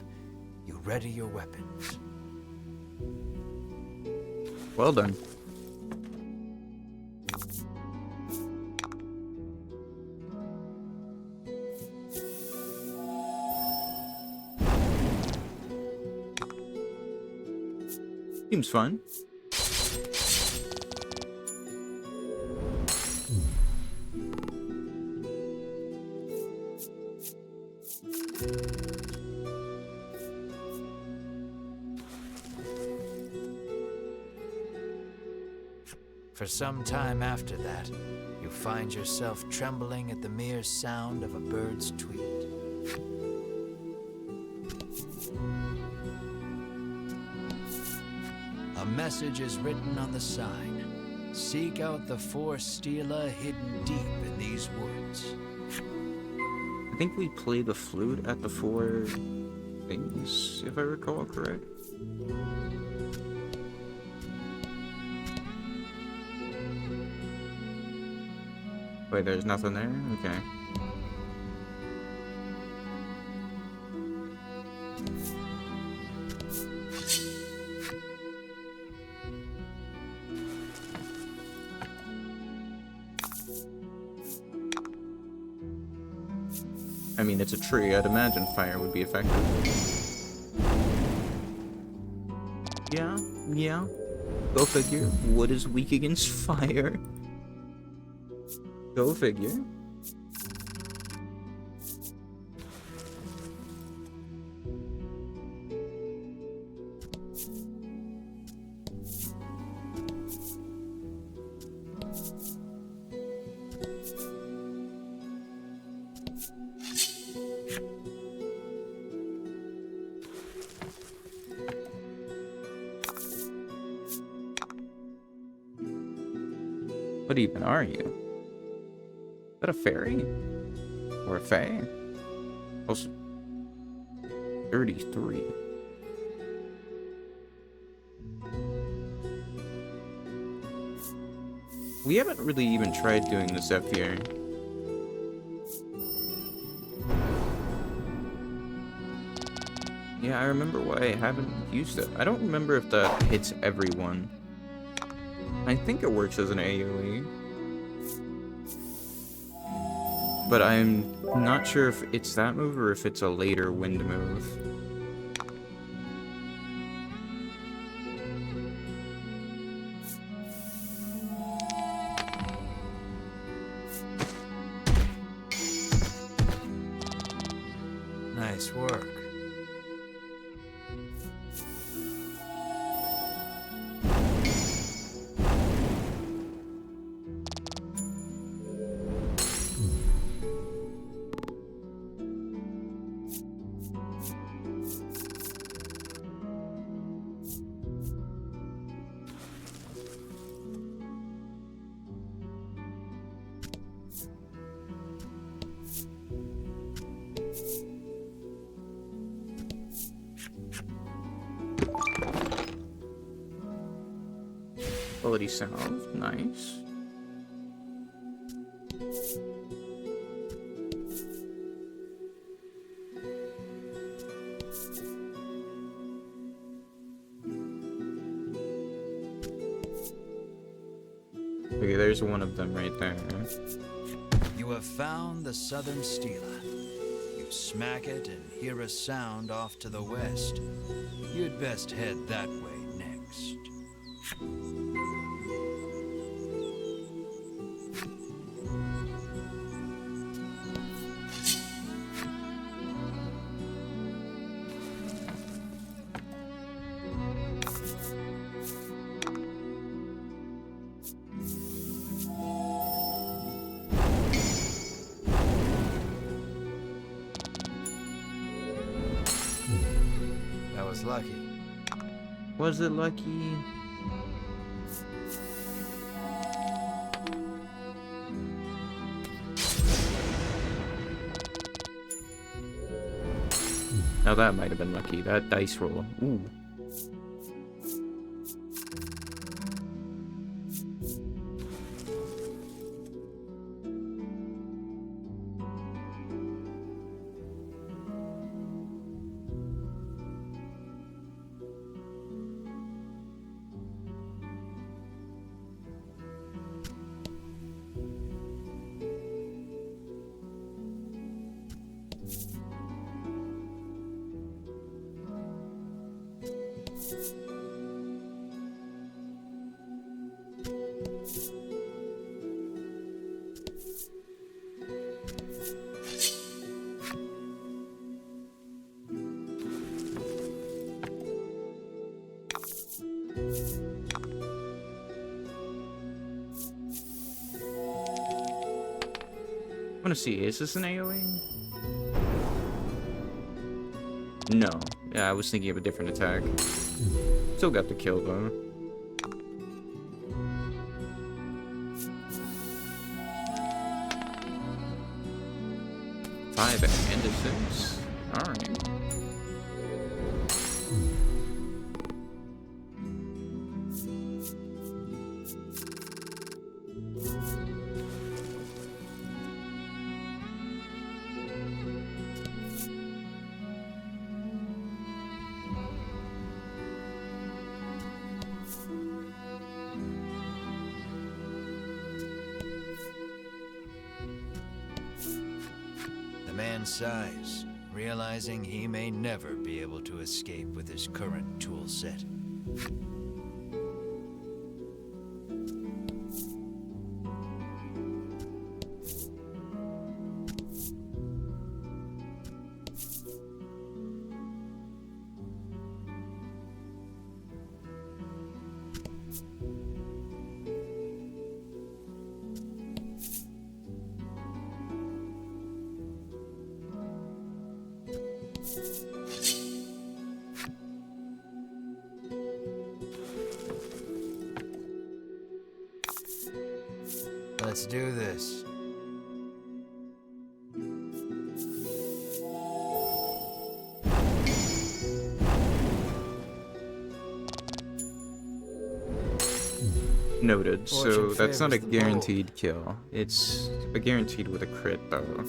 you ready your weapons. Well done. Seems fun. For some time after that, you find yourself trembling at the mere sound of a bird's tweet. A message is written on the sign. Seek out the four stela hidden deep in these woods. I think we play the flute at the 4 things, if I recall correct. Wait, there's nothing there? Okay. I mean, it's a tree. I'd imagine fire would be effective. Yeah. Go figure. Wood is weak against fire. Go figure. What even are you? Is that a fairy? Or a fae? Also, 33. We haven't really even tried doing this up here. Yeah, I remember why I haven't used it. I don't remember if that hits everyone. I think it works as an AoE. But I'm not sure if it's that move or if it's a later wind move. Nice work. Quality salve, nice. Okay, there's one of them right there. You have found the Southern Stela. You smack it and hear a sound off to the west. You'd best head that way next. That was lucky. Was it lucky? Now that might have been lucky. That dice roll. Ooh. I want to see, is this an AoE? No. Yeah, I was thinking of a different attack. Still got the kill though. Five and a 6. Alright. The man sighs, realizing he may never be able to escape with his current tool set. Let's do this. Noted. So Fortune that's not a favors the bold. guaranteed kill. It's a guaranteed with a crit though.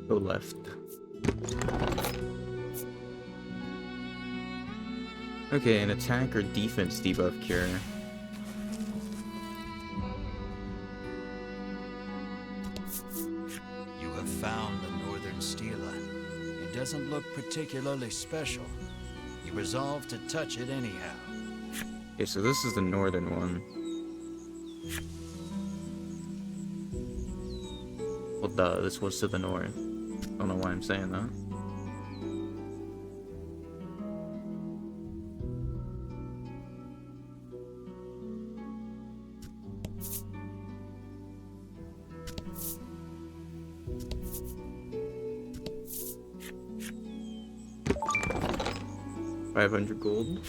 Go left. Okay, an attack or defense debuff cure. You have found the Northern Stela. It doesn't look particularly special. You resolve to touch it anyhow. Okay, so this is the northern one. Well, duh, this was to the north. I don't know why I'm saying that. $500 gold.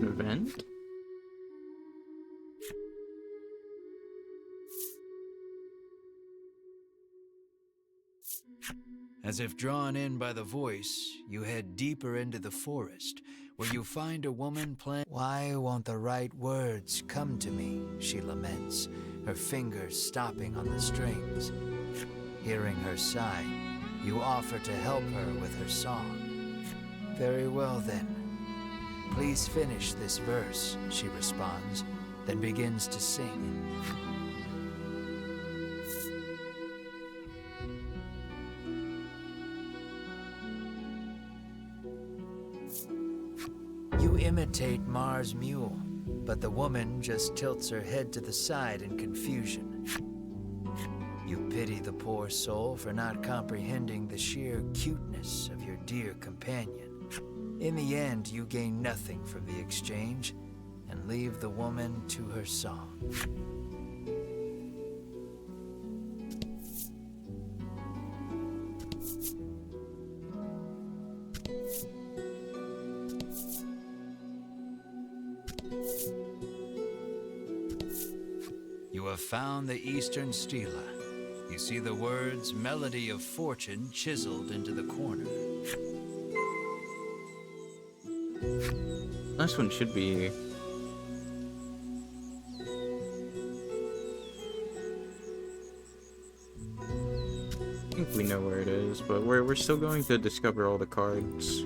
Event? As if drawn in by the voice, you head deeper into the forest, where you find a woman playing. Why won't the right words come to me? She laments, her fingers stopping on the strings. Hearing her sigh, you offer to help her with her song. Very well then. Please finish this verse, she responds, then begins to sing. You imitate Mars' mule, but the woman just tilts her head to the side in confusion. You pity the poor soul for not comprehending the sheer cuteness of your dear companion. In the end, you gain nothing from the exchange and leave the woman to her song. You have found the Eastern Stela. You see the words Melody of Fortune chiseled into the corner. Last one should be... I think we know where it is, but we're still going to discover all the cards.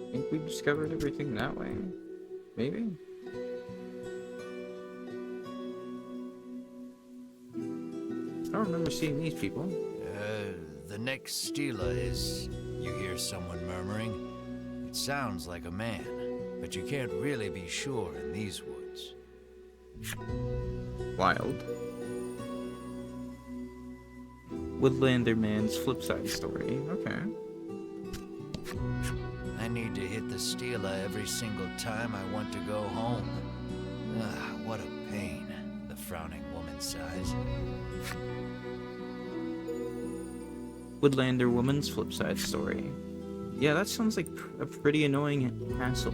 I think we discovered everything that way. Maybe? I don't remember seeing these people. The next Stela is... You hear someone murmuring. It sounds like a man, but you can't really be sure in these woods. Wild. Woodlander Man's flipside story. Okay. I need to hit the Stela every single time I want to go home. Ah, what a pain, the frowning woman sighs. Woodlander Woman's Flip Side Story. Yeah, that sounds like a pretty annoying hassle.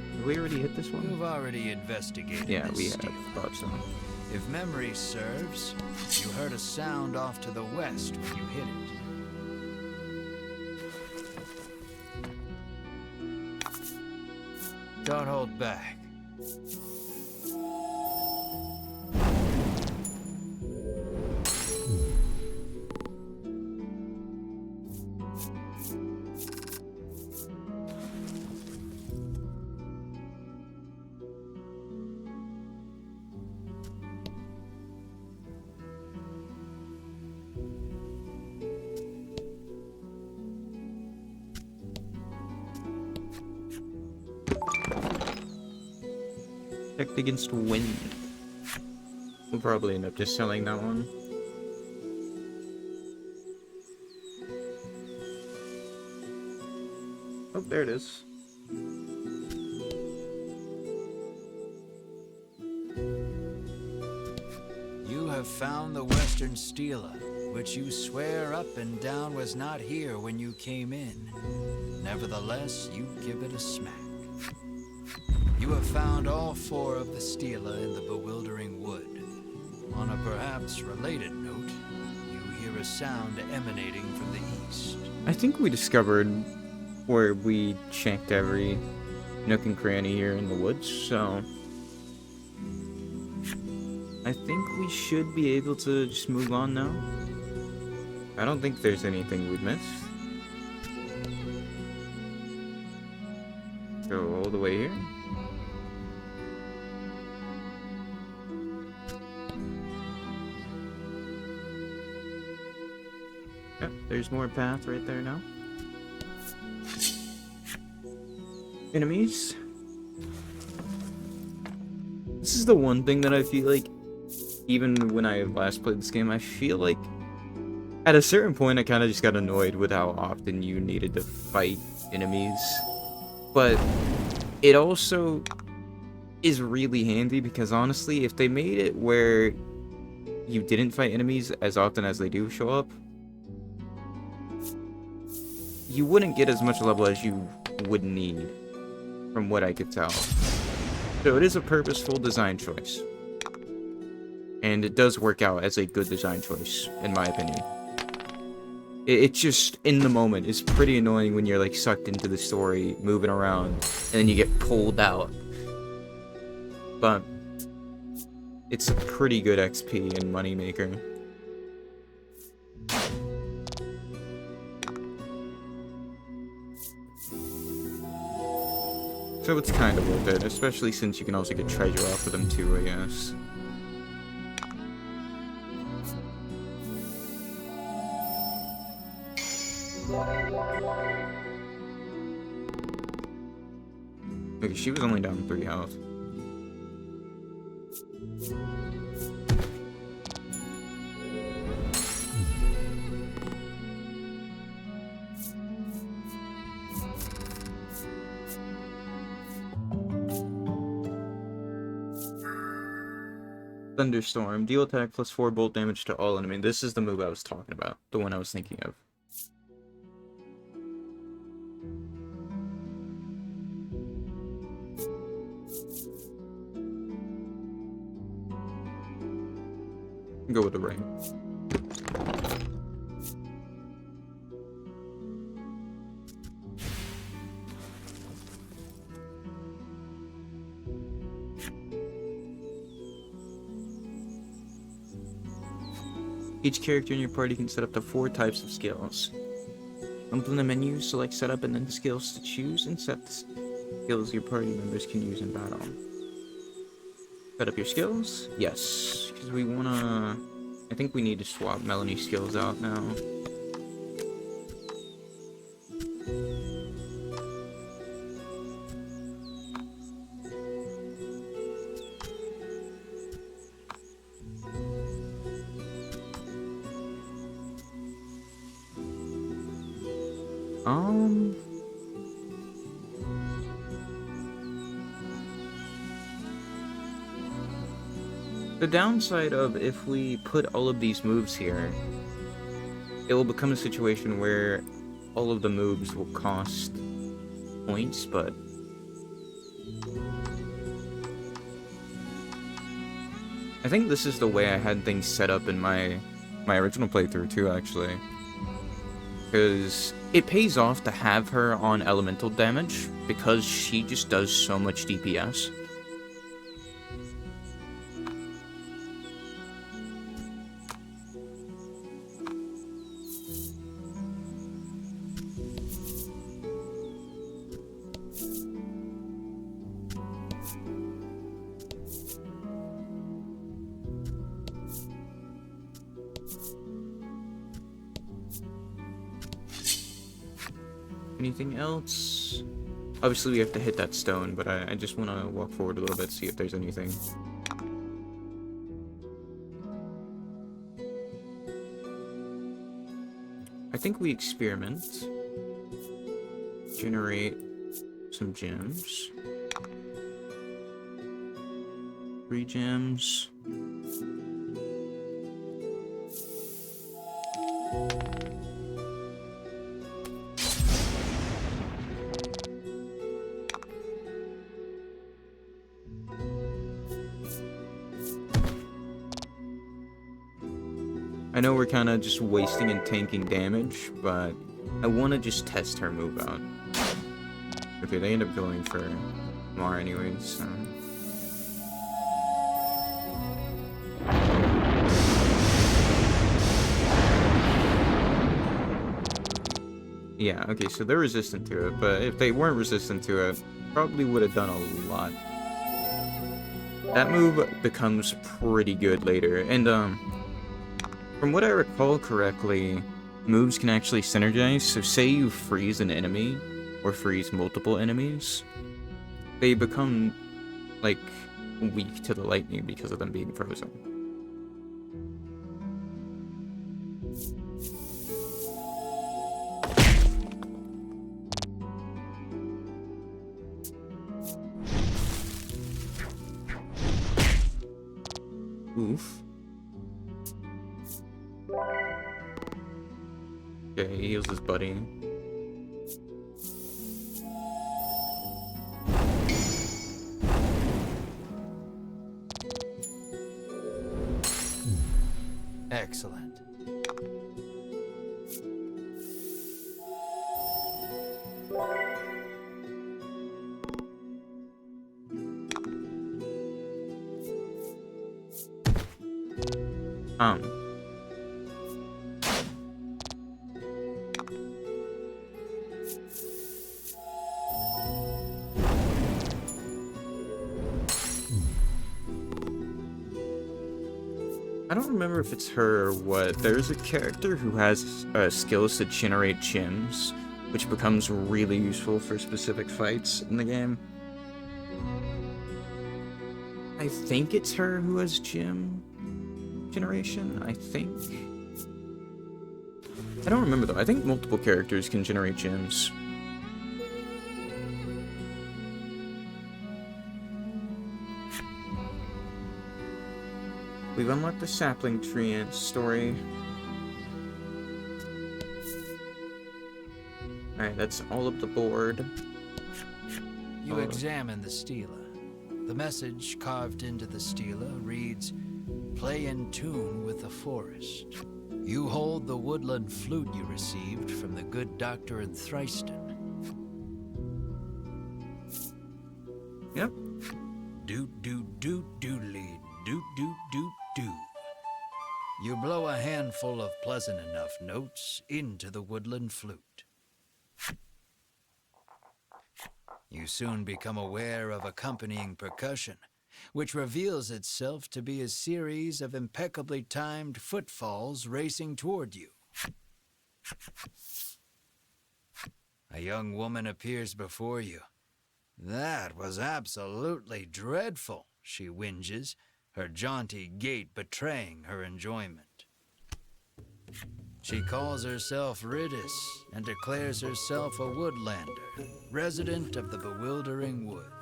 Have we already hit this one? You've already investigated Yeah, this we have. steal. Thought so. If memory serves, you heard a sound off to the west when you hit it. Don't hold back. Protect against wind. We'll probably end up just selling that one. Oh, there it is. You have found the Western Stela, which you swear up and down was not here when you came in. Nevertheless, you give it a smack. You have found all 4 of the Stela in the Bewildering Wood. On a perhaps related note, you hear a sound emanating from the east. I think we discovered where we checked every nook and cranny here in the woods, so I think we should be able to just move on now. I don't think there's anything we've missed. Go all the way here. Yep, there's more path right there now. Enemies. This is the one thing that I feel like, even when I last played this game, I feel like at a certain point I kind of just got annoyed with how often you needed to fight enemies. But it also is really handy because honestly, if they made it where you didn't fight enemies as often as they do show up, you wouldn't get as much level as you would need, from what I could tell. So it is a purposeful design choice. And it does work out as a good design choice, in my opinion. It's just, in the moment, it's pretty annoying when you're like sucked into the story, moving around, and then you get pulled out. But it's a pretty good XP and moneymaker. So it's kind of worth it, especially since you can also get treasure off of them too, I guess. Okay, she was only down 3 health. Thunderstorm. Deal attack plus 4 bolt damage to all enemies. This is the move I was talking about. The one I was thinking of. Go with the ring. Each character in your party can set up to 4 types of skills. Open the menu, select setup, and then the skills to choose, and set the skills your party members can use in battle. Set up your skills? Yes, because we wanna... I think we need to swap Melanie's skills out now. The downside of if we put all of these moves here, it will become a situation where all of the moves will cost points, but I think this is the way I had things set up in my original playthrough too, actually. Because it pays off to have her on elemental damage, because she just does so much DPS. Anything else? Obviously we have to hit that stone, but I just want to walk forward a little bit, see if there's anything. I think we experiment. Generate some gems. 3 gems. I know we're kind of just wasting and tanking damage, but I want to just test her move out. Okay, they end up going for Mar anyways, so. Yeah, okay, so they're resistant to it, but if they weren't resistant to it, probably would have done a lot. That move becomes pretty good later, and from what I recall correctly, moves can actually synergize, so say you freeze an enemy, or freeze multiple enemies, they become, like, weak to the lightning because of them being frozen. Oof. Okay, he heals his buddy. Excellent. I don't remember if it's her or what. There's a character who has skills to generate gems, which becomes really useful for specific fights in the game. I think it's her who has gem generation, I think. I don't remember though. I think multiple characters can generate gems. We've unlocked the sapling tree story. Alright, that's all up the board. You examine the stela. The message carved into the stela reads, "Play in tune with the forest." You hold the woodland flute you received from the good doctor in Thriston. Yep. Doot doot doot doodly doot doot doot doot. You blow a handful of pleasant enough notes into the woodland flute. You soon become aware of accompanying percussion, which reveals itself to be a series of impeccably timed footfalls racing toward you. A young woman appears before you. "That was absolutely dreadful," she whinges, her jaunty gait betraying her enjoyment. She calls herself Riddis and declares herself a woodlander, resident of the bewildering wood.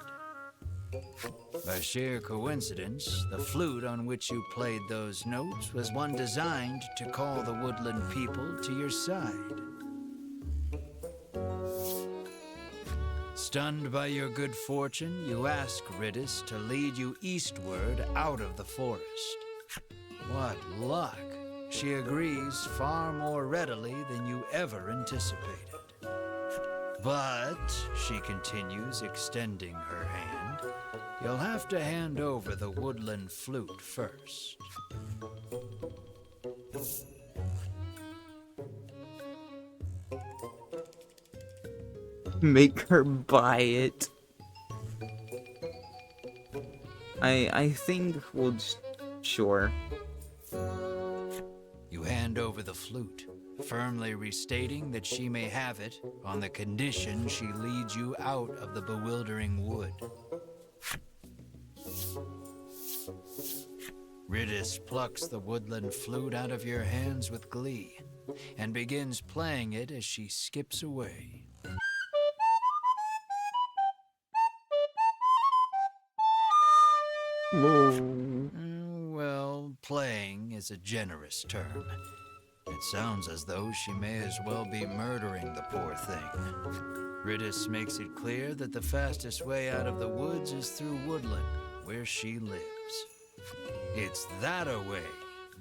By sheer coincidence, the flute on which you played those notes was one designed to call the woodland people to your side. Stunned by your good fortune, you ask Ridis to lead you eastward out of the forest. What luck! She agrees far more readily than you ever anticipated. But, she continues, extending her hand, you'll have to hand over the woodland flute first. Make her buy it. I think we'll just... Sure. You hand over the flute, firmly restating that she may have it on the condition she leads you out of the bewildering wood. Ridis plucks the woodland flute out of your hands with glee and begins playing it as she skips away. Well, playing is a generous term. It sounds as though she may as well be murdering the poor thing. Ridis makes it clear that the fastest way out of the woods is through woodland, where she lives. It's that-a-way,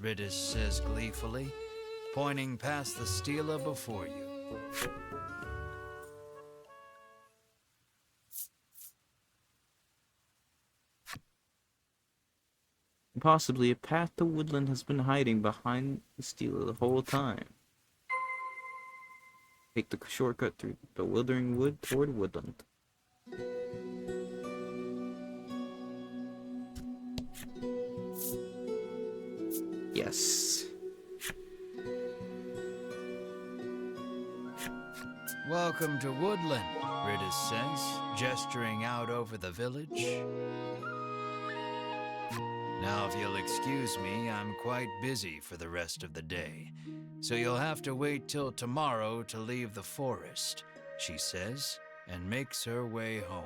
Ridis says gleefully, pointing past the stela before you. Possibly a path to woodland has been hiding behind the steel the whole time. Take the shortcut through bewildering wood toward woodland. Yes. Welcome to Woodland, Ridis says, gesturing out over the village. Now, if you'll excuse me, I'm quite busy for the rest of the day, so you'll have to wait till tomorrow to leave the forest, she says, and makes her way home.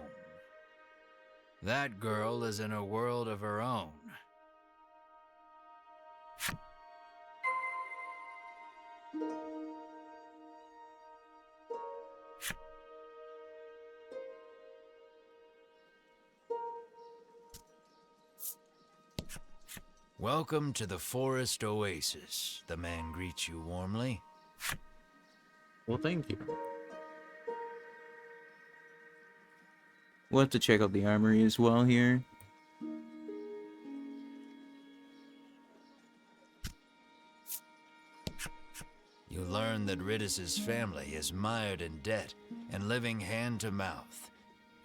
That girl is in a world of her own. Welcome to the Forest Oasis, the man greets you warmly. Well, thank you. We'll have to check out the armory as well here. You learn that Ridis's family is mired in debt and living hand to mouth.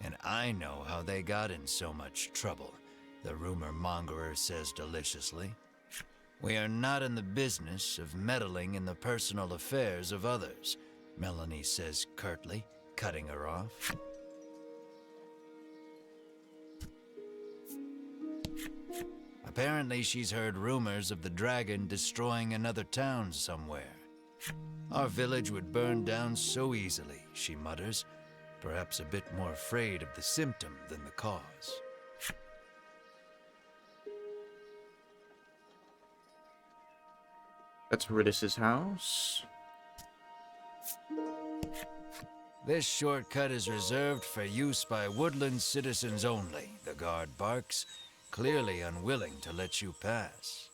And I know how they got in so much trouble, the rumor mongerer says deliciously. We are not in the business of meddling in the personal affairs of others, Melanie says curtly, cutting her off. Apparently she's heard rumors of the dragon destroying another town somewhere. Our village would burn down so easily, she mutters, perhaps a bit more afraid of the symptom than the cause. That's Ridis's house. This shortcut is reserved for use by woodland citizens only, the guard barks, clearly unwilling to let you pass.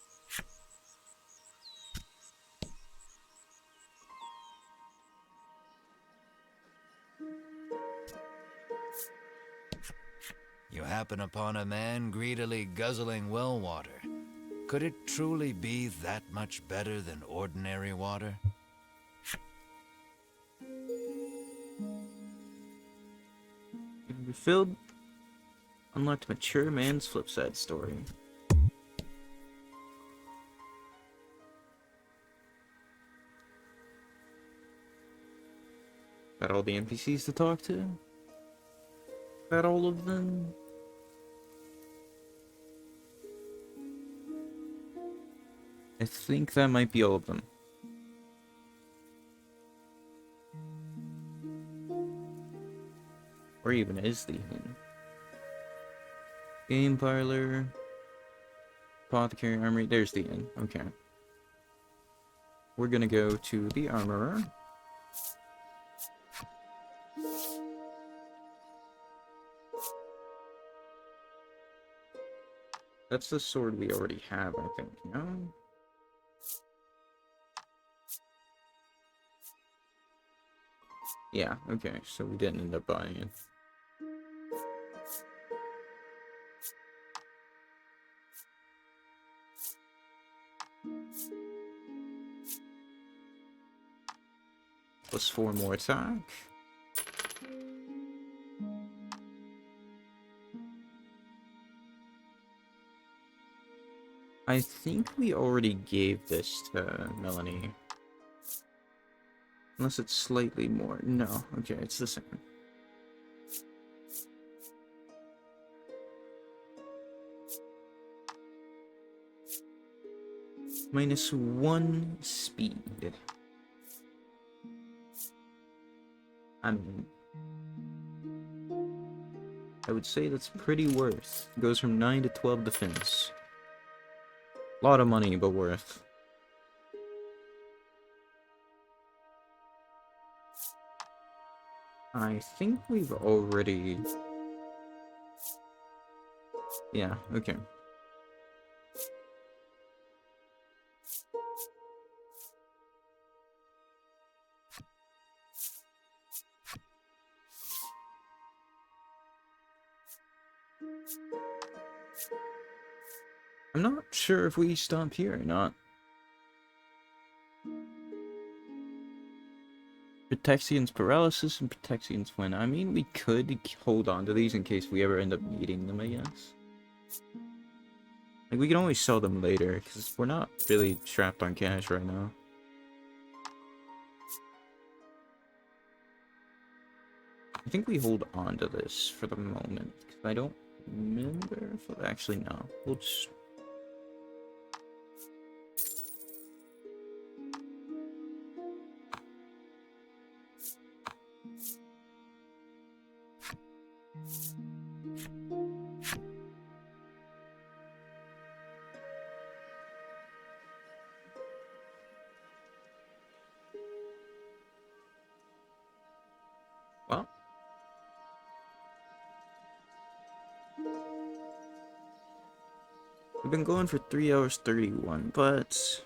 You happen upon a man greedily guzzling well water. Could it truly be that much better than ordinary water? Refilled. Unlocked mature man's flipside story. Got all the NPCs to talk to? Got all of them? I think that might be all of them. Or even is the Game parlor. Apothecary armory. There's the inn. Okay. We're gonna go to the armorer. That's the sword we already have, I think, no? Yeah, okay, so we didn't end up buying it. Plus 4 more attack. I think we already gave this to Melanie. Unless it's slightly more. No, okay, it's the same. -1 speed. I mean, I would say that's pretty worth. It goes from 9 to 12 defense. A lot of money, but worth. I think we've already... Yeah, okay. I'm not sure if we stop here or not. Protection's paralysis and Protection's win. I mean, we could hold on to these in case we ever end up needing them, I guess. Like, we can always sell them later, because we're not really strapped on cash right now. I think we hold on to this for the moment, because I don't remember if... Actually, no. We'll just... Well, we've been going for 3 hours 31, but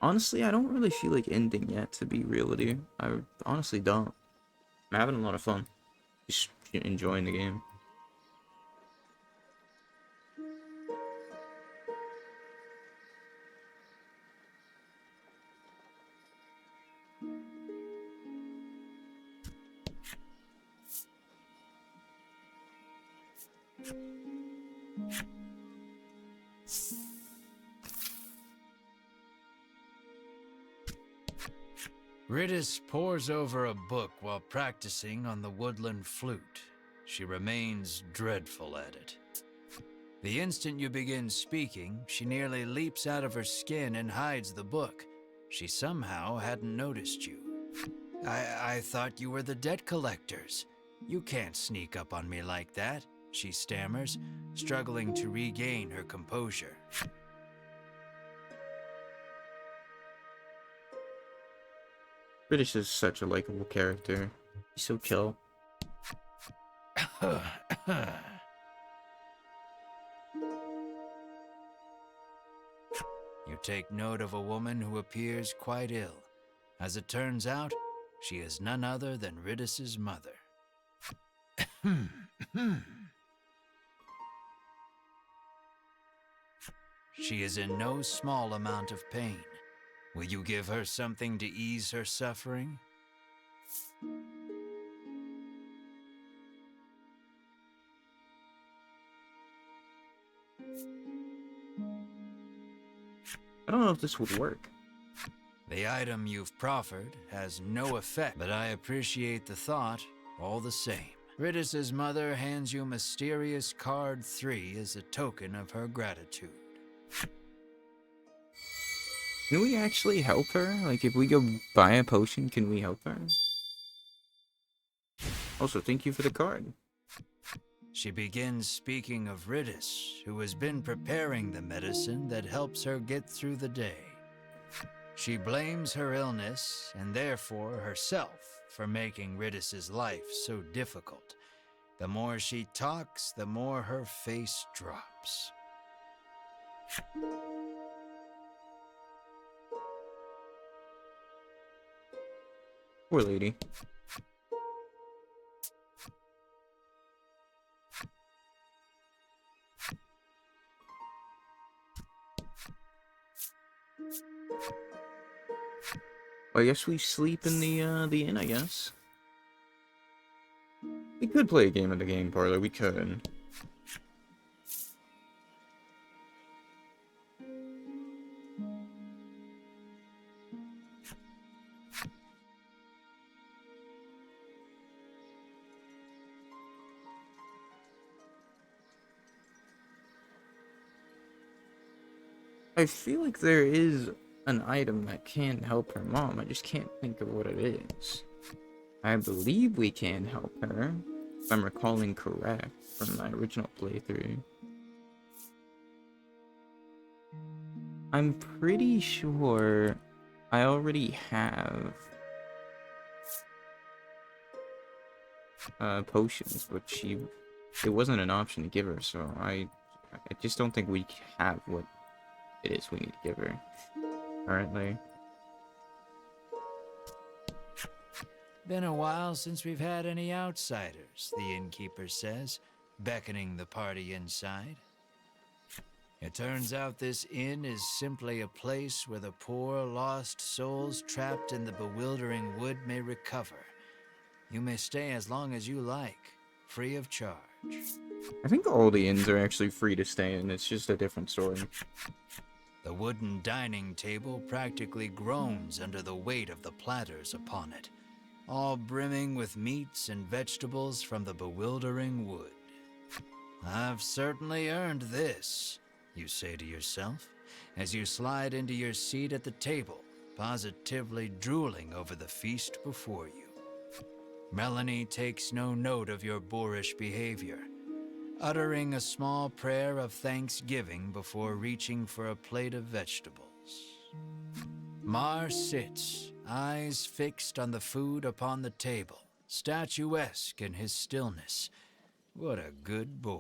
honestly, I don't really feel like ending yet, to be real with you. I honestly don't. I'm having a lot of fun. Just enjoying the game. Riddis pores over a book while practicing on the woodland flute. She remains dreadful at it. The instant you begin speaking, she nearly leaps out of her skin and hides the book. She somehow hadn't noticed you. I thought you were the debt collectors. You can't sneak up on me like that, she stammers, struggling to regain her composure. British is such a likable character. He's so chill. You take note of a woman who appears quite ill. As it turns out, she is none other than Riddis's mother. She is in no small amount of pain. Will you give her something to ease her suffering? I don't know if this would work. The item you've proffered has no effect, but I appreciate the thought all the same. Riddis's mother hands you mysterious card 3 as a token of her gratitude. Can we actually help her? Like, if we go buy a potion, can we help her? Also, thank you for the card. She begins speaking of Riddis, who has been preparing the medicine that helps her get through the day. She blames her illness, and therefore herself, for making Riddis's life so difficult. The more she talks, the more her face drops. Poor lady. Well, I guess we sleep in the inn, I guess. We could play a game at the game parlor, we could. I feel like there is an item that can help her mom. I just can't think of what it is. I believe we can help her, if I'm recalling correct from my original playthrough. I'm pretty sure I already have potions, but it wasn't an option to give her, so I just don't think we have what it is we need to give her currently. Been a while since we've had any outsiders, the innkeeper says, beckoning the party inside. It turns out this inn is simply a place where the poor, lost souls trapped in the bewildering wood may recover. You may stay as long as you like, free of charge. I think all the inns are actually free to stay in, it's just a different story. The wooden dining table practically groans under the weight of the platters upon it, all brimming with meats and vegetables from the bewildering wood. I've certainly earned this, you say to yourself, as you slide into your seat at the table, positively drooling over the feast before you. Melanie takes no note of your boorish behavior, uttering a small prayer of thanksgiving before reaching for a plate of vegetables. Mar sits, eyes fixed on the food upon the table, statuesque in his stillness. What a good boy.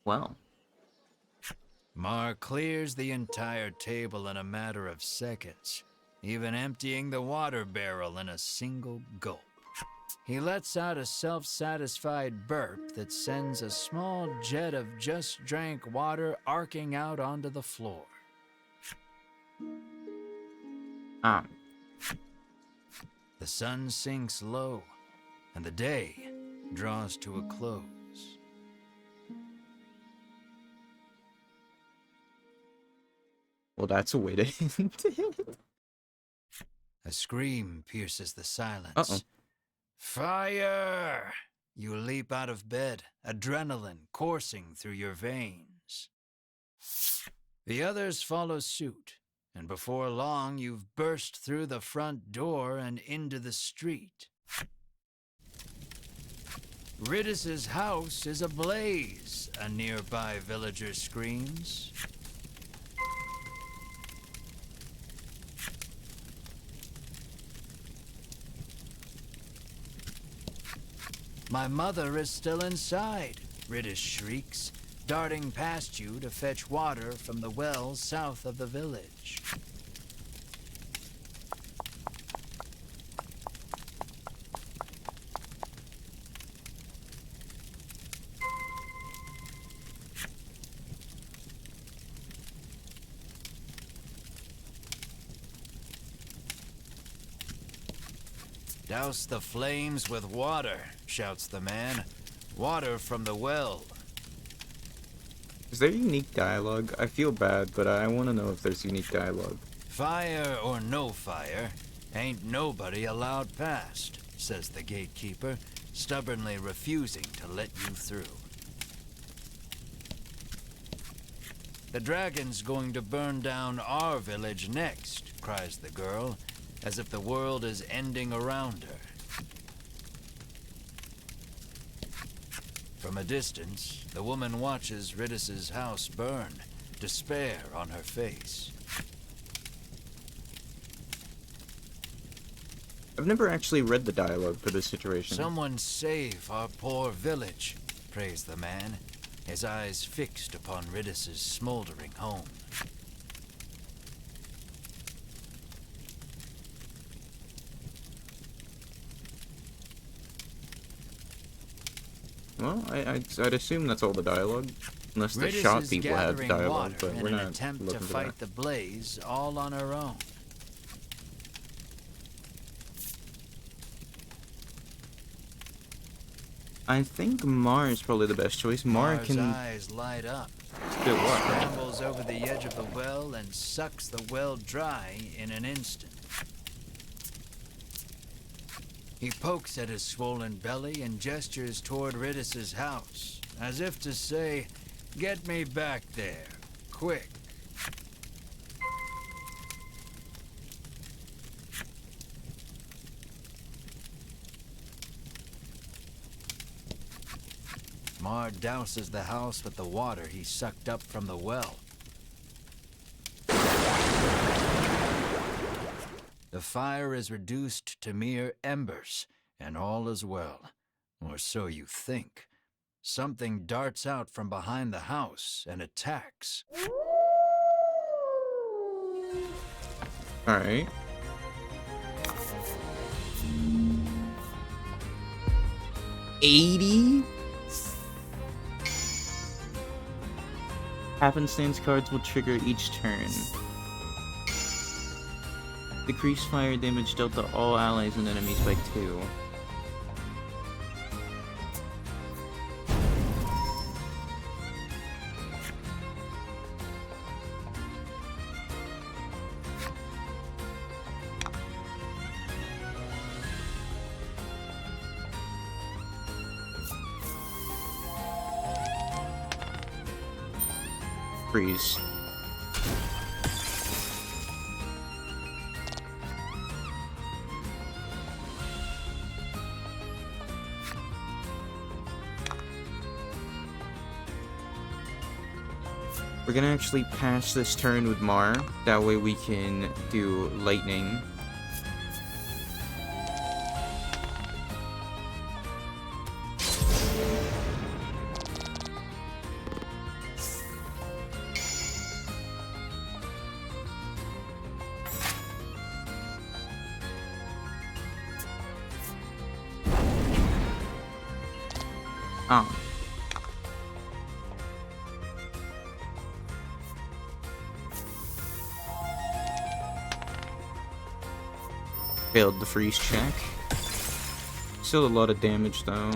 Well. Mar clears the entire table in a matter of seconds, even emptying the water barrel in a single gulp. He lets out a self-satisfied burp that sends a small jet of just-drank water arcing out onto the floor. The sun sinks low, and the day draws to a close. Well, that's a way to end it. A scream pierces the silence. Uh-oh. Fire! You leap out of bed, adrenaline coursing through your veins. The others follow suit, and before long you've burst through the front door and into the street. Riddis's house is ablaze, a nearby villager screams. My mother is still inside, Riddis shrieks, darting past you to fetch water from the well south of the village. Douse the flames with water, shouts the man. Water from the well. Is there unique dialogue? I feel bad, but I want to know if there's unique dialogue. Fire or no fire, ain't nobody allowed past, says the gatekeeper, stubbornly refusing to let you through. The dragon's going to burn down our village next, cries the girl, as if the world is ending around her. From a distance, the woman watches Ridis's house burn, despair on her face. I've never actually read the dialogue for this situation. Someone save our poor village, prays the man, his eyes fixed upon Ridis's smoldering home. Well, I'd assume that's all the dialogue. Unless the Ridis shot is people have gathering dialogue, water but in we're an not attempt to looking for fight that. the blaze all on her own. I think Mar is probably the best choice. Mar Mar's can eyes light up. do what? Scrambles over the edge of the well and sucks the well dry in an instant. He pokes at his swollen belly and gestures toward Ridis's house, as if to say, "Get me back there, quick." Mar douses the house with the water he sucked up from the well. The fire is reduced to mere embers, and all is well. Or so you think. Something darts out from behind the house and attacks. Alright. $80? Happenstance cards will trigger each turn. Decrease fire damage dealt to all allies and enemies by 2. Freeze. We're gonna actually pass this turn with Mar. That way we can do lightning. Oh. Failed the freeze check. Still a lot of damage though.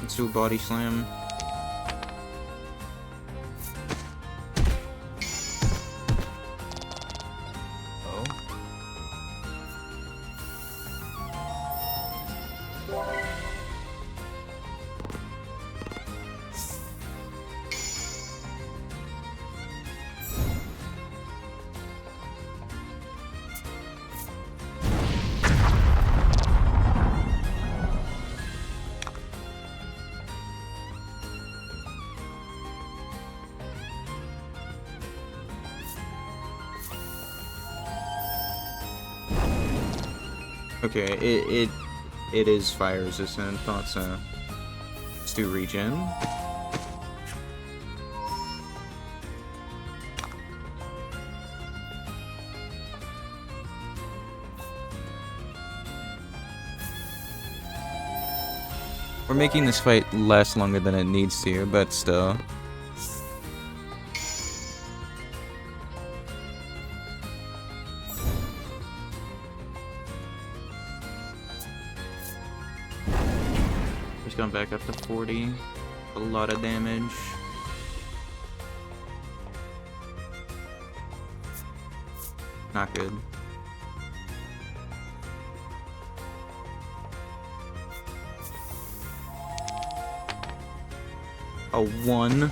Let's do a body slam. Oh? Okay, it is fire resistant, thought so. Let's do regen. We're making this fight last longer than it needs to, but still. Just going back up to 40. A lot of damage. Not good. A 1.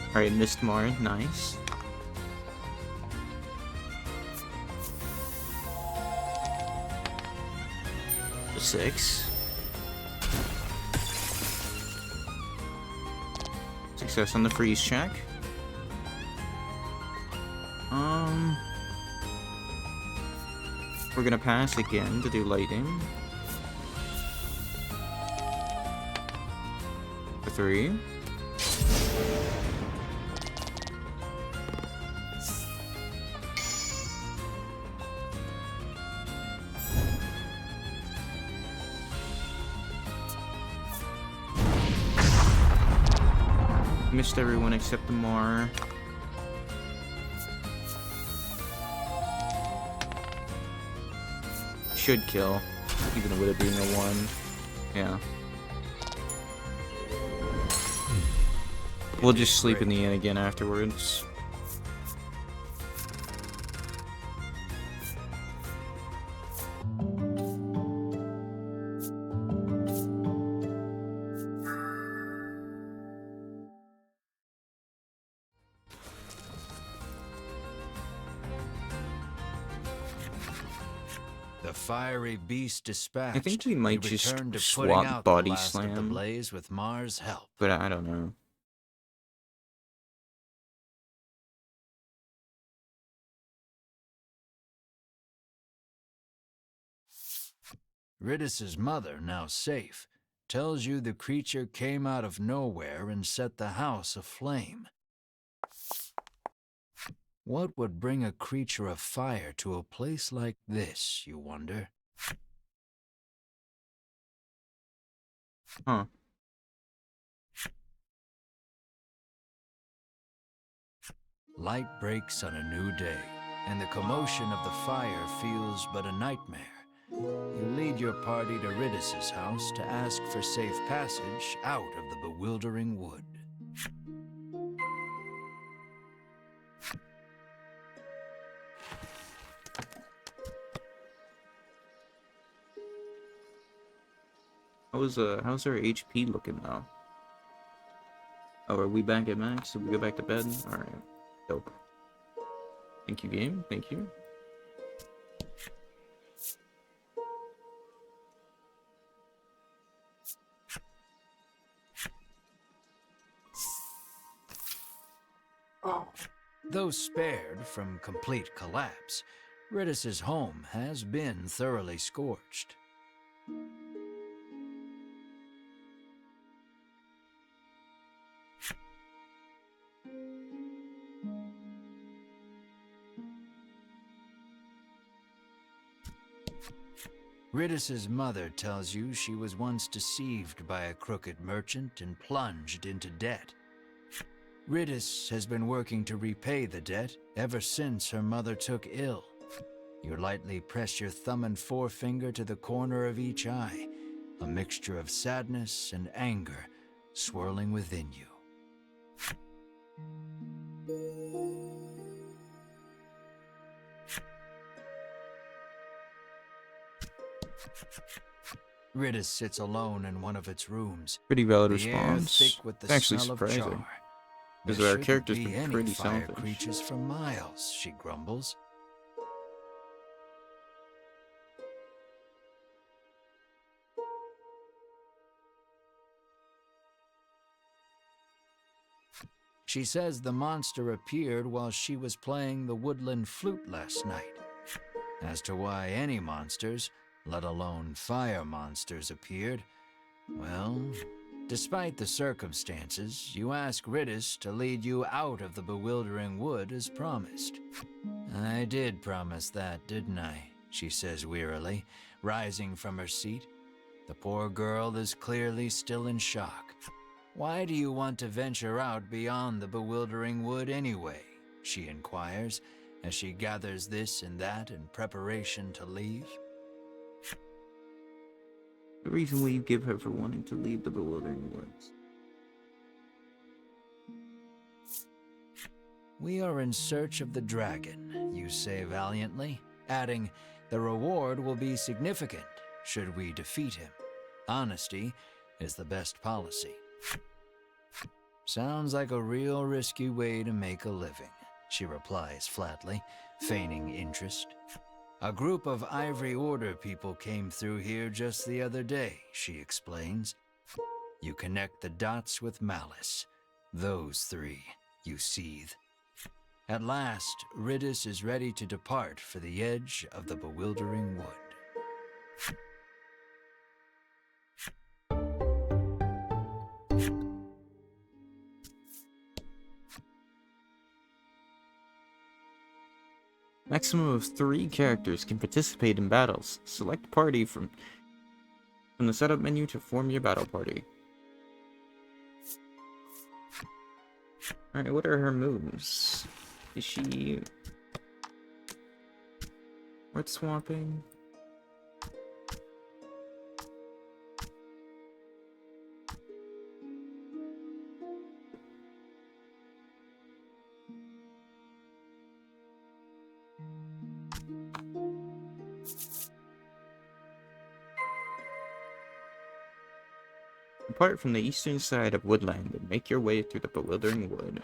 Alright, missed Mar, nice. A 6. Success on the freeze check. We're gonna pass again to do lightning. A 3. Missed everyone except the Mar. Should kill, even with it being a 1. Yeah. We'll just sleep in the inn again afterwards. The fiery beast dispatched. I think we might he just returned to swap putting out Body the last of the Slam. blaze with Mars' help. But I don't know. Ridis's mother, now safe, tells you the creature came out of nowhere and set the house aflame. What would bring a creature of fire to a place like this, you wonder? Huh. Light breaks on a new day, and the commotion of the fire feels but a nightmare. You lead your party to Ridis's house to ask for safe passage out of the bewildering wood. How's our HP looking now? Oh, are we back at max? Did we go back to bed? Alright. Dope. Thank you, game. Thank you. Though spared from complete collapse, Ridis's home has been thoroughly scorched. Ridis's mother tells you she was once deceived by a crooked merchant and plunged into debt. Ridis has been working to repay the debt ever since her mother took ill. You lightly press your thumb and forefinger to the corner of each eye, a mixture of sadness and anger swirling within you. Ridis sits alone in one of its rooms. Pretty valid The air response. thick with the It's actually smell of surprising. char. Because There our shouldn't character's be been any pretty fire selfish. creatures for miles, she grumbles. She says the monster appeared while she was playing the woodland flute last night. As to why any monsters, let alone fire monsters, appeared, well, despite the circumstances, you ask Ridis to lead you out of the bewildering wood as promised. I did promise that, didn't I? She says wearily, rising from her seat. The poor girl is clearly still in shock. Why do you want to venture out beyond the bewildering wood anyway? She inquires, as she gathers this and that in preparation to leave. The reason will you give her for wanting to leave the bewildering woods? We are in search of the dragon, you say valiantly, adding, the reward will be significant should we defeat him. Honesty is the best policy. Sounds like a real risky way to make a living, she replies flatly, feigning interest. A group of Ivory Order people came through here just the other day, she explains. You connect the dots with malice. Those three, you seethe. At last, Ridis is ready to depart for the edge of the bewildering wood. Maximum of 3 characters can participate in battles. Select party from the setup menu to form your battle party. Alright, what are her moves? Is she word swapping? Depart from the eastern side of Woodland and make your way through the bewildering wood.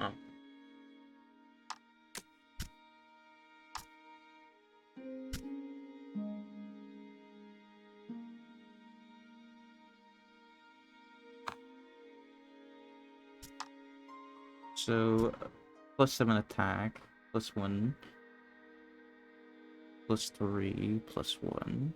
Oh. So, +7 attack, +1, +3, +1.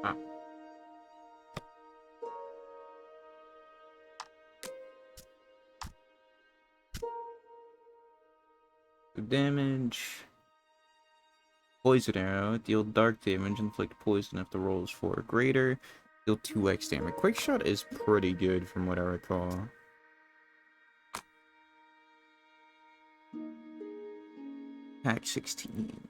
Ah. Damage. Poison arrow. Deal dark damage. Inflict poison if the roll is 4 or greater. Deal 2x damage. Quick shot is pretty good from what I recall. Pack 16.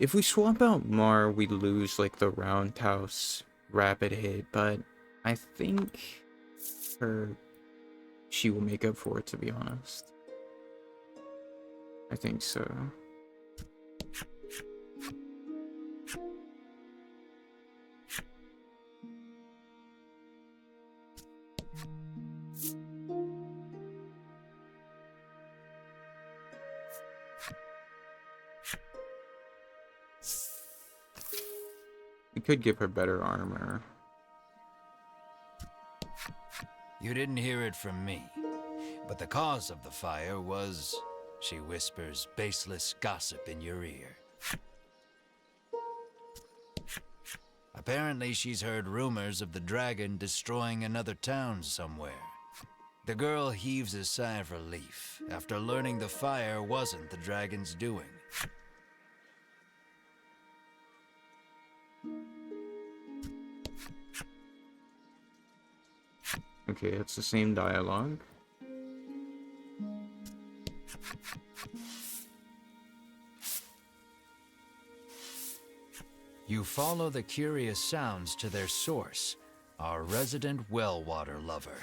If we swap out Mar, we lose like the roundhouse rapid hit, but I think she will make up for it, to be honest. I think so. We could give her better armor. You didn't hear it from me, but the cause of the fire was, she whispers baseless gossip in your ear. Apparently she's heard rumors of the dragon destroying another town somewhere. The girl heaves a sigh of relief after learning the fire wasn't the dragon's doing. Okay, it's the same dialogue. You follow the curious sounds to their source, our resident well water lover.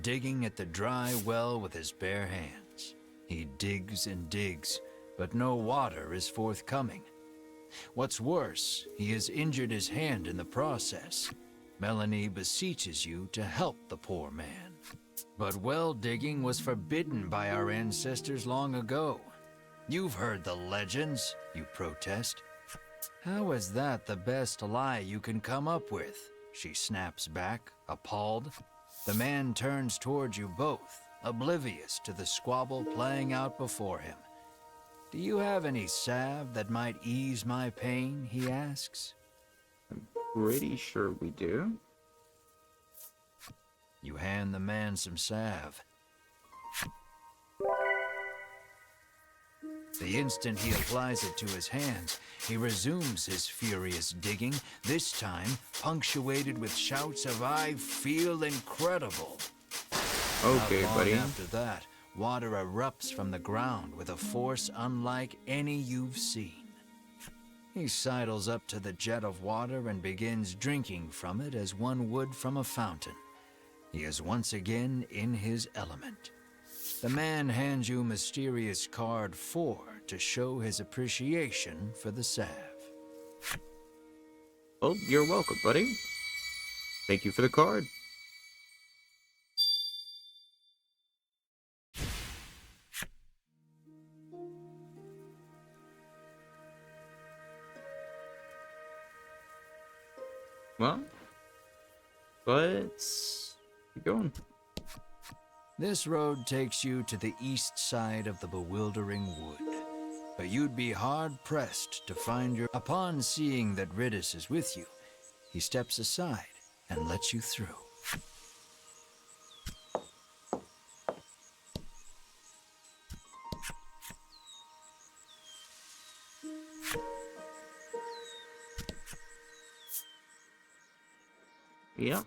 digging at the dry well with his bare hands. He digs and digs, but no water is forthcoming. What's worse, he has injured his hand in the process. Melanie beseeches you to help the poor man. But well digging was forbidden by our ancestors long ago. You've heard the legends, you protest. How is that the best lie you can come up with? She snaps back, appalled. The man turns towards you both, oblivious to the squabble playing out before him. Do you have any salve that might ease my pain, he asks. Pretty sure we do. You hand the man some salve. The instant he applies it to his hands, he resumes his furious digging, this time punctuated with shouts of "I feel incredible." Okay, Not long buddy. after that, water erupts from the ground with a force unlike any you've seen. He sidles up to the jet of water and begins drinking from it as one would from a fountain. He is once again in his element. The man hands you mysterious card 4 to show his appreciation for the salve. Oh, you're welcome, buddy. Thank you for the card. Well, let's keep going. This road takes you to the east side of the bewildering wood, but you'd be hard-pressed to find your... Upon seeing that Riddis is with you, he steps aside and lets you through. Yeah.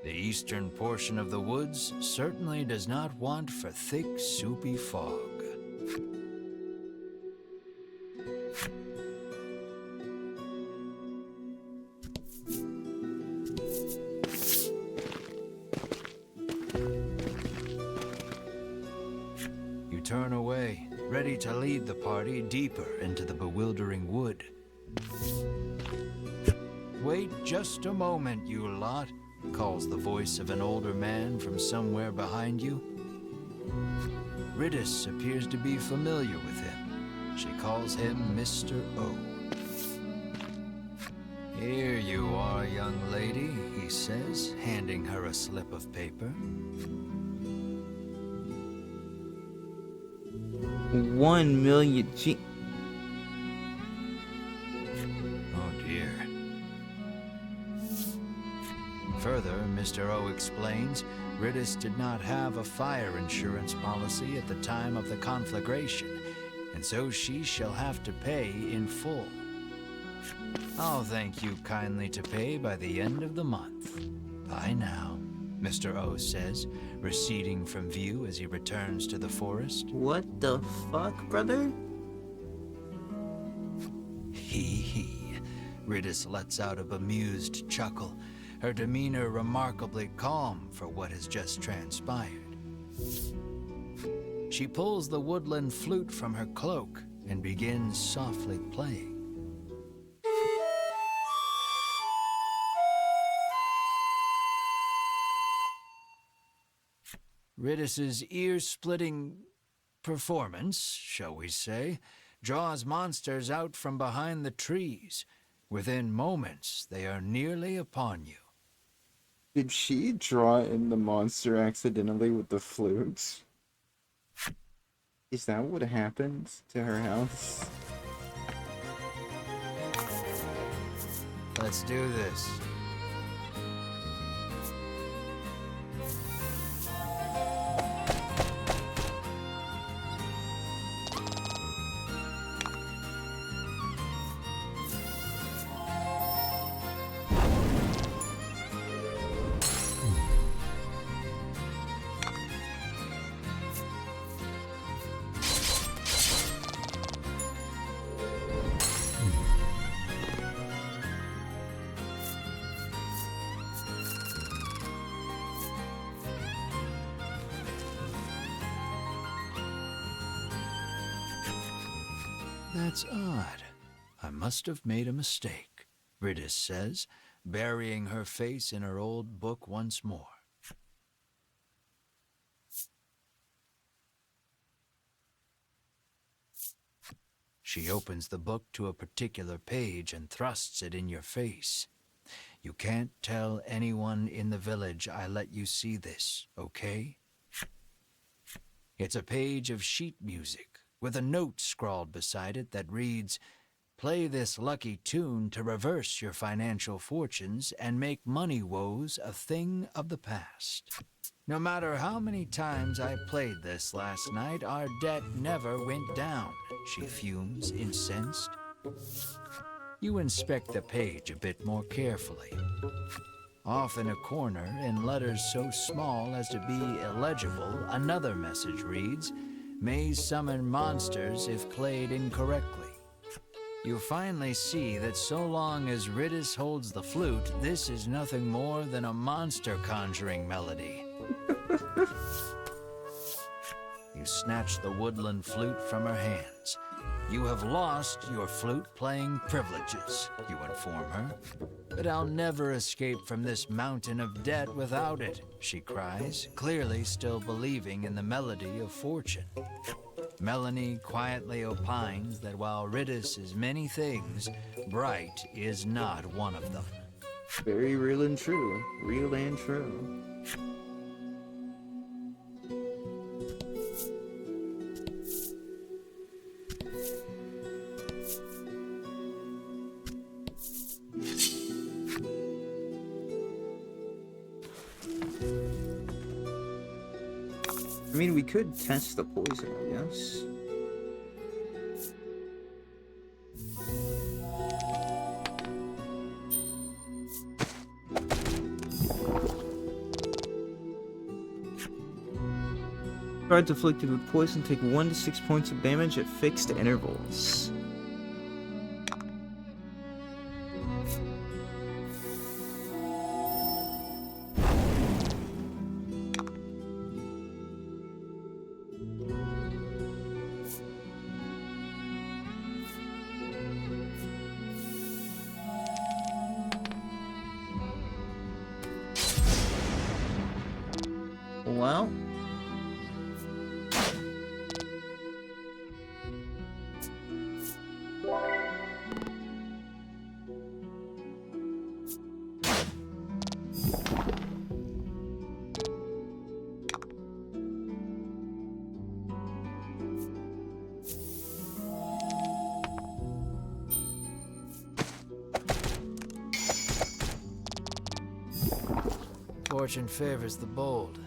The eastern portion of the woods certainly does not want for thick, soupy fog. You turn away, ready to lead the party deeper into the bewildering wood. Wait just a moment, you lot, calls the voice of an older man from somewhere behind you. Riddis appears to be familiar with him. She calls him Mr. O. Here you are, young lady, he says, handing her a slip of paper. 1 million Oh dear. Further, Mr. O explains, Riddis did not have a fire insurance policy at the time of the conflagration, and so she shall have to pay in full. I'll thank you kindly to pay by the end of the month. Bye now, Mr. O says, receding from view as he returns to the forest. What the fuck, brother? Hee hee. Riddis lets out a bemused chuckle, her demeanor remarkably calm for what has just transpired. She pulls the woodland flute from her cloak and begins softly playing. Riddis's ear-splitting performance, shall we say, draws monsters out from behind the trees. Within moments, they are nearly upon you. Did she draw in the monster accidentally with the flute? Is that what happened to her house? Let's do this. That's odd. I must have made a mistake, Riddis says, burying her face in her old book once more. She opens the book to a particular page and thrusts it in your face. You can't tell anyone in the village I let you see this, okay? It's a page of sheet music with a note scrawled beside it that reads, "Play this lucky tune to reverse your financial fortunes and make money woes a thing of the past." No matter how many times I played this last night, our debt never went down, she fumes, incensed. You inspect the page a bit more carefully. Off in a corner, in letters so small as to be illegible, another message reads, "May summon monsters if played incorrectly." You finally see that so long as Riddis holds the flute, this is nothing more than a monster conjuring melody. You snatch the woodland flute from her hands. "You have lost your flute-playing privileges," you inform her. "But I'll never escape from this mountain of debt without it," she cries, clearly still believing in the melody of fortune. Melanie quietly opines that while Riddis is many things, Bright is not one of them. Very real and true. Real and true. I mean, we could test the poison, I guess. Cards afflicted with poison take 1 to 6 points of damage at fixed intervals. Well, Fortune favors the bold.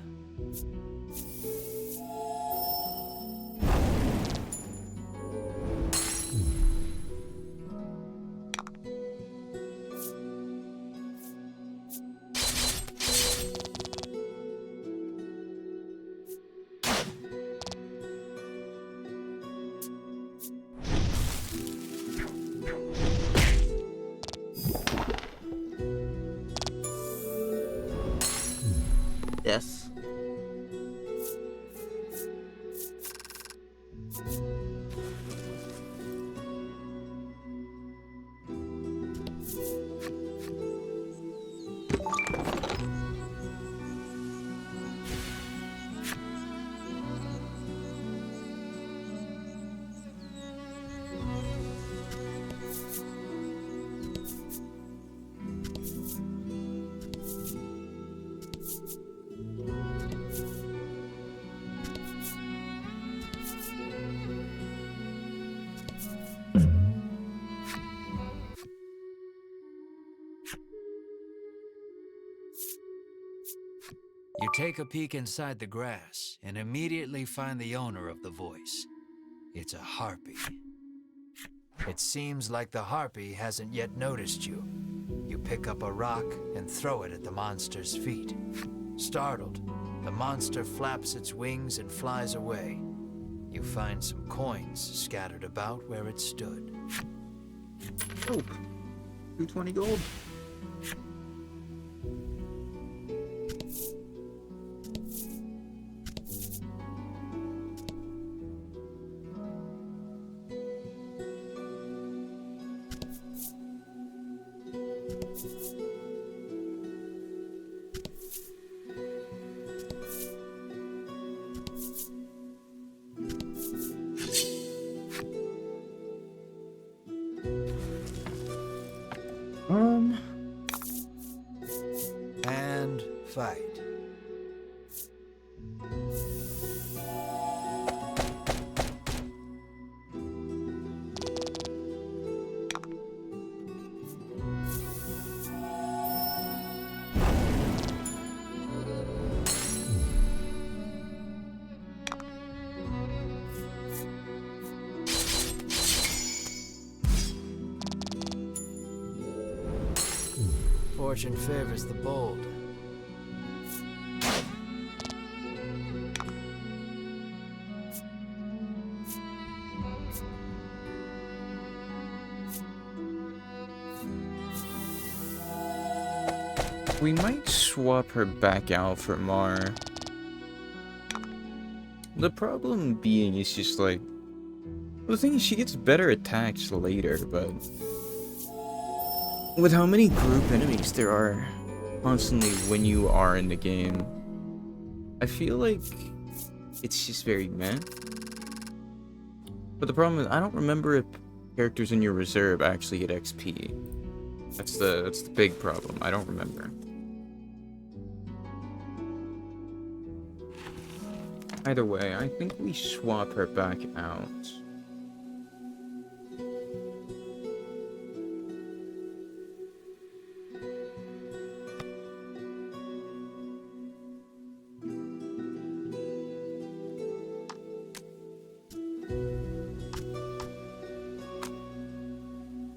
yes. You take a peek inside the grass and immediately find the owner of the voice. It's a harpy. It seems like the harpy hasn't yet noticed you. You pick up a rock and throw it at the monster's feet. Startled, the monster flaps its wings and flies away. You find some coins scattered about where it stood. Oh, 220 gold. And fight. Fortune favors the bold. We might swap her back out for Mar. The problem being is just like, the thing is she gets better attacks later, but with how many group enemies there are constantly when you are in the game, I feel like it's just very meh. But the problem is I don't remember if characters in your reserve actually get XP. That's the big problem. I don't remember. Either way, I think we swap her back out.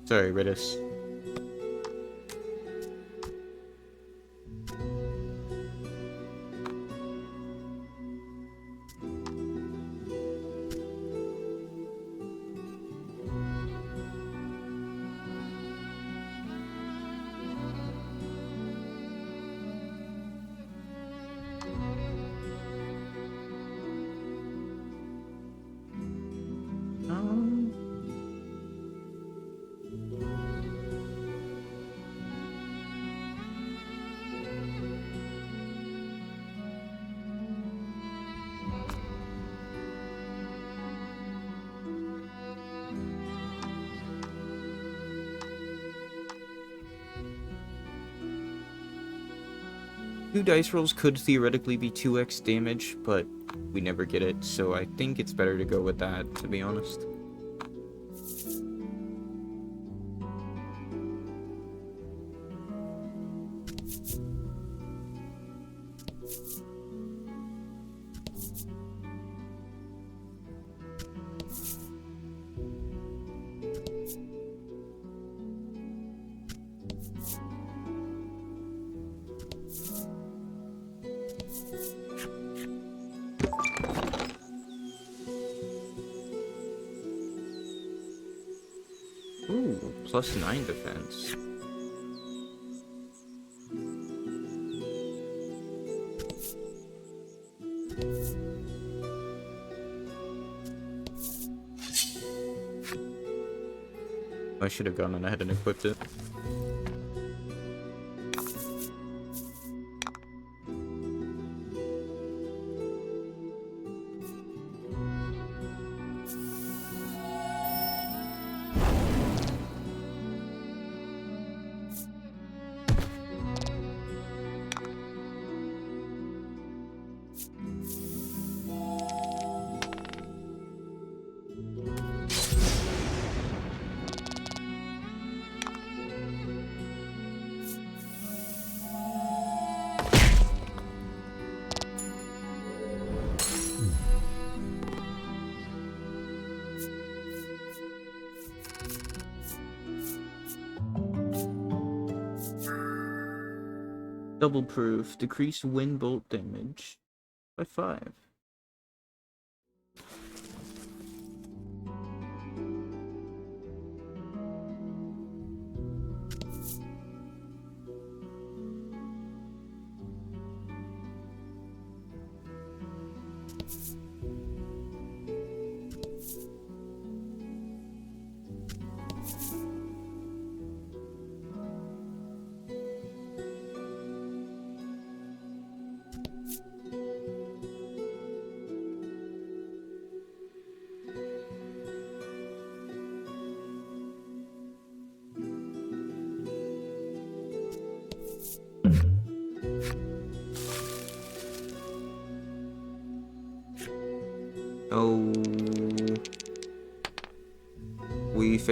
Sorry, Ritus. Two dice rolls could theoretically be 2x damage, but we never get it, so I think it's better to go with that, to be honest. Ooh, +9 defense. I should have gone on ahead and equipped it. Double proof, decrease wind bolt damage by 5.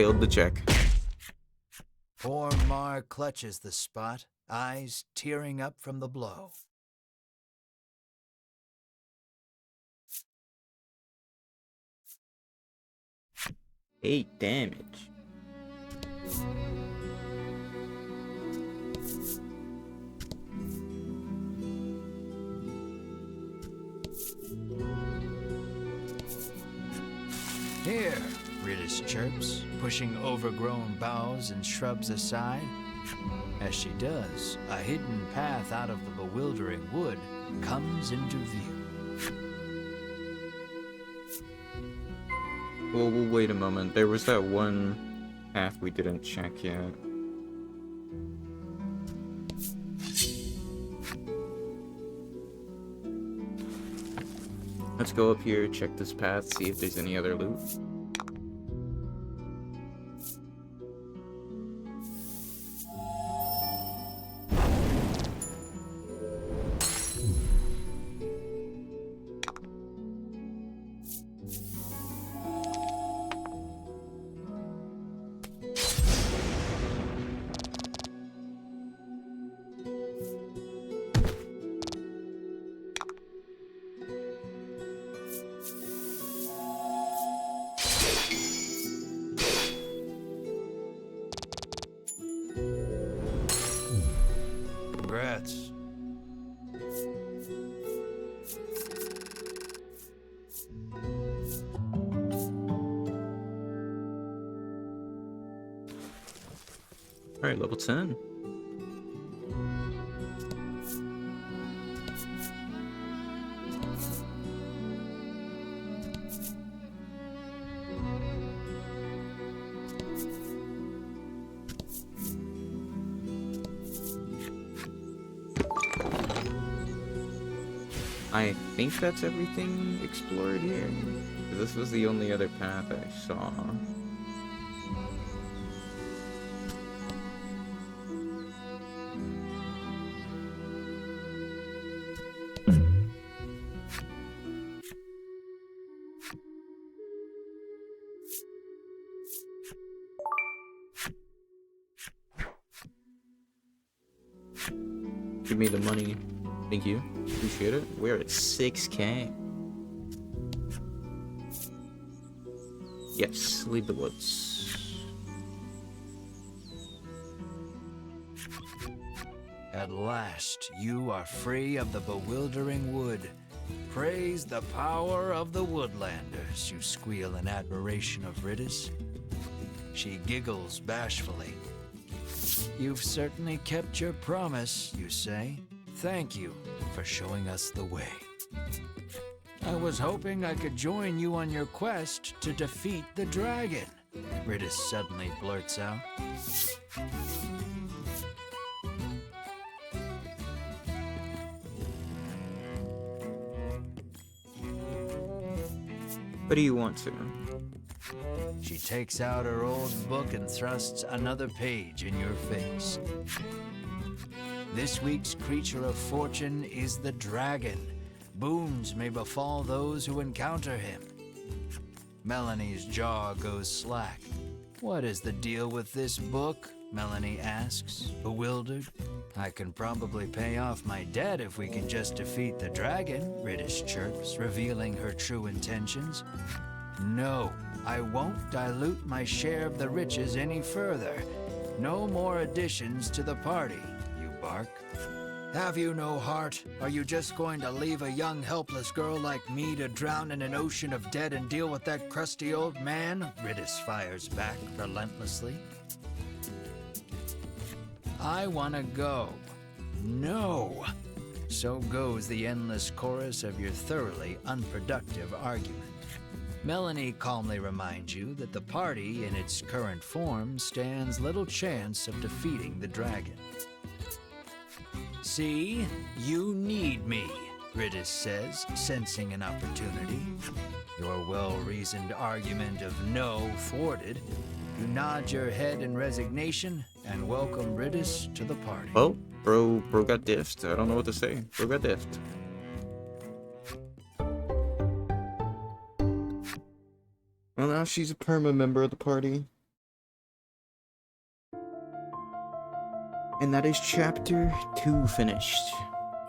failed the check. Poor Mar clutches the spot, eyes tearing up from the blow. Eight damage. Here, Ritis chirps, pushing overgrown boughs and shrubs aside. As she does, a hidden path out of the bewildering wood comes into view. Well, we'll wait a moment. There was that one path we didn't check yet. Let's go up here, check this path, see if there's any other loot. Congrats. Alright, level 10. I think that's everything explored here. This was the only other path I saw. Give me the money. Thank you. Appreciate it. We're at 6K. Yes, leave the woods. At last, you are free of the bewildering wood. Praise the power of the Woodlanders, you squeal in admiration of Ritis. She giggles bashfully. You've certainly kept your promise, you say. Thank you for showing us the way. I was hoping I could join you on your quest to defeat the dragon, Ritis suddenly blurts out. What do you want to? She takes out her old book and thrusts another page in your face. This week's creature of fortune is the dragon. Boons may befall those who encounter him. Melanie's jaw goes slack. What is the deal with this book? Melanie asks, bewildered. I can probably pay off my debt if we can just defeat the dragon, Ritis chirps, revealing her true intentions. No, I won't dilute my share of the riches any further. No more additions to the party, you bark. Have you no heart? Are you just going to leave a young helpless girl like me to drown in an ocean of debt and deal with that crusty old man? Ritis fires back relentlessly. I want to go. No. So goes the endless chorus of your thoroughly unproductive argument. Melanie calmly reminds you that the party in its current form stands little chance of defeating the dragon. See, you need me, Ritis says, sensing an opportunity. Your well-reasoned argument of no thwarted, you nod your head in resignation and welcome Ritis to the party. Well, bro got diffed. I don't know what to say. Bro got diffed. Well, now she's a perma member of the party. And that is chapter 2 finished.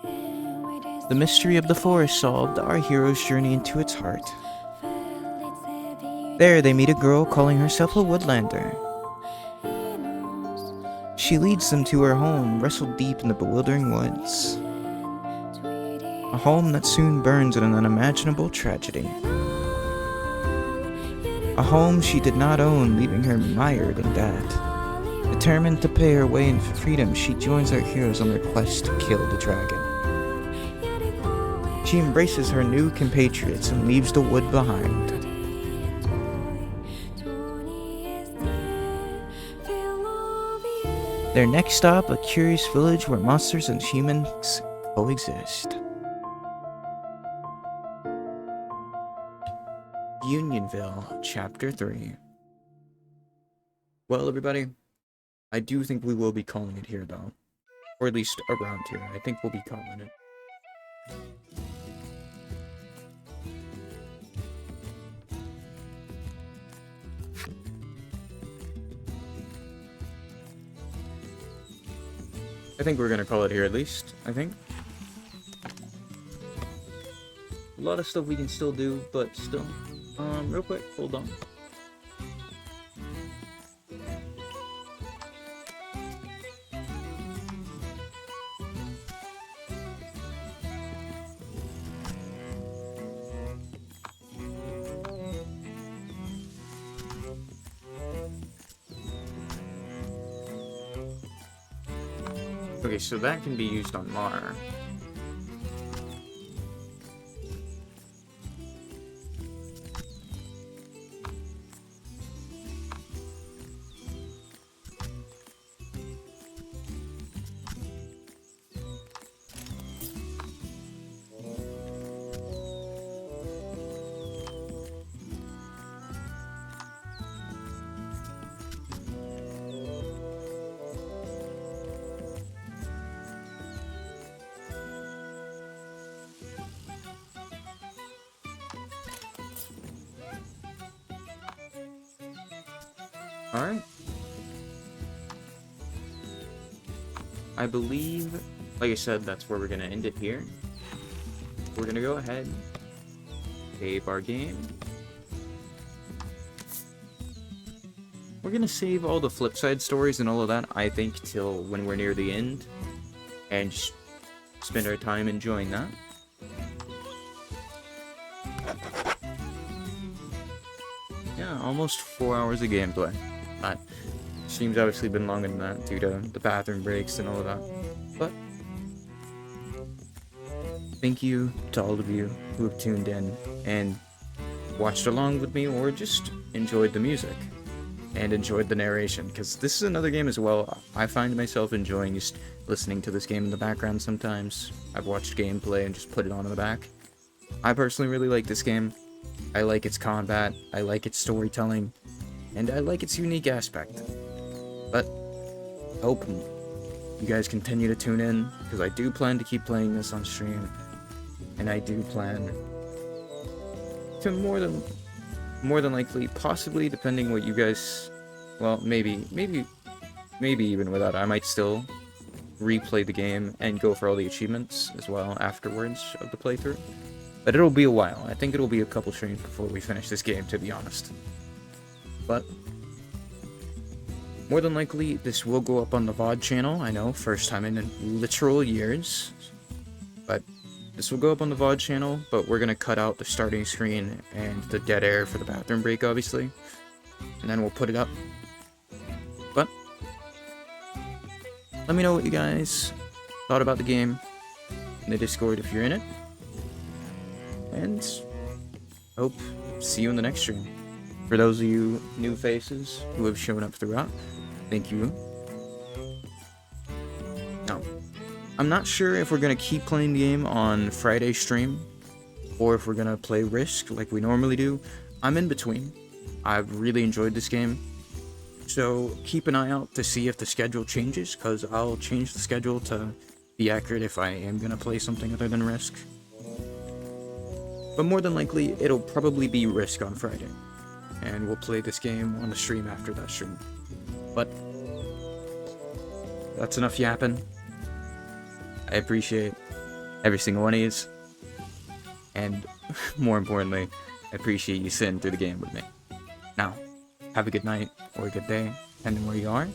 The mystery of the forest solved, our hero's journey into its heart. There they meet a girl calling herself a woodlander. She leads them to her home, wrestled deep in the bewildering woods. A home that soon burns in an unimaginable tragedy. A home she did not own, leaving her mired in debt. Determined to pay her way into freedom, she joins our heroes on their quest to kill the dragon. She embraces her new compatriots and leaves the wood behind. Their next stop, a curious village where monsters and humans coexist. Unionville, Chapter 3. Well, everybody, I do think we will be calling it here, though. Or at least around here. I think we'll be calling it. I think we're gonna call it here at least, I think. A lot of stuff we can still do, but still. Real quick, hold on. Okay, so that can be used on Mar. Alright. I believe, like I said, that's where we're going to end it here. We're going to go ahead, save our game. We're going to save all the flip side stories and all of that, I think, till when we're near the end. And just spend our time enjoying that. Yeah, almost 4 hours of gameplay. Stream's obviously been longer than that due to the bathroom breaks and all of that. But thank you to all of you who have tuned in and watched along with me or just enjoyed the music and enjoyed the narration, because this is another game as well. I find myself enjoying just listening to this game in the background sometimes. I've watched gameplay and just put it on in the back. I personally really like this game. I like its combat, I like its storytelling, and I like its unique aspect. But I hope you guys continue to tune in, because I do plan to keep playing this on stream, and I do plan to more than likely, possibly, depending what you guys, well, maybe even without, I might still replay the game and go for all the achievements as well afterwards of the playthrough. But it'll be a while. I think it'll be a couple streams before we finish this game, to be honest. But more than likely, this will go up on the VOD channel. I know, first time in literal years. But this will go up on the VOD channel, but we're going to cut out the starting screen and the dead air for the bathroom break, obviously. And then we'll put it up. But let me know what you guys thought about the game in the Discord if you're in it. And I hope to see you in the next stream. For those of you new faces who have shown up throughout, thank you. Now, I'm not sure if we're going to keep playing the game on Friday stream, or if we're going to play Risk like we normally do. I'm in between. I've really enjoyed this game. So keep an eye out to see if the schedule changes, because I'll change the schedule to be accurate if I am going to play something other than Risk. But more than likely, it'll probably be Risk on Friday. And we'll play this game on the stream after that stream. But that's enough yapping. I appreciate every single one of yous. And more importantly, I appreciate you sitting through the game with me. Now, have a good night or a good day, depending where you are.